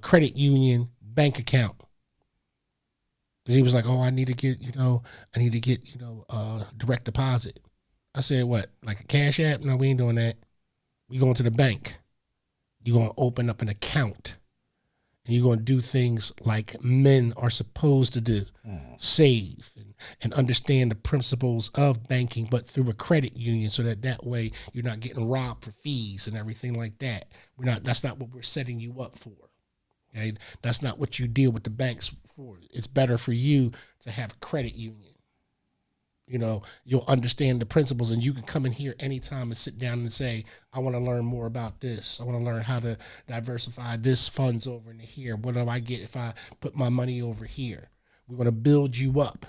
credit union bank account. Because he was like, oh, I need to get direct deposit. I said, what, like a Cash App? No, we ain't doing that. We going to the bank. You're going to open up an account. And you're going to do things like men are supposed to do, save and understand the principles of banking, but through a credit union, so that way you're not getting robbed for fees and everything like that. That's not what we're setting you up for. Okay? That's not what you deal with the banks for. It's better for you to have a credit union. You know, you'll understand the principles and you can come in here anytime and sit down and say, I want to learn more about this. I want to learn how to diversify this funds over into here. What do I get if I put my money over here? We're going to build you up.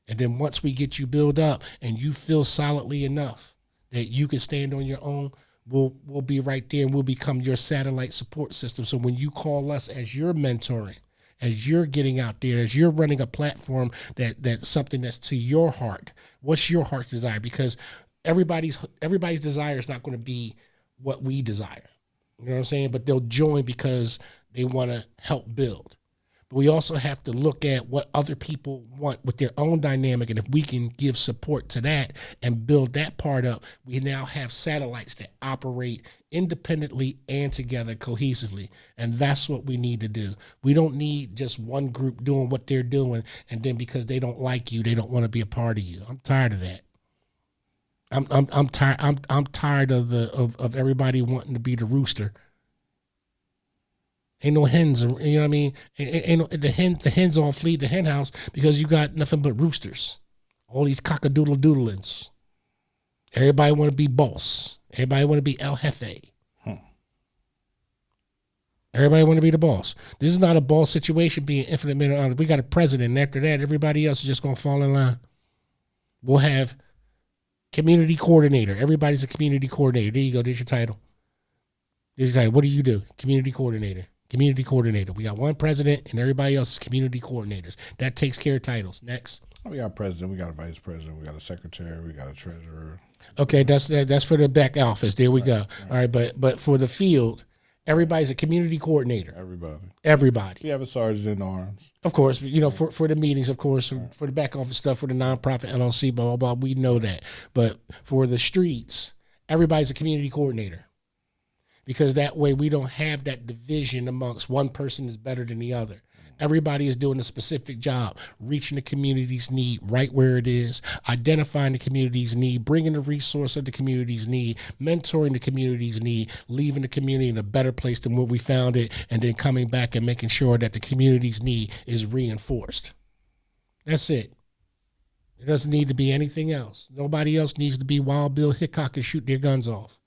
And then once we get you built up and you feel solidly enough that you can stand on your own, we'll be right there and we'll become your satellite support system. So when you call us as your mentoring, as you're getting out there, as you're running a platform that's something that's to your heart, what's your heart's desire? Because everybody's desire is not going to be what we desire. You know what I'm saying? But they'll join because they want to help build. But we also have to look at what other people want with their own dynamic. And if we can give support to that and build that part up, we now have satellites that operate independently and together cohesively. And that's what we need to do. We don't need just one group doing what they're doing. And then because they don't like you, they don't want to be a part of you. I'm tired of that. I'm tired. I'm tired of everybody wanting to be the rooster. Ain't no hens, you know what I mean? The hens all flee the hen house because you got nothing but roosters. All these cockadoodle-doodlings. Everybody want to be boss. Everybody want to be El Jefe. Everybody want to be the boss. This is not a boss situation being infinite men of honor. We got a president, and after that, everybody else is just going to fall in line. We'll have community coordinator. Everybody's a community coordinator. There you go. There's your title. What do you do? Community coordinator. Community coordinator. We got one president and everybody else is community coordinators. That takes care of titles. Next. We got a president, we got a vice president, we got a secretary, we got a treasurer. Okay, that's for the back office. There we go. Right. All right, but for the field, everybody's a community coordinator. Everybody. We have a sergeant in arms. Of course, you know, for the meetings, of course, for the back office stuff, for the nonprofit LLC, blah, blah, blah. We know that. But for the streets, everybody's a community coordinator. Because that way we don't have that division amongst one person is better than the other. Everybody is doing a specific job, reaching the community's need right where it is, identifying the community's need, bringing the resource of the community's need, mentoring the community's need, leaving the community in a better place than where we found it, and then coming back and making sure that the community's need is reinforced. That's it. It doesn't need to be anything else. Nobody else needs to be Wild Bill Hickok and shoot their guns off.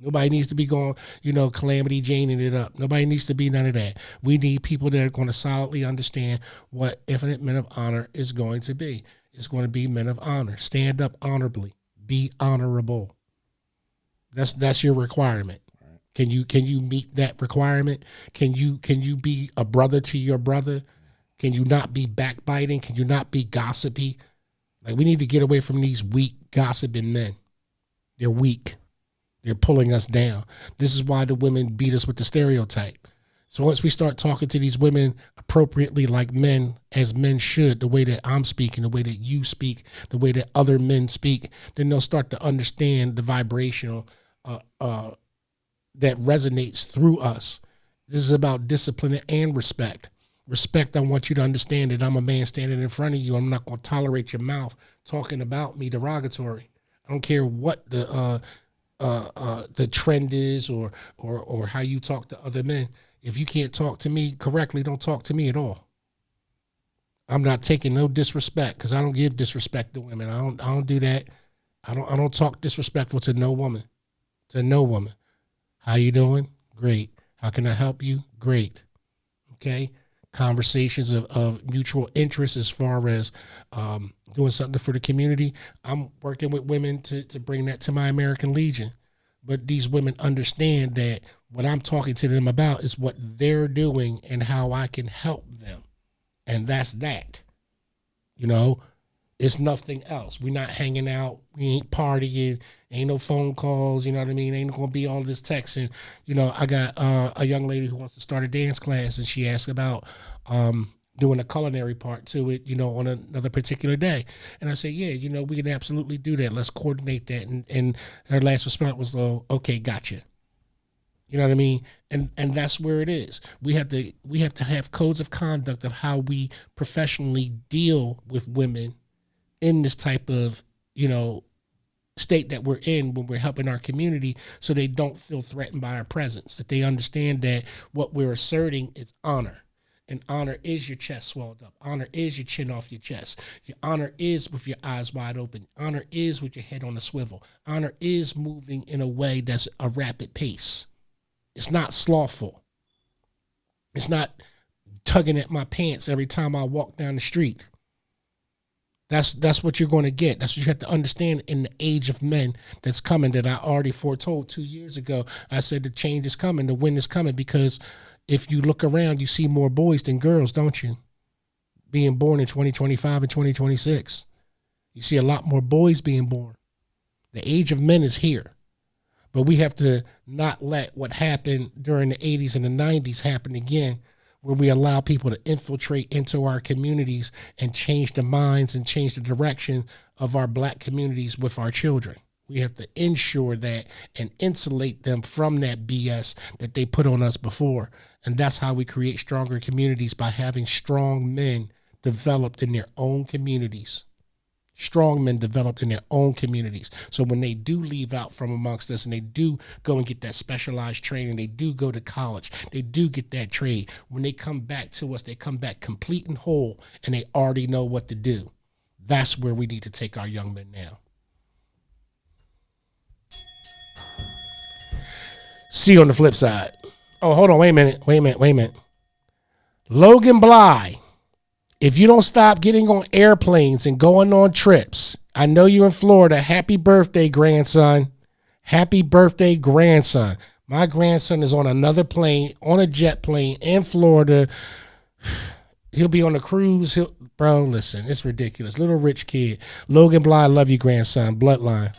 Nobody needs to be going, Calamity Janeing it up. Nobody needs to be none of that. We need people that are going to solidly understand what Infinite Men of Honor is going to be. It's going to be men of honor. Stand up honorably. Be honorable. That's your requirement. Right. Can you meet that requirement? Can you be a brother to your brother? Can you not be backbiting? Can you not be gossipy? Like, we need to get away from these weak, gossiping men. They're weak. They're pulling us down. This is why the women beat us with the stereotype. So once we start talking to these women appropriately like men, as men should, the way that I'm speaking, the way that you speak, the way that other men speak, then they'll start to understand the vibrational that resonates through us. This is about discipline and respect. Respect, I want you to understand that I'm a man standing in front of you. I'm not going to tolerate your mouth talking about me derogatory. I don't care what the trend is or how you talk to other men. If you can't talk to me correctly, don't talk to me at all. I'm not taking no disrespect because I don't give disrespect to women. I don't do that. I don't talk disrespectful to no woman. To no woman. How you doing? Great. How can I help you? Great. Okay. Conversations of mutual interest as far as doing something for the community. I'm working with women to bring that to my American Legion. But these women understand that what I'm talking to them about is what they're doing and how I can help them. And that's that. You know, it's nothing else. We're not hanging out. We ain't partying. Ain't no phone calls. You know what I mean? Ain't going to be all this texting. You know, I got a young lady who wants to start a dance class, and she asked about doing a culinary part to it, you know, on another particular day. And I said, yeah, you know, we can absolutely do that. Let's coordinate that. And her last response was, oh, okay, gotcha. You know what I mean? And that's where it is. We have to have codes of conduct of how we professionally deal with women in this type of, you know, state that we're in when we're helping our community, so they don't feel threatened by our presence, that they understand that what we're asserting is honor. And honor is your chest swelled up. Honor is your chin off your chest. Your honor is with your eyes wide open. Honor is with your head on a swivel. Honor is moving in a way that's a rapid pace. It's not slothful. It's not tugging at my pants every time I walk down the street. That's what you're going to get. That's what you have to understand in the age of men that's coming, that I already foretold 2 years ago. I said the change is coming, the wind is coming, because if you look around, you see more boys than girls, don't you? Being born in 2025 and 2026. You see a lot more boys being born. The age of men is here. But we have to not let what happened during the 80s and the 90s happen again, where we allow people to infiltrate into our communities and change the minds and change the direction of our black communities with our children. We have to ensure that and insulate them from that BS that they put on us before. And that's how we create stronger communities, by having strong men developed in their own communities. Strong men developed in their own communities. So when they do leave out from amongst us and they do go and get that specialized training, they do go to college, they do get that trade, when they come back to us, they come back complete and whole, and they already know what to do. That's where we need to take our young men now. See you on the flip side. Oh, hold on. Wait a minute. Logan Blye. If you don't stop getting on airplanes and going on trips, I know you're in Florida. Happy birthday, grandson. Happy birthday, grandson. My grandson is on another plane, on a jet plane in Florida. He'll be on a cruise. Bro, listen, it's ridiculous. Little rich kid. Logan Blye, love you, grandson. Bloodline.